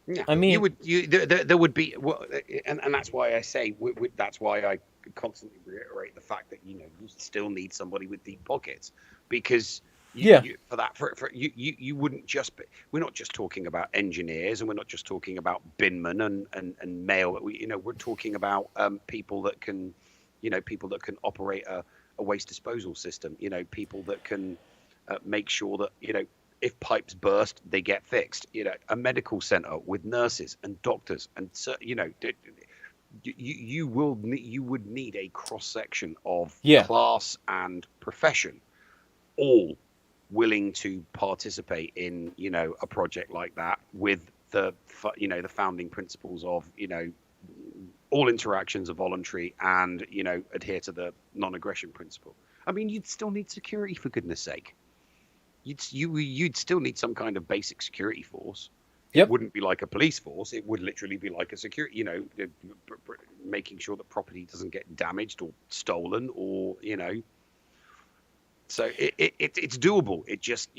Yeah, I you mean, would. There would be, well, and that's why I say, that's why I constantly reiterate the fact that you still need somebody with deep pockets, because yeah, for that, for you wouldn't just be. We're not just talking about engineers, and we're not just talking about binmen and mail. We're talking about people that can, people that can operate a waste disposal system. People that can make sure that if pipes burst, they get fixed. A medical center with nurses and doctors, and so you would need a cross section of yeah, class and profession, all willing to participate in a project like that, with the founding principles of all interactions are voluntary, and adhere to the non-aggression principle. I mean, you'd still need security, for goodness sake. You'd still need some kind of basic security force. It yep. wouldn't be like a police force. It would literally be like a security, making sure that property doesn't get damaged or stolen, or So it's doable. It just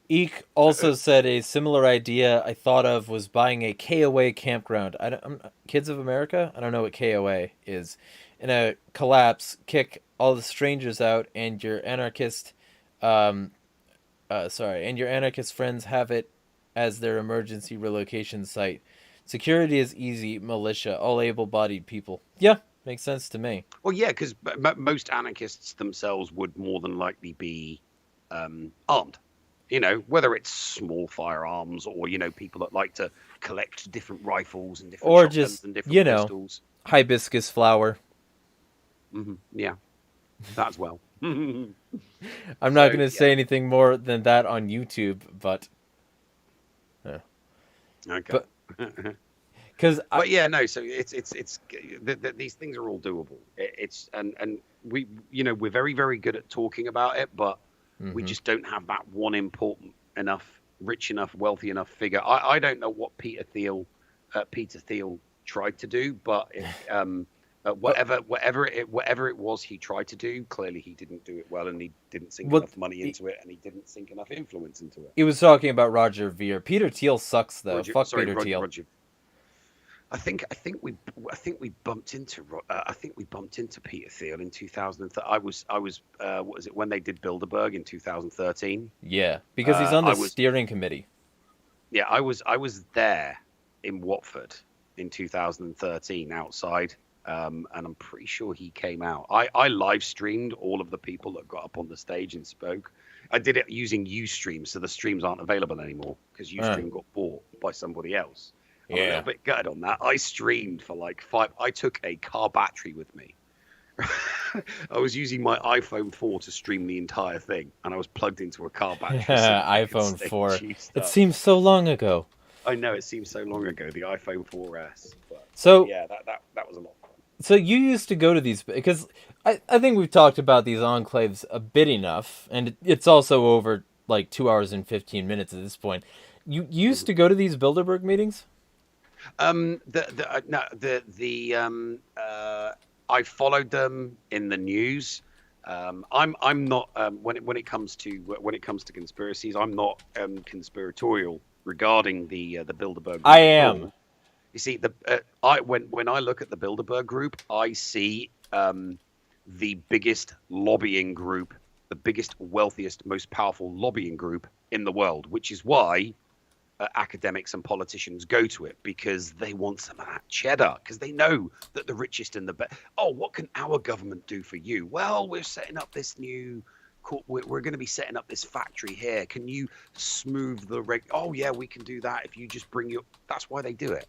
Eek uh, also said a similar idea I thought of was buying a KOA campground. Kids of America? I don't know what KOA is. In a collapse, kick all the strangers out, and your anarchist, um, and your anarchist friends have it as their emergency relocation site. Security is easy, militia, all able-bodied people. Yeah, makes sense to me. well, yeah, because most anarchists themselves would more than likely be armed. Whether it's small firearms, or people that like to collect different rifles and different Or shotguns just, and different pistols. hibiscus flower. Yeah, that's well. I'm not So going to yeah, say anything more than that on YouTube, but okay. but because I But yeah, no. So these things are all doable. It's and we we're very very good at talking about it, but we hmm just don't have that one important enough, rich enough, wealthy enough figure. I don't know what Peter Thiel tried to do, but uh, whatever it was he tried to do, clearly he didn't do it well, and he didn't sink what enough money into it, and he didn't sink enough influence into it. he was talking about Roger Ver. Peter Thiel sucks though. Roger, Fuck sorry, Peter Thiel. Roger. I think we bumped into Peter Thiel in 2000. I was what was it when they did Bilderberg in 2013? Yeah, because he's on the I was steering committee. Yeah, I was there in Watford in 2013 outside, and I'm pretty sure he came out. I live streamed all of the people that got up on the stage and spoke. I did it using Ustream, so the streams aren't available anymore because Uh, Ustream got bought by somebody else. I'm a little yeah. bit gutted on that. I streamed for like 5. I took a car battery with me. I was using my iPhone 4 to stream the entire thing, and I was plugged into a car battery so that I could iPhone stay 4. juiced It up. seems so long ago. I know it seems so long ago, the iPhone 4S, but So yeah, that was a lot of fun. so you used to go to these because I think we've talked about these enclaves a bit enough, and it's also over like 2 hours and 15 minutes at this point. You used to go to these Bilderberg meetings? No, I followed them in the news. I'm not when it comes to conspiracies, I'm not conspiratorial regarding the Bilderberg I group at am. all. You see, I when I look at the Bilderberg group, I see the biggest lobbying group, the biggest, wealthiest, most powerful lobbying group in the world, which is why academics and politicians go to it, because they want some of that cheddar, because they know that the richest and the best. Oh, what can our government do for you? Well, we're setting up this new. We're going to be setting up this factory here. Can you smooth the reg? Oh yeah, we can do that if you just bring your. That's why they do it.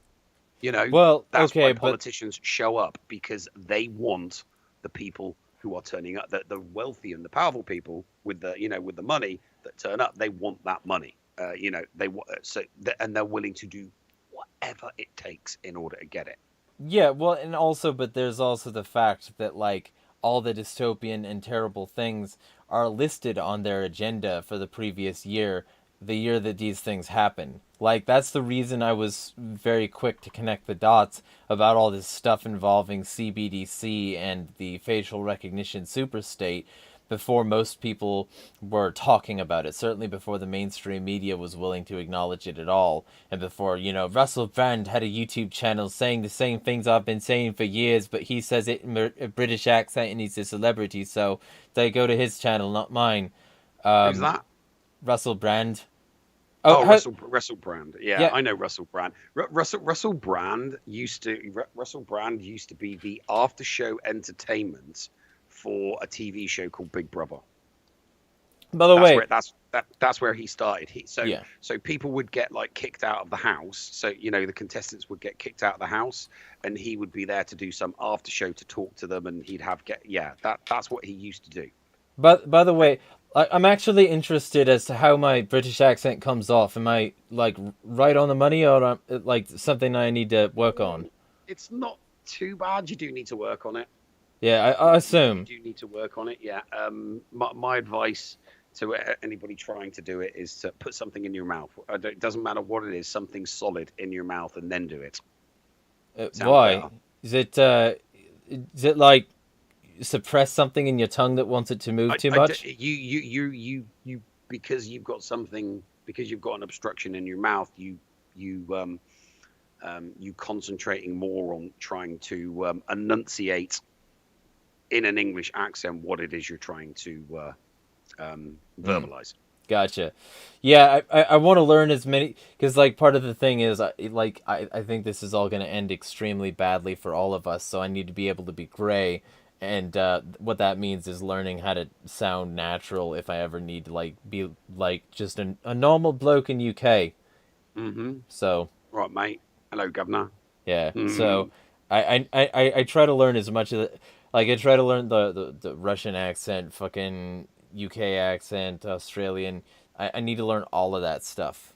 You know, Well, that's why okay, but politicians show up, because they want the people who are turning up, the wealthy and the powerful people with the with the money that turn up. They want that money. And they're willing to do whatever it takes in order to get it. yeah, well, and also, but there's also the fact that like all the dystopian and terrible things are listed on their agenda for the previous year, the year that these things happen. Like that's the reason I was very quick to connect the dots about all this stuff involving CBDC and the facial recognition superstate before most people were talking about it. Certainly before the mainstream media was willing to acknowledge it at all, and before Russell Brand had a YouTube channel saying the same things I've been saying for years, but he says it in a British accent and he's a celebrity, so they go to his channel, not mine. Who's that? Russell Brand. Oh, Oh, Russell Brand. Yeah, yeah. I know Russell Brand. Russell Brand Russell Brand used to be the after show entertainment for a TV show called Big Brother. By the way, That's where he started. yeah. So people would get like kicked out of the house. So the contestants would get kicked out of the house, and he would be there to do some after show to talk to them, and he'd have get yeah. That's what he used to do. But by the way, I'm actually interested as to how my British accent comes off. Am I like right on the money, or like something I need to work on? It's not too bad. You do need to work on it. Yeah, I You assume. do need to work on it. Yeah. My advice to anybody trying to do it is to put something in your mouth. It doesn't matter what it is, something solid in your mouth, and then do it. Sounds Why? better. Is it like suppress something in your tongue that wants it to move too much? Because you've got an obstruction in your mouth. You concentrating more on trying to enunciate in an English accent what it is you're trying to verbalize. Gotcha. Yeah, I want to learn as many because like part of the thing is I think this is all going to end extremely badly for all of us. So I need to be able to be gray, and what that means is learning how to sound natural if I ever need to like be like just a normal bloke in UK. Mm-hmm. So Right, mate. Hello, governor. yeah, Mm-hmm. so I try to learn as much of the, like I try to learn the Russian accent, fucking UK accent, Australian. I need to learn all of that stuff,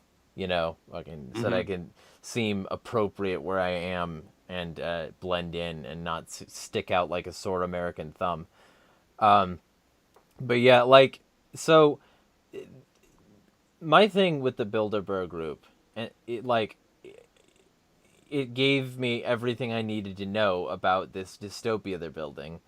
fucking so that I Hmm. can seem appropriate where I am and blend in and not stick out like a sore American thumb. But yeah, like so my thing with the Bilderberg group, and it gave me everything I needed to know about this dystopia they're building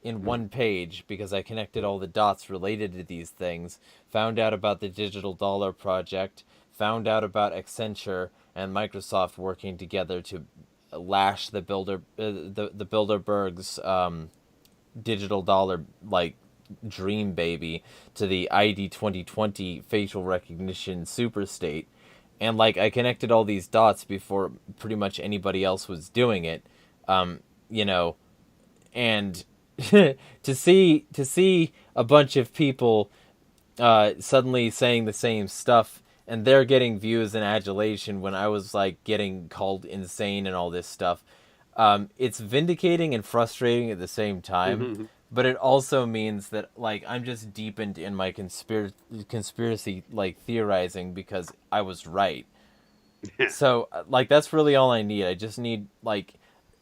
in one page because I connected all the dots related to these things, found out about the digital dollar project, found out about Accenture and Microsoft working together to lash the Bilderbergs digital dollar dream baby to the ID 2020 facial recognition super state. And I connected all these dots before pretty much anybody else was doing it. You know, and to see a bunch of people suddenly saying the same stuff and they're getting views and adulation when I was getting called insane and all this stuff. It's vindicating and frustrating at the same time, Hmm. but it also means that I'm just deepened in my conspiracy theorizing because I was right. So that's really all I need. I just need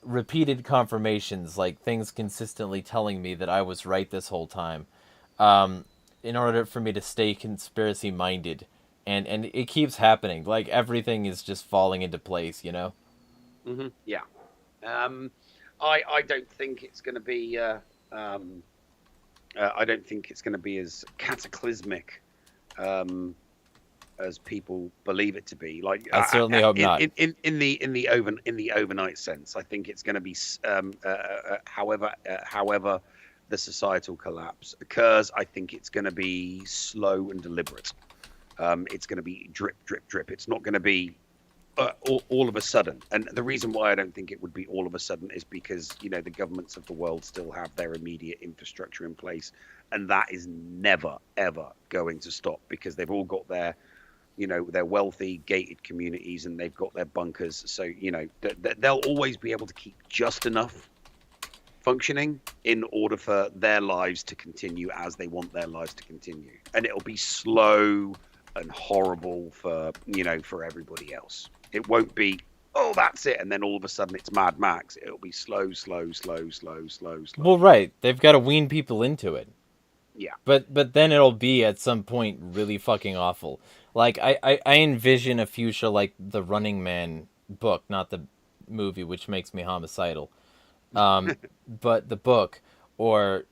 repeated confirmations, things consistently telling me that I was right this whole time, in order for me to stay conspiracy minded. And it keeps happening. Everything is just falling into place. Hmm. Yeah. Um, I don't think it's going to be. Um, I don't think it's going to be as cataclysmic um, as people believe it to be. I certainly hope not. In the overnight sense, I think it's going to be. However, the societal collapse occurs, I think it's going to be slow and deliberate. It's going to be drip, drip, drip. It's not going to be all of a sudden. And the reason why I don't think it would be all of a sudden is because the governments of the world still have their immediate infrastructure in place, and that is never ever going to stop because they've all got their wealthy gated communities and they've got their bunkers. So they'll always be able to keep just enough functioning in order for their lives to continue as they want their lives to continue, and it'll be slow and horrible for everybody else. It won't be, oh, that's it, and then all of a sudden it's Mad Max. It'll be slow, slow, slow, slow, slow, slow. Well, right, they've got to wean people into it. Yeah. But then it'll be at some point really fucking awful. I envision a future like the Running Man book, not the movie, which makes me homicidal. But the book, or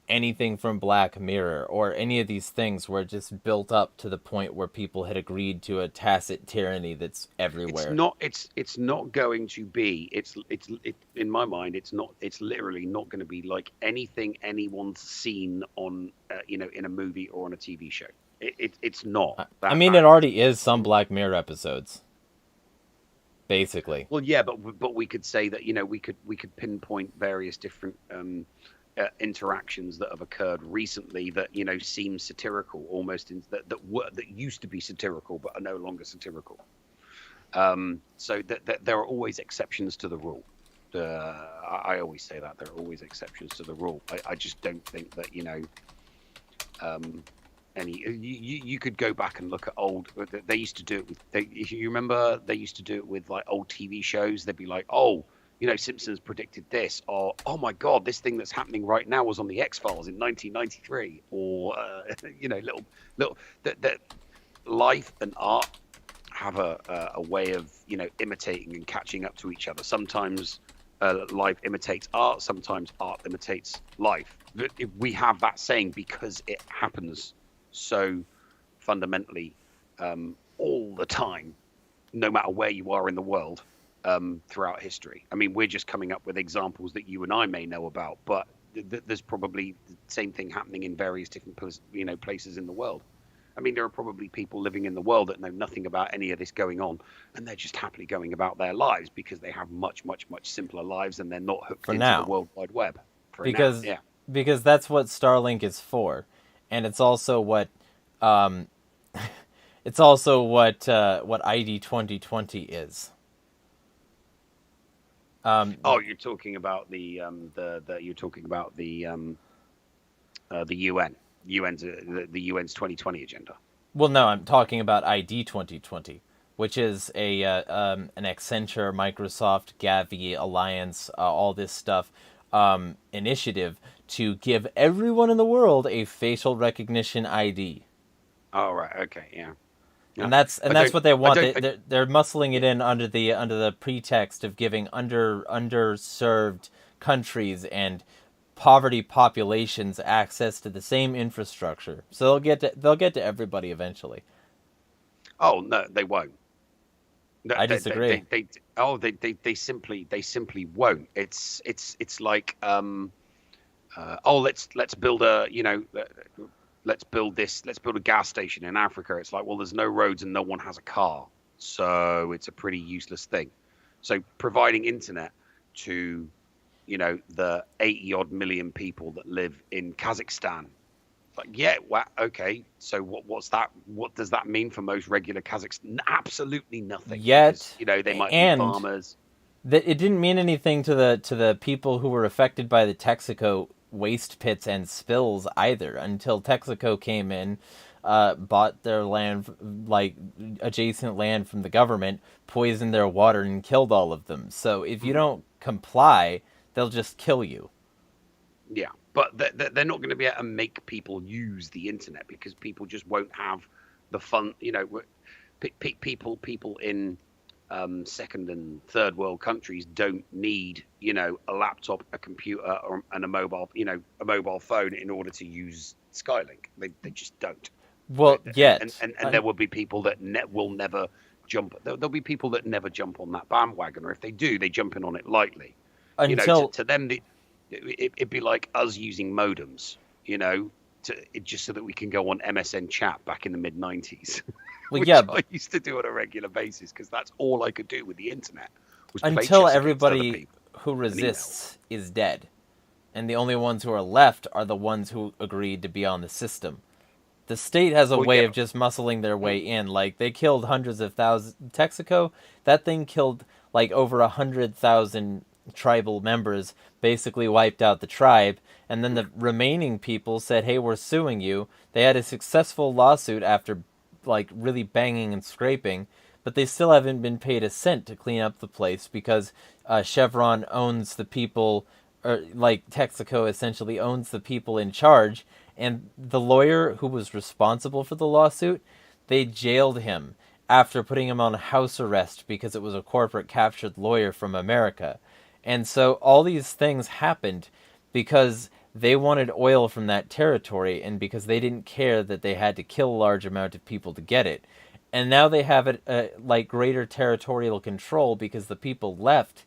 anything from Black Mirror, or any of these things where it just built up to the point where people had agreed to a tacit tyranny that's It's everywhere. not. It's not going to be. In my mind. It's not. It's literally not going to be like anything anyone's seen on, in a movie or on a TV show. It's not I that mean, it bad. already is some Black Mirror episodes, basically. Well, yeah, but we could say that we could pinpoint various different interactions that have occurred recently that seem satirical, almost that used to be satirical but are no longer satirical. So that there are always exceptions to the rule. I always say that there are always exceptions to the rule. I just don't think that um, you could go back and look at old. They used to do it with. If you remember, they used to do it with old TV shows. They'd be like, oh. Simpsons predicted this, or oh my God, this thing that's happening right now was on the X-Files in 1993, or little that life and art have a way of imitating and catching up to each other. Sometimes life imitates art, sometimes art imitates life. But we have that saying because it happens so fundamentally all the time, no matter where you are in the world, throughout history. I mean, we're just coming up with examples that you and I may know about, but there's probably the same thing happening in various different places in the world. I mean, there are probably people living in the world that know nothing about any of this going on, and they're just happily going about their lives because they have much, much, much simpler lives, and they're not hooked For into the now. World Wide Web for now. because Yeah. because that's what Starlink is for, and it's also um, what ID 2020 is. Oh, you're talking about the you're talking about the the UN's 2020 agenda. Well, no, I'm talking about ID 2020, which is an Accenture, Microsoft, Gavi alliance, all this stuff initiative to give everyone in the world a facial recognition ID. Oh, right. Okay. Yeah. Yeah. And that's I that's don't. what they I want. don't. They're muscling it Yeah. in under the pretext of giving underserved countries and poverty populations access to the same infrastructure. So they'll get to everybody eventually. Oh no, they won't. No, I disagree. oh, they simply won't. It's like oh, let's build a, let's build a gas station in Africa. It's like, well, there's no roads and no one has a car, so it's a pretty useless thing. So providing internet to, the 80 odd million people that live in Kazakhstan. Like, yeah, well, okay. So what's that? What does that mean for most regular Kazakhs? Absolutely nothing. Because, Yet, they might be and farmers. that it didn't mean anything to the people who were affected by the Texaco waste pits and spills either until Texaco came in, bought their land, like adjacent land from the government, poisoned their water and killed all of them. So if you Mhm. don't comply, they'll just kill you. Yeah, but they're not going to be able to make people use the internet because people just won't have the fun. People in second and third world countries don't need, a laptop, a computer, and a mobile phone in order to use Skylink. They just don't. Well, yet And there will be people that will never jump. There'll be people that never jump on that bandwagon, or if they do, they jump in on it lightly. until To them, it'd be like us using modems, just so that we can go on MSN chat back in the mid 90s, well, which yeah, I used to do on a regular basis because that's all I could do with the internet was play until chess against other everybody people who and email. resists is dead, and the only ones who are left are the ones who agreed to be on the system. The state has a Well, way yeah, of just muscling their way in. Like they killed hundreds of thousands. Texaco, that thing killed like over 100,000 tribal members. Basically wiped out the tribe, and then the remaining people said, "Hey, we're suing you." They had a successful lawsuit after like really banging and scraping, but they still haven't been paid a cent to clean up the place because Chevron owns the people, or like Texaco essentially owns the people in charge, and the lawyer who was responsible for the lawsuit, they jailed him after putting him on house arrest because it was a corporate captured lawyer from America. And so all these things happened because they wanted oil from that territory and because they didn't care that they had to kill a large amount of people to get it. And now they have it like greater territorial control because the people left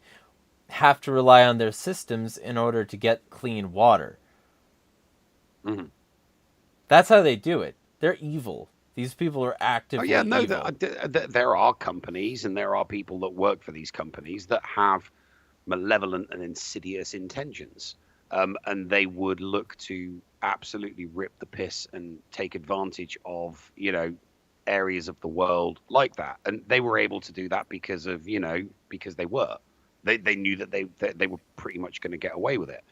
have to rely on their systems in order to get clean water. hmm That's how they do it. They're evil. These people are Oh yeah, actively no, evil. there are companies and there are people that work for these companies that have malevolent and insidious intentions. And they would look to absolutely rip the piss and take advantage of, areas of the world like that. And they were able to do that because of, because they knew that they were pretty much going to get away with it.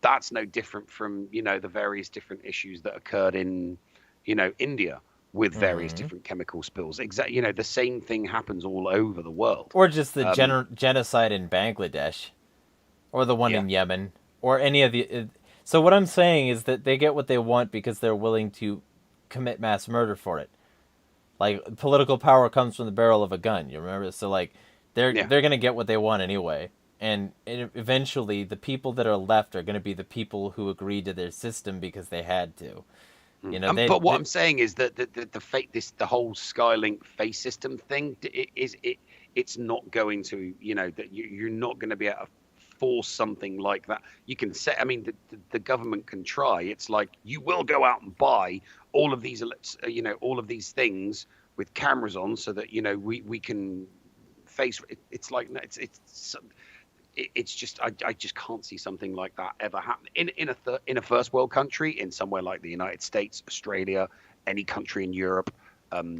That's no different from, the various different issues that occurred in, India with various Hmm. different chemical spills. Exactly. The same thing happens all over the world. Or just the Um, genocide in Bangladesh, or the one yeah. in Yemen, or any of the. So what I'm saying is that they get what they want because they're willing to commit mass murder for it. Like political power comes from the barrel of a gun. You remember? So like, Yeah. they're gonna get what they want anyway, and eventually the people that are left are gonna be the people who agreed to their system because they had to. You know, But what they I'm saying is that the fake the whole Skylink face system thing it's not going to, that you're not going to be able to force something like that. You can say, I mean, the government can try. It's like you will go out and buy all of these all of these things with cameras on so that we can face it's like no, it's just I just can't see something like that ever happen in a first world country, in somewhere like the United States, Australia, any country in Europe,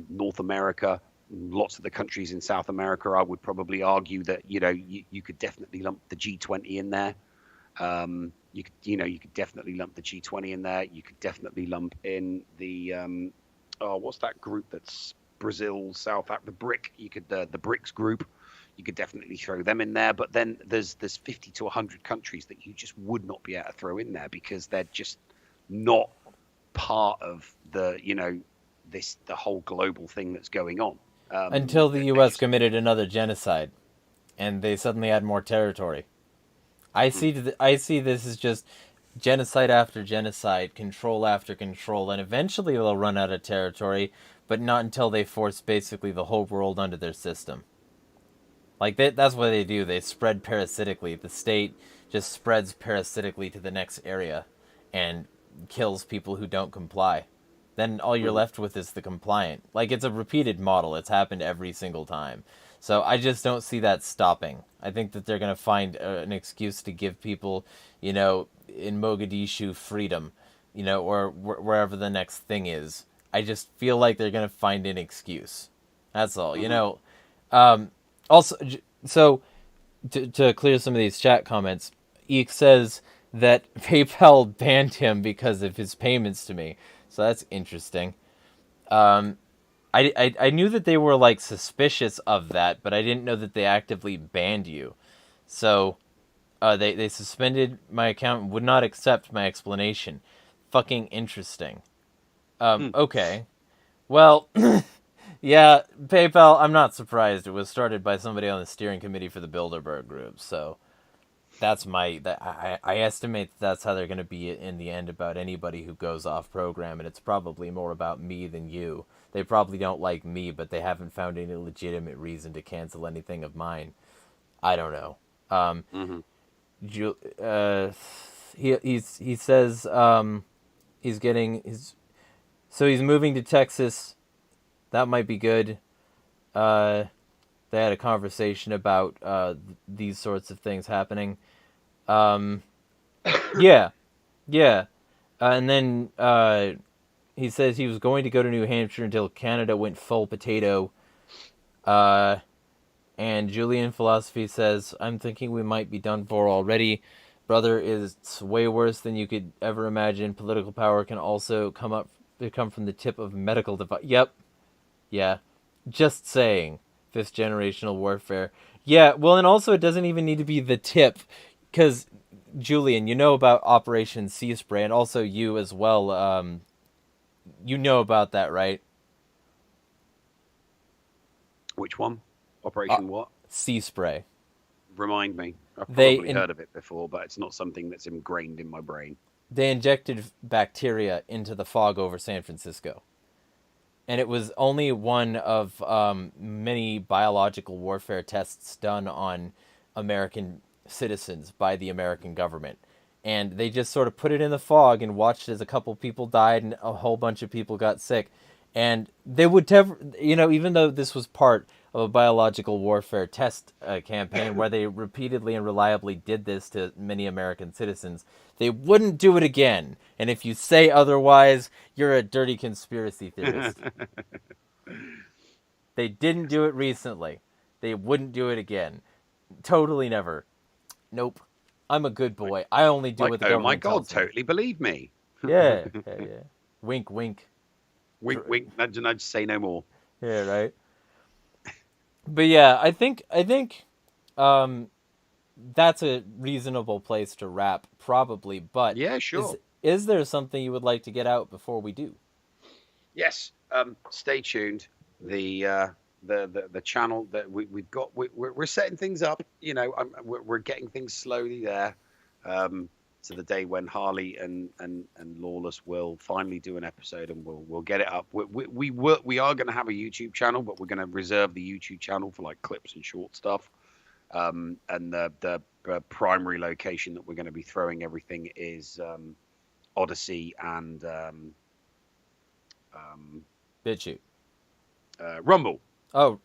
North America. lots of the countries in South America. I would probably argue that you could definitely lump the G20 in there. You could definitely lump the G20 in there. You could definitely lump in the what's that group that's Brazil, South Africa, the BRIC. You could the BRICS group. You could definitely throw them in there. But then there's 50 to 100 countries that you just would not be able to throw in there because they're just not part of the the whole global thing that's going on. Until the U.S. committed another genocide, and they suddenly had more territory. I see this as just genocide after genocide, control after control, and eventually they'll run out of territory, but not until they force basically the whole world under their system. Like, that's what they do. They spread parasitically. The state just spreads parasitically to the next area and kills people who don't comply. Then all you're left with is the compliant. Like, it's a repeated model. It's happened every single time. So I just don't see that stopping. I think that they're going to find an excuse to give people, in Mogadishu, freedom, or wherever the next thing is. I just feel like they're going to find an excuse. That's all. Also, so to clear some of these chat comments, Eek says that PayPal banned him because of his payments to me. So that's interesting. I knew that they were like suspicious of that, but I didn't know that they actively banned you. So they suspended my account and would not accept my explanation. Fucking interesting. Okay. Well, yeah, PayPal, I'm not surprised. It was started by somebody on the steering committee for the Bilderberg Group, so that's I estimate that's how they're going to be in the end about anybody who goes off program, and it's probably more about me than you. They probably don't like me, but they haven't found any legitimate reason to cancel anything of mine. I don't know. He says he's moving to Texas. That might be good. They had a conversation about these sorts of things happening. Yeah. And then he says he was going to go to New Hampshire until Canada went full potato. And Julian Philosophy says, I'm thinking we might be done for already. Brother, it's way worse than you could ever imagine. Political power can also come from the tip of medical device. Yep. Yeah. Just saying. Fifth generational warfare. Yeah, well, and also it doesn't even need to be the tip. Because, Julian, you know about Operation Sea Spray, and also you as well. You know about that, right? Which one? Operation what? Sea Spray. Remind me. I've probably heard of it before, but it's not something that's ingrained in my brain. They injected bacteria into the fog over San Francisco. And it was only one of many biological warfare tests done on American citizens by the American government. And they just sort of put it in the fog and watched as a couple people died and a whole bunch of people got sick. And they would never, even though this was part of a biological warfare test campaign where they repeatedly and reliably did this to many American citizens, they wouldn't do it again. And if you say otherwise, you're a dirty conspiracy theorist. They didn't do it recently. They wouldn't do it again. Totally never. Nope. I'm a good boy. I only do what the government oh my God, tells me. totally believe me. Yeah. Wink, wink. Wink, wink, nudge, nudge, say no more. Yeah, right. But yeah, I think that's a reasonable place to wrap, probably. But yeah, sure. Is there something you would like to get out before we do? Yes. Stay tuned. The channel that we've got, we're setting things up. We're getting things slowly there. To the day when Harley and Lawless will finally do an episode, and we'll get it up. We are going to have a YouTube channel, but we're going to reserve the YouTube channel for like clips and short stuff. And the primary location that we're going to be throwing everything is Odyssey and BitChute. Rumble. Oh,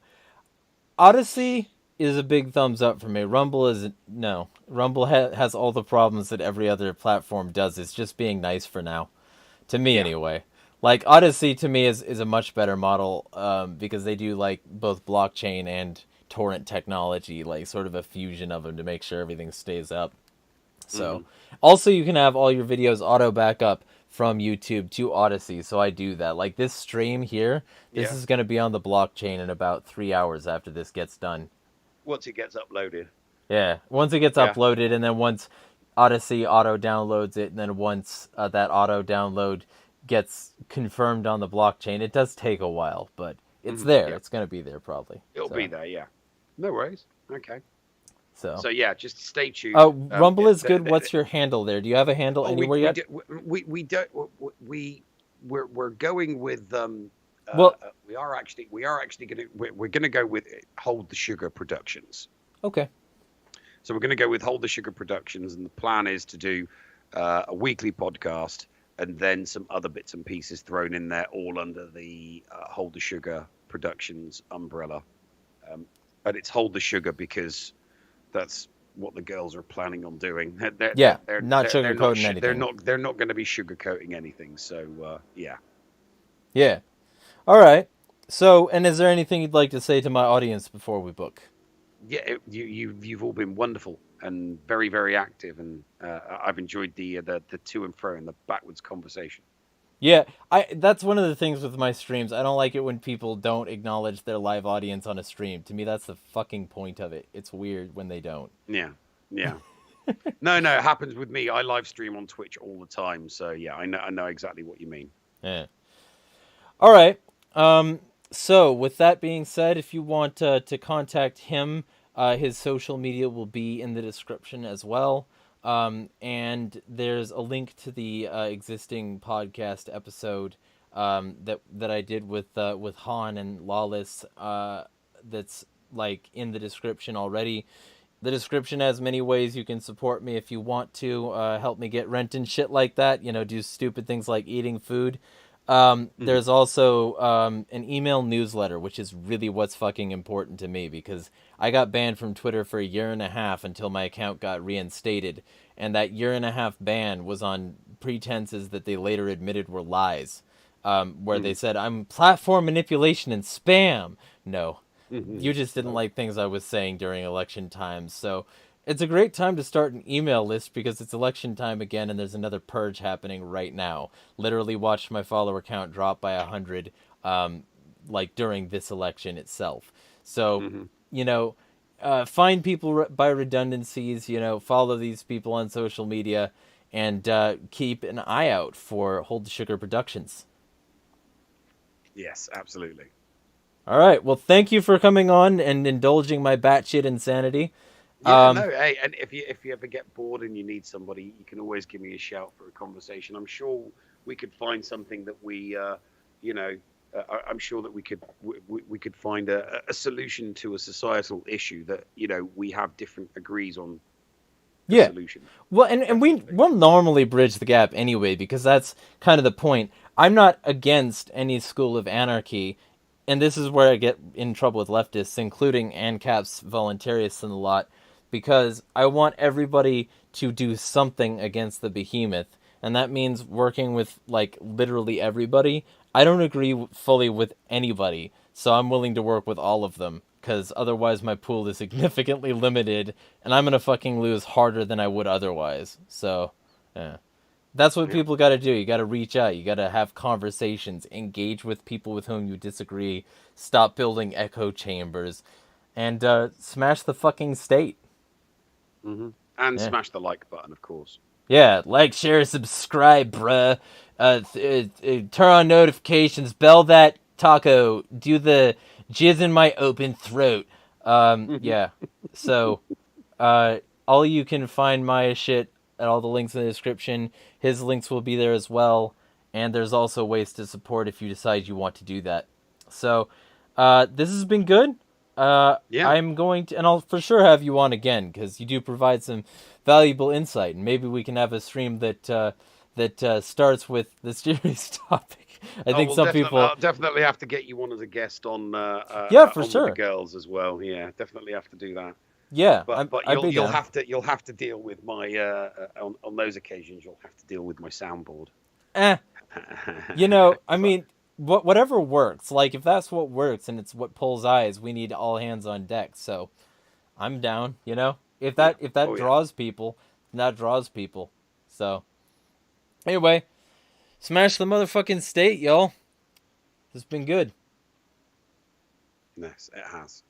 Odyssey is a big thumbs up for me. Rumble is no. Rumble has all the problems that every other platform does. It's just being nice for now, to me anyway. Like Odyssey to me is a much better model because they do like both blockchain and torrent technology, like sort of a fusion of them to make sure everything stays up. So, Hmm. also you can have all your videos auto backup from YouTube to Odyssey. So I do that. Like this stream here, this Yeah. is going to be on the blockchain in about 3 hours after this gets done. Once it gets uploaded. Yeah, once it gets Yeah. uploaded, and then once Odyssey auto downloads it, and then once that auto download gets confirmed on the blockchain, it does take a while, but it's Hmm. there. Yeah. It's going to be there probably. It'll be So, there. Yeah. No worries. Okay. so. So yeah, just stay Oh, tuned. Rumble is good. What's your handle there? Do you have a handle Oh, we anywhere we yet? do, we don't we're going with Well, we are actually gonna we're gonna go with Hold the Sugar Productions. okay. So we're gonna go with Hold the Sugar Productions, and the plan is to do a weekly podcast and then some other bits and pieces thrown in there, all under the Hold the Sugar Productions umbrella. But it's Hold the Sugar because that's what the girls are planning on doing. Yeah, not sugarcoating They're anything. not going to be sugarcoating anything. So yeah. Yeah. All right. So, and is there anything you'd like to say to my audience before we book? Yeah, you've all been wonderful and very very active, and I've enjoyed the to and fro and the backwards conversation. Yeah, I that's one of the things with my streams. I don't like it when people don't acknowledge their live audience on a stream. To me, that's the fucking point of it. It's weird when they don't. Yeah, yeah. No, it happens with me. I live stream on Twitch all the time, so yeah, I know exactly what you mean. Yeah. All right. So with that being said, if you want to contact him, his social media will be in the description as well. And there's a link to the existing podcast episode that I did with Han and Lawless. That's like in the description already. The description has many ways you can support me if you want to help me get rent and shit like that. You know, do stupid things like eating food. Hmm. There's also an email newsletter, which is really what's fucking important to me because I got banned from Twitter for a year and a half until my account got reinstated. And that year and a half ban was on pretenses that they later admitted were lies, where they Hmm. said, I'm platform manipulation and spam. No, Hmm. you just didn't No. like things I was saying during election times. So it's a great time to start an email list because it's election time again and there's another purge happening right now. Literally watched my follower count drop by 100 like during this election itself. So, Hmm. you know, find people by redundancies, you know, follow these people on social media and keep an eye out for Hold the Sugar Productions. Yes, absolutely. All right. Well, thank you for coming on and indulging my batshit insanity. Yeah, Um, no, hey, and if you ever get bored and you need somebody, you can always give me a shout for a conversation. I'm sure we could find something that you know, I'm sure that we could find a solution to a societal issue that we have different agrees on the yeah. solution. Well, and Definitely. we'll normally bridge the gap anyway because that's kind of the point. I'm not against any school of anarchy, and this is where I get in trouble with leftists, including ANCAP's voluntarists and the lot, because I want everybody to do something against the behemoth, and that means working with like literally everybody. I don't agree fully with anybody, so I'm willing to work with all of them because otherwise my pool is significantly limited, and I'm gonna fucking lose harder than I would otherwise. So, yeah. That's what Yeah. people got to do. You got to reach out. You got to have conversations, engage with people with whom you disagree, stop building echo chambers, and smash the fucking state. And Yeah. smash the like button, of course. Yeah, like, share, subscribe, bruh. Turn on notifications, bell that taco, do the jizz in my open throat. Yeah. So, all you can find my shit at all the links in the description. His links will be there as well, and there's also ways to support if you decide you want to do that. So, this has been good. Yeah. I'm going to, and I'll for sure have you on again because you do provide some valuable insight, and maybe we can have a stream that starts with the serious topic. I Oh, think well, some definitely, people, I'll definitely have to get you on as a guest yeah, for on with the sure, girls as well. Yeah, definitely have to do that. yeah, But I'd be down. you'll have to deal with my on those occasions you'll have to deal with my soundboard. Eh, you know, I mean, whatever works. Like, if that's what works and it's what pulls eyes, we need all hands on deck. So I'm down. You know, Yeah. if that Oh yeah. draws people, then that draws people. So anyway, smash the motherfucking state, y'all. It's been good. Yes, it has.